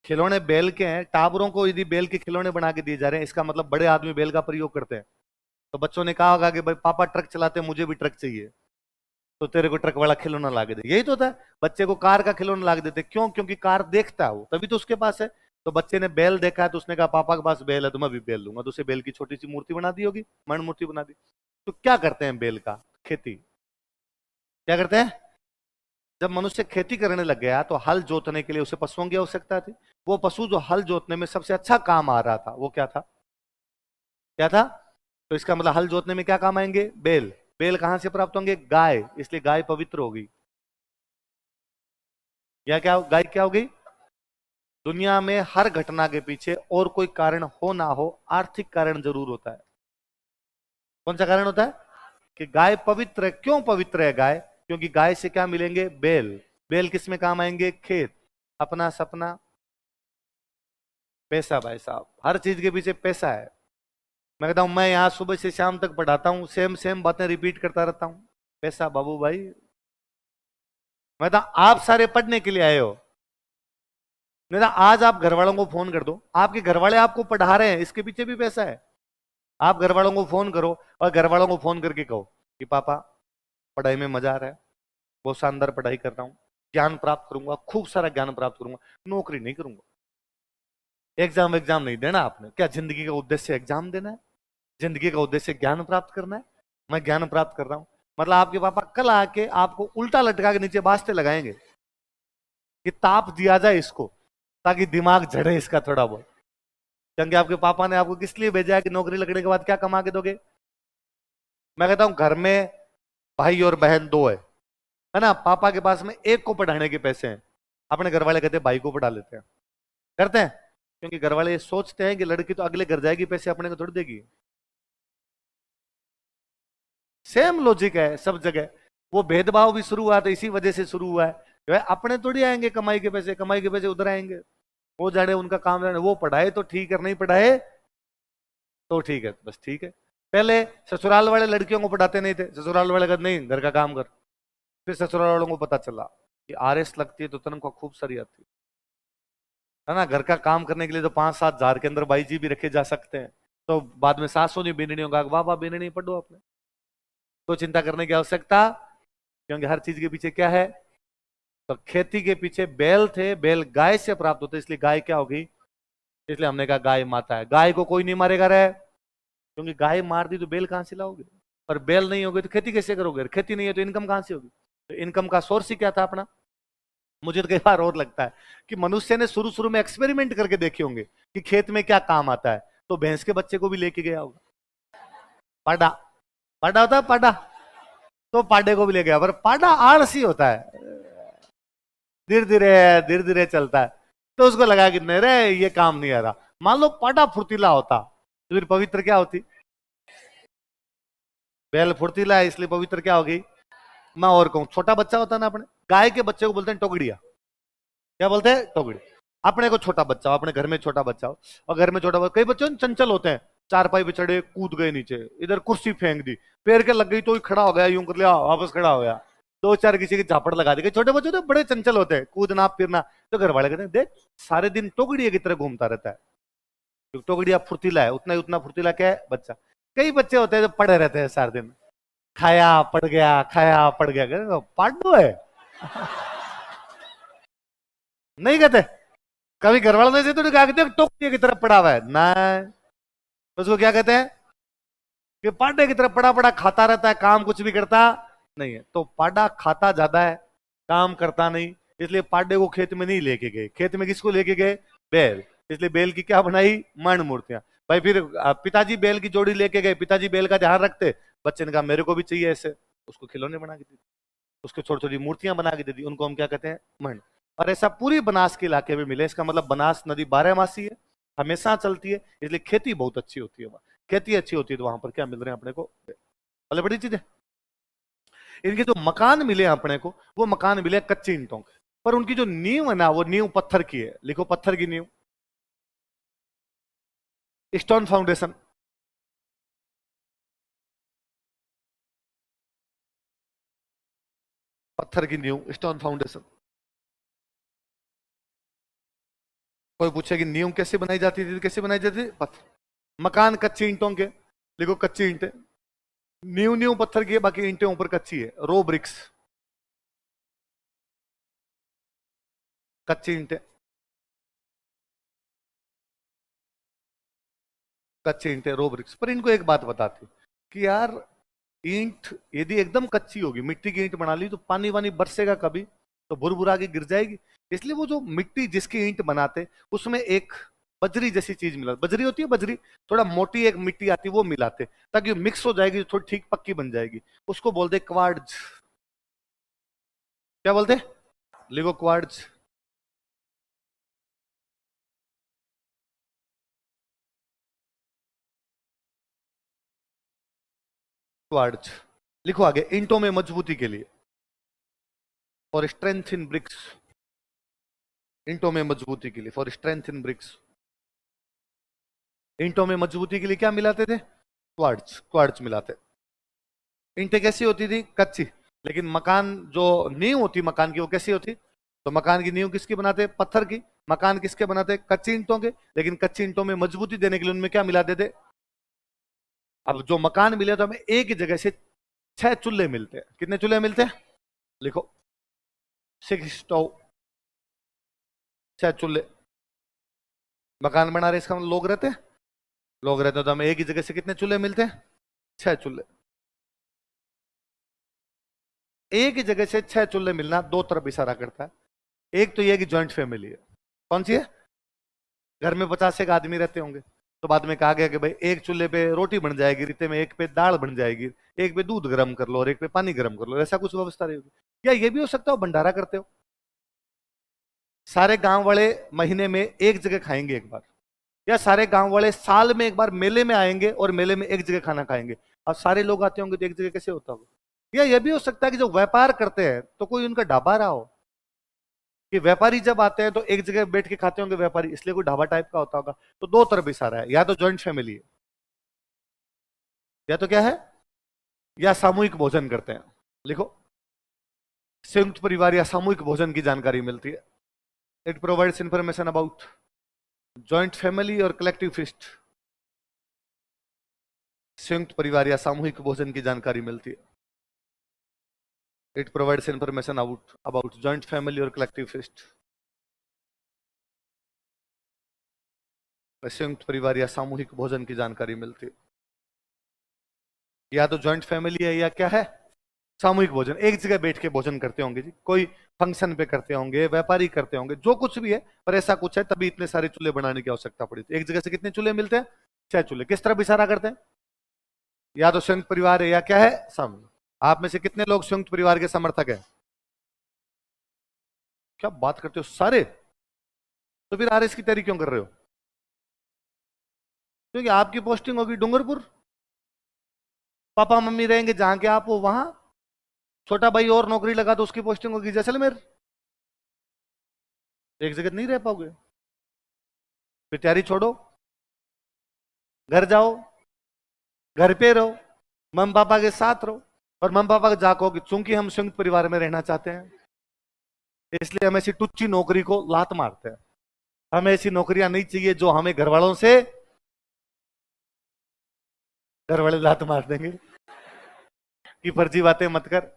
खिलौने बेल के हैं, टाबरों को यदि बेल के खिलौने बना के दिए जा रहे हैं, इसका मतलब बड़े आदमी बेल का प्रयोग करते हैं। तो बच्चों ने कहा होगा कि भाई पापा ट्रक चलाते हैं, मुझे भी ट्रक चाहिए, तो तेरे को ट्रक वाला खिलौना ला के दे। यही तो होता है, बच्चे को कार का खिलौना ला के देते, क्यों, क्योंकि कार देखता है वो, तभी तो उसके पास है। तो बच्चे ने बैल देखा है तो उसने कहा पापा के पास बैल है तो मैं भी बैल लूंगा, तो उसे बैल की छोटी सी मूर्ति बना दी होगी, मर्ण मूर्ति बना दी। तो क्या करते हैं बैल का, खेती, क्या करते हैं, जब मनुष्य खेती करने लग गया तो हल जोतने के लिए उसे पशुओं की आवश्यकता थी। वो पशु जो हल जोतने में सबसे अच्छा काम आ रहा था वो क्या था, क्या था, तो इसका मतलब हल जोतने में क्या काम आएंगे, बैल। बैल कहां से प्राप्त होंगे, गाय, इसलिए गाय पवित्र होगी। या क्या, गाय क्या होगी, दुनिया में हर घटना के पीछे और कोई कारण हो ना हो, आर्थिक कारण जरूर होता है। कौन सा कारण होता है, कि गाय पवित्र है। क्यों पवित्र है गाय, क्योंकि गाय से क्या मिलेंगे, बैल। बैल किस में काम आएंगे, खेत, अपना सपना, पैसा। भाई साहब हर चीज के पीछे पैसा है। मैं कहता हूं मैं यहां सुबह से शाम तक पढ़ाता हूं, सेम सेम बातें रिपीट करता रहता हूं, पैसा बाबू भाई। मैं कहता आप सारे पढ़ने के लिए आए हो, नहीं तो आज आप घर वालों को फोन कर दो, आपके घर वाले आपको पढ़ा रहे हैं, इसके पीछे भी पैसा है। आप घर वालों को फोन करो और घर वालों को फोन करके कहो कि पापा पढ़ाई में मजा आ रहा है, बहुत शानदार पढ़ाई कर रहा हूँ, ज्ञान प्राप्त करूंगा, खूब सारा ज्ञान प्राप्त करूंगा, नौकरी नहीं करूंगा। एग्जाम एग्जाम नहीं देना आपने, क्या जिंदगी का उद्देश्य एग्जाम देना है, जिंदगी का उद्देश्य ज्ञान प्राप्त करना है। मैं ज्ञान प्राप्त कर रहा हूं, मतलब आपके पापा कल आके आपको उल्टा लटका के नीचे बास्ते लगाएंगे कि ताप दिया जाए इसको, ताकि दिमाग झड़े इसका थोड़ा बहुत। क्योंकि आपके पापा ने आपको किस लिए भेजा है कि नौकरी लगने के बाद क्या कमा के दोगे। मैं कहता हूं घर में भाई और बहन दो है ना, पापा के पास में एक को पढ़ाने के पैसे हैं, अपने घर वाले कहते हैं भाई को पढ़ा लेते हैं, करते हैं, क्योंकि घर वाले ये सोचते हैं कि लड़की तो अगले घर जाएगी, पैसे अपने को थोड़ी देगी। सेम लॉजिक है सब जगह। वो भेदभाव भी शुरू हुआ तो इसी वजह से शुरू हुआ है, जो है अपने थोड़ी आएंगे कमाई के पैसे, कमाई के पैसे उधर आएंगे, वो जाने उनका काम जाने, वो पढ़ाए तो ठीक है, नहीं पढ़ाए तो ठीक है, बस ठीक है। पहले ससुराल वाले लड़कियों को पढ़ाते नहीं थे, ससुराल वाले कहते नहीं घर का काम कर, फिर ससुराल वालों को पता चला कि आरएस लगती है तो तनख्वाह खूब सारी आती है ना। घर का काम करने के लिए तो 5-7 हजार के अंदर बाई जी भी रखे जा सकते हैं। तो बाद में सासों ने बीननियों का वाह वाह बीननी पढ़ो आपने, तो चिंता करने की आवश्यकता, क्योंकि हर चीज के पीछे क्या है। तो खेती के पीछे बैल थे, बैल गाय से प्राप्त होते, इसलिए गाय क्या होगी, इसलिए हमने कहा गाय माता है। गाय को कोई नहीं मारेगा रे, क्योंकि गाय मार दी तो बैल कहां से लाओगे, और बैल नहीं होगे तो खेती कैसे करोगे, खेती नहीं है तो इनकम कहां से होगी। तो इनकम का सोर्स ही क्या था अपना। मुझे तो कई बार और लगता है कि मनुष्य ने शुरू शुरू में एक्सपेरिमेंट करके देखे होंगे कि खेत में क्या काम आता है, तो भैंस के बच्चे को भी लेके गया होगा। पाडा, पाडा होता है पाडा, तो पाडे को भी ले गया, पर पाडा आलसी होता है, धीरे धीरे चलता है। तो उसको लगा कि नहीं रे ये काम नहीं आ रहा। मान लो पाडा फुर्तीला होता तो फिर पवित्र क्या होती। बैल फुर्तीला है इसलिए पवित्र क्या होगी। मैं और कहूं, छोटा बच्चा होता है ना, अपने गाय के बच्चे को बोलते हैं टोगड़िया। क्या बोलते हैं, टोगड़ी। अपने को छोटा बच्चा हो, अपने घर में छोटा बच्चा हो, और घर में छोटा बच्चा, कई बच्चे चंचल होते हैं, चारपाई पे चढ़े कूद गए नीचे, इधर कुर्सी फेंक दी, पैर के लग गई तो खड़ा हो गया, यूं कर लिया वापस खड़ा हो गया, दो चार किसी की झापड़ लगा दी। छोटे बच्चे तो बड़े चंचल होते हैं, कूदना फिरना। तो घर वाले कहते हैं देख सारे दिन टोगड़िया की तरह घूमता रहता है, क्योंकि टोगड़िया फुर्तीला है, उतना ही उतना फुर्तीला क्या है बच्चा। कई बच्चे होते हैं जो पड़े रहते हैं सारे दिन, खाया पड़ गया, खाया पड़ गया, पाडो है। नहीं कहते, कभी घर वालों ने तो क्या कहते हैं टोकरिया की तरफ पड़ा हुआ है ना, तो उसको क्या कहते हैं कि पाडे की तरफ पड़ा पड़ा खाता रहता है, काम कुछ भी करता नहीं है। तो पाडा खाता ज्यादा है, काम करता नहीं, इसलिए पाडे को खेत में नहीं लेके गए। खेत में किसको लेके गए, बैल। इसलिए बैल की क्या बनाई, मण मूर्तियां। भाई फिर पिताजी बैल की जोड़ी लेके गए, पिताजी बैल का ध्यान रखते, बच्चे ने कहा मेरे को भी चाहिए ऐसे, उसको खिलौने बना के दी, उसको छोटी छोटी मूर्तियां बना के दे दी, उनको हम क्या कहते हैं, मण। और ऐसा पूरी बनास के इलाके में मिले, इसका मतलब बनास नदी 12 मासी है, हमेशा चलती है, इसलिए खेती बहुत अच्छी होती है वहां। खेती अच्छी होती है तो वहां पर क्या मिल रहे हैं अपने को, भले बड़ी चीजें। इनके जो मकान मिले अपने को, वो मकान मिले कच्ची ईंटों के, पर उनकी जो नींव है ना, वो नींव पत्थर की है। लिखो पत्थर की नींव, स्टोन फाउंडेशन। पत्थर की नींव, स्टोन फाउंडेशन। कोई पूछे कि नींव कैसे बनाई जाती थी, कैसे बनाई जाती थी, पत्थर। मकान कच्ची ईंटों के, लिखो कच्ची ईंटें। नींव नींव पत्थर की है, बाकी ईंटें ऊपर कच्ची है, रो ब्रिक्स, कच्ची ईंटें, कच्ची ईंटें रो ब्रिक्स। पर इनको एक बात बताती कि यार ईंट यदि एकदम कच्ची होगी, मिट्टी की ईंट बना ली, तो पानी वानी बरसेगा कभी तो भुरभुरा के गिर जाएगी। इसलिए वो जो मिट्टी जिसकी ईंट बनाते, उसमें एक बजरी जैसी चीज मिला, बजरी होती है बजरी, थोड़ा मोटी एक मिट्टी आती है, वो मिलाते ताकि मिक्स हो जाएगी, थोड़ी ठीक पक्की बन जाएगी। उसको बोलते क्वार्ट्ज। क्या बोलते, लिखो क्वार्ट्ज। क्वार्ट्ज लिखो आगे, ईंटों में मजबूती के लिए, फॉर स्ट्रेंथ इन ब्रिक्स। ईंटों में मजबूती के लिए, फॉर स्ट्रेंथ इन ब्रिक्स। ईंटों में मजबूती के लिए क्या मिलाते थे, क्वार्ट्ज, क्वार्ट्ज मिलाते। ईंटें कैसी होती थी, कच्ची। लेकिन मकान जो नींव होती मकान की, वो कैसी होती, तो मकान की नींव किसकी बनाते, पत्थर की। मकान किसके बनाते, कच्ची ईंटों के। लेकिन कच्ची ईंटों में मजबूती देने के लिए उनमें क्या मिलाते थे। अब जो मकान मिले तो हमें एक ही जगह से 6 चूल्हे मिलते हैं। कितने चूल्हे मिलते हैं, लिखो 6 स्टोव, 6 चूल्हे। मकान बना रहे, इसका मतलब लोग रहते हैं, लोग रहते हैं, तो हमें एक ही जगह से कितने चूल्हे मिलते हैं, 6 चूल्हे। एक ही जगह से 6 चूल्हे मिलना दो तरफ इशारा करता है। एक तो यह कि ज्वाइंट फैमिली है, कौन सी है, घर में 50 एक आदमी रहते होंगे, तो बाद में कहा गया कि भाई एक चूल्हे पे रोटी बन जाएगी, रिते में एक पे दाल बन जाएगी, एक पे दूध गर्म कर लो और एक पे पानी गर्म कर लो, ऐसा कुछ व्यवस्था रहेगी। या ये भी हो सकता हो भंडारा करते हो, सारे गांव वाले महीने में एक जगह खाएंगे एक बार, या सारे गांव वाले साल में एक बार मेले में आएंगे और मेले में एक जगह खाना खाएंगे। अब सारे लोग आते होंगे तो एक जगह कैसे होता होगा। या यह भी हो सकता है कि जो व्यापार करते हैं तो कोई उनका ढाबा रहा हो, कि व्यापारी जब आते हैं तो एक जगह बैठ के खाते होंगे व्यापारी, इसलिए कोई ढाबा टाइप का होता होगा। तो दो तरफ इशारा है, या तो ज्वाइंट फैमिली है, या तो क्या है, या सामूहिक भोजन करते हैं। लिखो संयुक्त परिवार या सामूहिक भोजन की जानकारी मिलती है। It provides information about joint family और कलेक्टिव फीस्ट। संयुक्त परिवार या सामूहिक भोजन की जानकारी मिलती है। It provides information about joint family और कलेक्टिव फीस्ट। संयुक्त परिवार या सामूहिक भोजन की जानकारी मिलती है। या तो जॉइंट फैमिली है या क्या है, सामूहिक भोजन। एक जगह बैठ के भोजन करते होंगे जी, कोई फंक्शन पे करते होंगे, व्यापारी करते होंगे, जो कुछ भी है, पर ऐसा कुछ है तभी इतने सारे चूल्हे बनाने की आवश्यकता पड़ी। एक जगह से कितने चूल्हे मिलते हैं? 6 चूल्हे। किस तरफ इशारा करते हैं? या तो संयुक्त परिवार है या क्या है, सामूहिक। आप में से कितने लोग संयुक्त परिवार के समर्थक हैं? क्या बात करते हो सारे? तो फिर आरएस की तैयारी क्यों कर रहे हो? क्योंकि आपकी पोस्टिंग होगी डूंगरपुर, पापा मम्मी रहेंगे जहां के आप हो वहां, छोटा भाई और नौकरी लगा तो उसकी पोस्टिंग होगी जैसलमेर। एक जगह नहीं रह पाओगे। फिर तैयारी छोड़ो, घर जाओ, घर पे रहो, मम पापा के साथ रहो। और मम पापा को जाको कि चूंकि हम संयुक्त परिवार में रहना चाहते हैं, इसलिए हम ऐसी टुच्ची नौकरी को लात मारते हैं। हमें ऐसी नौकरियां नहीं चाहिए जो हमें घर वालों से, घर वाले लात मार देंगे कि फर्जी बातें मत कर।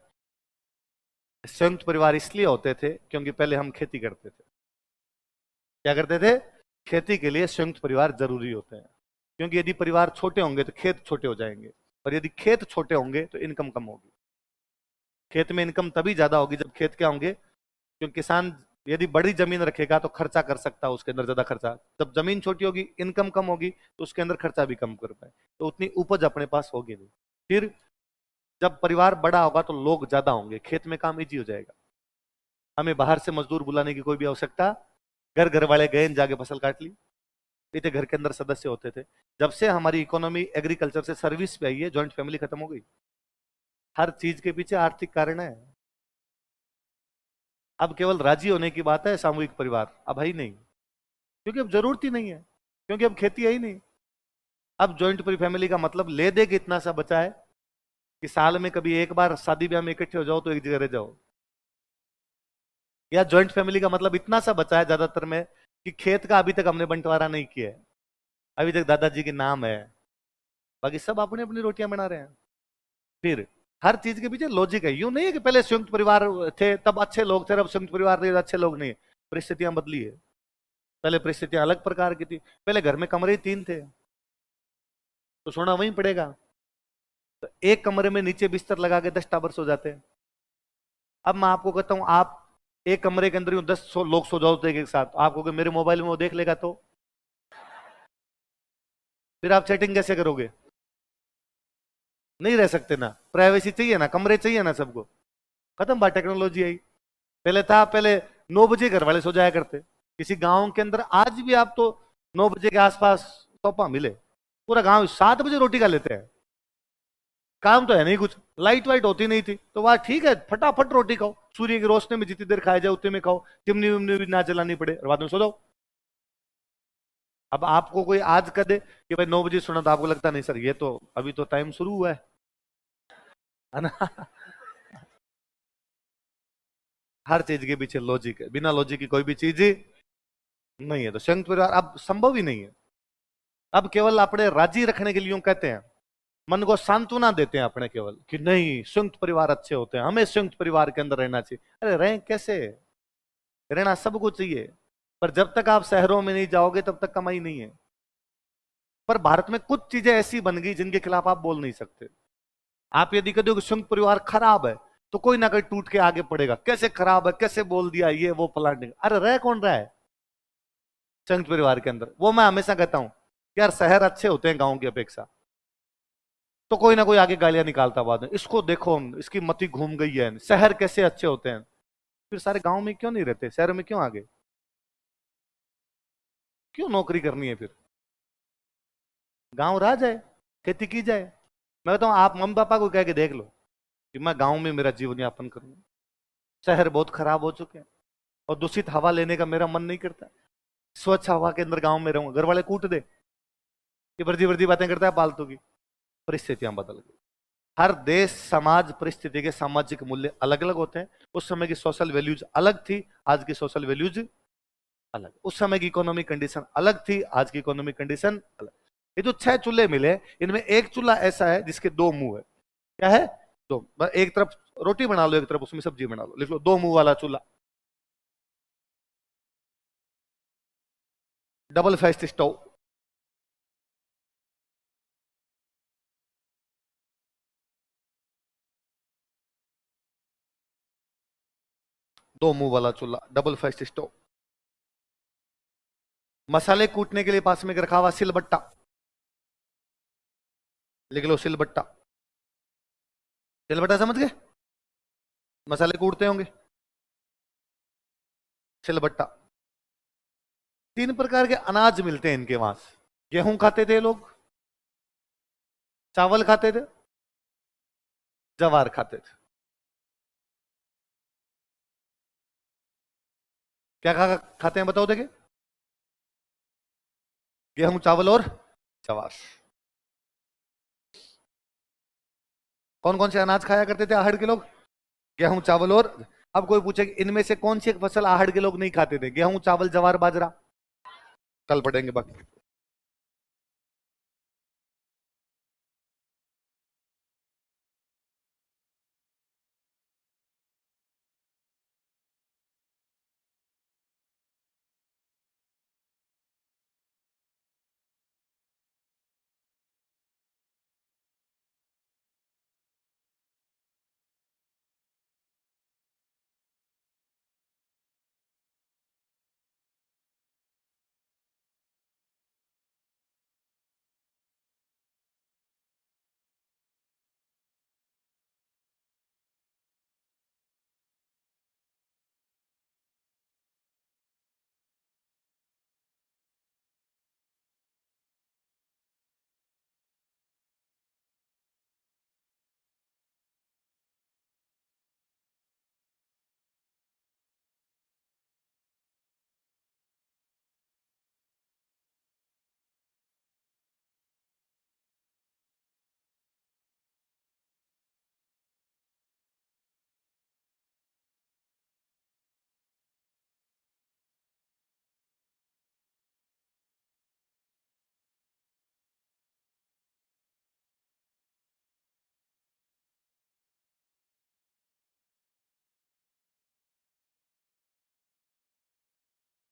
संयुक्त परिवार इसलिए होते थे क्योंकि पहले हम खेती करते थे। क्या करते थे? खेती के लिए संयुक्त परिवार जरूरी होते हैं। क्योंकि यदि परिवार छोटे होंगे तो खेत छोटे हो जाएंगे, और यदि खेत छोटे होंगे तो इनकम कम होगी। खेत में इनकम तभी ज्यादा होगी जब खेत क्या होंगे, क्योंकि किसान यदि बड़ी जमीन रखेगा तो खर्चा कर सकता है, उसके अंदर ज्यादा खर्चा। जब जमीन छोटी होगी, इनकम कम होगी, तो उसके अंदर खर्चा भी कम कर पाए, तो उतनी उपज अपने पास होगी नहीं। फिर जब परिवार बड़ा होगा तो लोग ज्यादा होंगे, खेत में काम इजी हो जाएगा। हमें बाहर से मजदूर बुलाने की कोई भी आवश्यकता, घर घर वाले गए, जाके फसल काट ली। इतने घर के अंदर सदस्य होते थे। जब से हमारी इकोनॉमी एग्रीकल्चर से सर्विस पे आई है, जॉइंट फैमिली खत्म हो गई। हर चीज के पीछे आर्थिक कारण है। अब केवल राजी होने की बात है, सामूहिक परिवार अब है ही नहीं, क्योंकि अब जरूरत ही नहीं है, क्योंकि अब खेती है ही नहीं। अब जॉइंट फैमिली का मतलब ले दे के इतना सा बचा है कि साल में कभी एक बार शादी ब्याह में इकट्ठे हो जाओ तो एक जगह रह जाओ। या जॉइंट फैमिली का मतलब इतना सा बचा है ज्यादातर में कि खेत का अभी तक हमने बंटवारा नहीं किया है, अभी तक दादाजी के नाम है, बाकी सब अपनी अपनी रोटियां बना रहे हैं। फिर हर चीज के पीछे लॉजिक है। यूं नहीं है कि पहले संयुक्त परिवार थे तब अच्छे लोग थे, अब संयुक्त परिवार थे अच्छे लोग नहीं है। परिस्थितियां बदली है। पहले परिस्थितियां अलग प्रकार की थी। पहले घर में कमरे ही 3 थे, तो सोना वहीं पड़ेगा। तो एक कमरे में नीचे बिस्तर लगा के 10 टावर सो जाते हैं। अब मैं आपको कहता हूं, आप एक कमरे के अंदर यूं 10 लोग सो जाओ तो एक साथ, आपको कि मेरे मोबाइल में वो देख लेगा, तो फिर आप चैटिंग कैसे करोगे? नहीं रह सकते ना, प्राइवेसी चाहिए ना, कमरे चाहिए ना सबको। खत्म बात, टेक्नोलॉजी आई। पहले था, पहले 9 बजे घर वाले सो जाया करते। किसी गांव के अंदर आज भी आप तो 9 बजे के आसपास तोपा मिले, पूरा गांव 7 बजे रोटी खा लेते हैं। काम तो है नहीं कुछ, लाइट वाइट होती नहीं थी, तो वह ठीक है, फटाफट रोटी खाओ, सूर्य की रोशनी में जितनी देर खाया जाए उतने में खाओ, चिमनी विमनी भी ना जलानी पड़े, और बाद में सो जाओ। अब आपको कोई आज कह दे कि भाई 9 बजे सोना, तो आपको लगता नहीं सर ये तो अभी तो टाइम शुरू हुआ है ना। हर चीज के पीछे लॉजिक है, बिना लॉजिक की कोई भी चीज नहीं है। तो संयुक्त परिवार अब संभव ही नहीं है। अब केवल अपने राजी रखने के लिए यूं कहते हैं, मन को सांत्वना देते हैं अपने, केवल कि नहीं संयुक्त परिवार अच्छे होते हैं, हमें संयुक्त परिवार के अंदर रहना चाहिए। अरे रहें कैसे? रहना सबको चाहिए, पर जब तक आप शहरों में नहीं जाओगे तब तक कमाई नहीं है। पर भारत में कुछ चीजें ऐसी बन गई जिनके खिलाफ आप बोल नहीं सकते। आप यदि कहते हो कि संयुक्त परिवार खराब है, तो कोई ना कोई टूट के आगे पड़ेगा, कैसे खराब है, कैसे बोल दिया ये वो फलाने। अरे रह कौन रहा है संयुक्त परिवार के अंदर? वो मैं हमेशा कहता हूं कि यार शहर अच्छे होते हैं गांव की अपेक्षा, तो कोई ना कोई आगे गालियां निकालता बाद में, इसको देखो इसकी मति घूम गई है, शहर कैसे अच्छे होते हैं। फिर सारे गांव में क्यों नहीं रहते, शहर में क्यों आगे, क्यों नौकरी करनी है? फिर गांव रह जाए, खेती की जाए। मैं कहता हूं आप मम्मी पापा को कह के देख लो कि मैं गांव में मेरा जीवन यापन करूंगा। शहर बहुत खराब हो चुके हैं, और दूषित हवा लेने का मेरा मन नहीं करता। स्वच्छ हवा के अंदर गांव में रहूंगा। घर वाले कूट दे कि वर्दी वर्दी बातें करता है फालतू की। परिस्थितियां बदल गई। हर देश समाज परिस्थिति के सामाजिक मूल्य अलग अलग होते हैं। उस समय की सोशल वैल्यूज अलग थी, आज की सोशल वैल्यूज अलग। उस समय की इकोनॉमिक कंडीशन अलग थी, आज की इकोनॉमिक कंडीशन अलग। ये जो 6 चूल्हे मिले, इनमें एक चूल्हा ऐसा है जिसके 2 मुंह है। क्या है? दो। एक तरफ रोटी बना लो, एक तरफ उसमें सब्जी बना लो, लिख लो 2 मुंह वाला चूल्हा। Double fest stove. दो मुंह वाला चूल्हा, डबल फेस्ट स्टोव। मसाले कूटने के लिए पास में रखा हुआ सिलबट्टा, लिख लो सिलबट्टा। सिलबट्टा समझ गए? मसाले कूटते होंगे, सिलबट्टा। 3 प्रकार के अनाज मिलते हैं इनके पास। गेहूं खाते थे लोग, चावल खाते थे, जवार खाते थे। क्या खाते हैं बताओ देखे? गेहूं, चावल और जवार। कौन कौन से अनाज खाया करते थे आहड़ के लोग? गेहूं, चावल और। अब कोई पूछे कि इनमें से कौन सी एक फसल आहड़ के लोग नहीं खाते थे? गेहूं, चावल, जवार, बाजरा। कल पढ़ेंगे बाकी।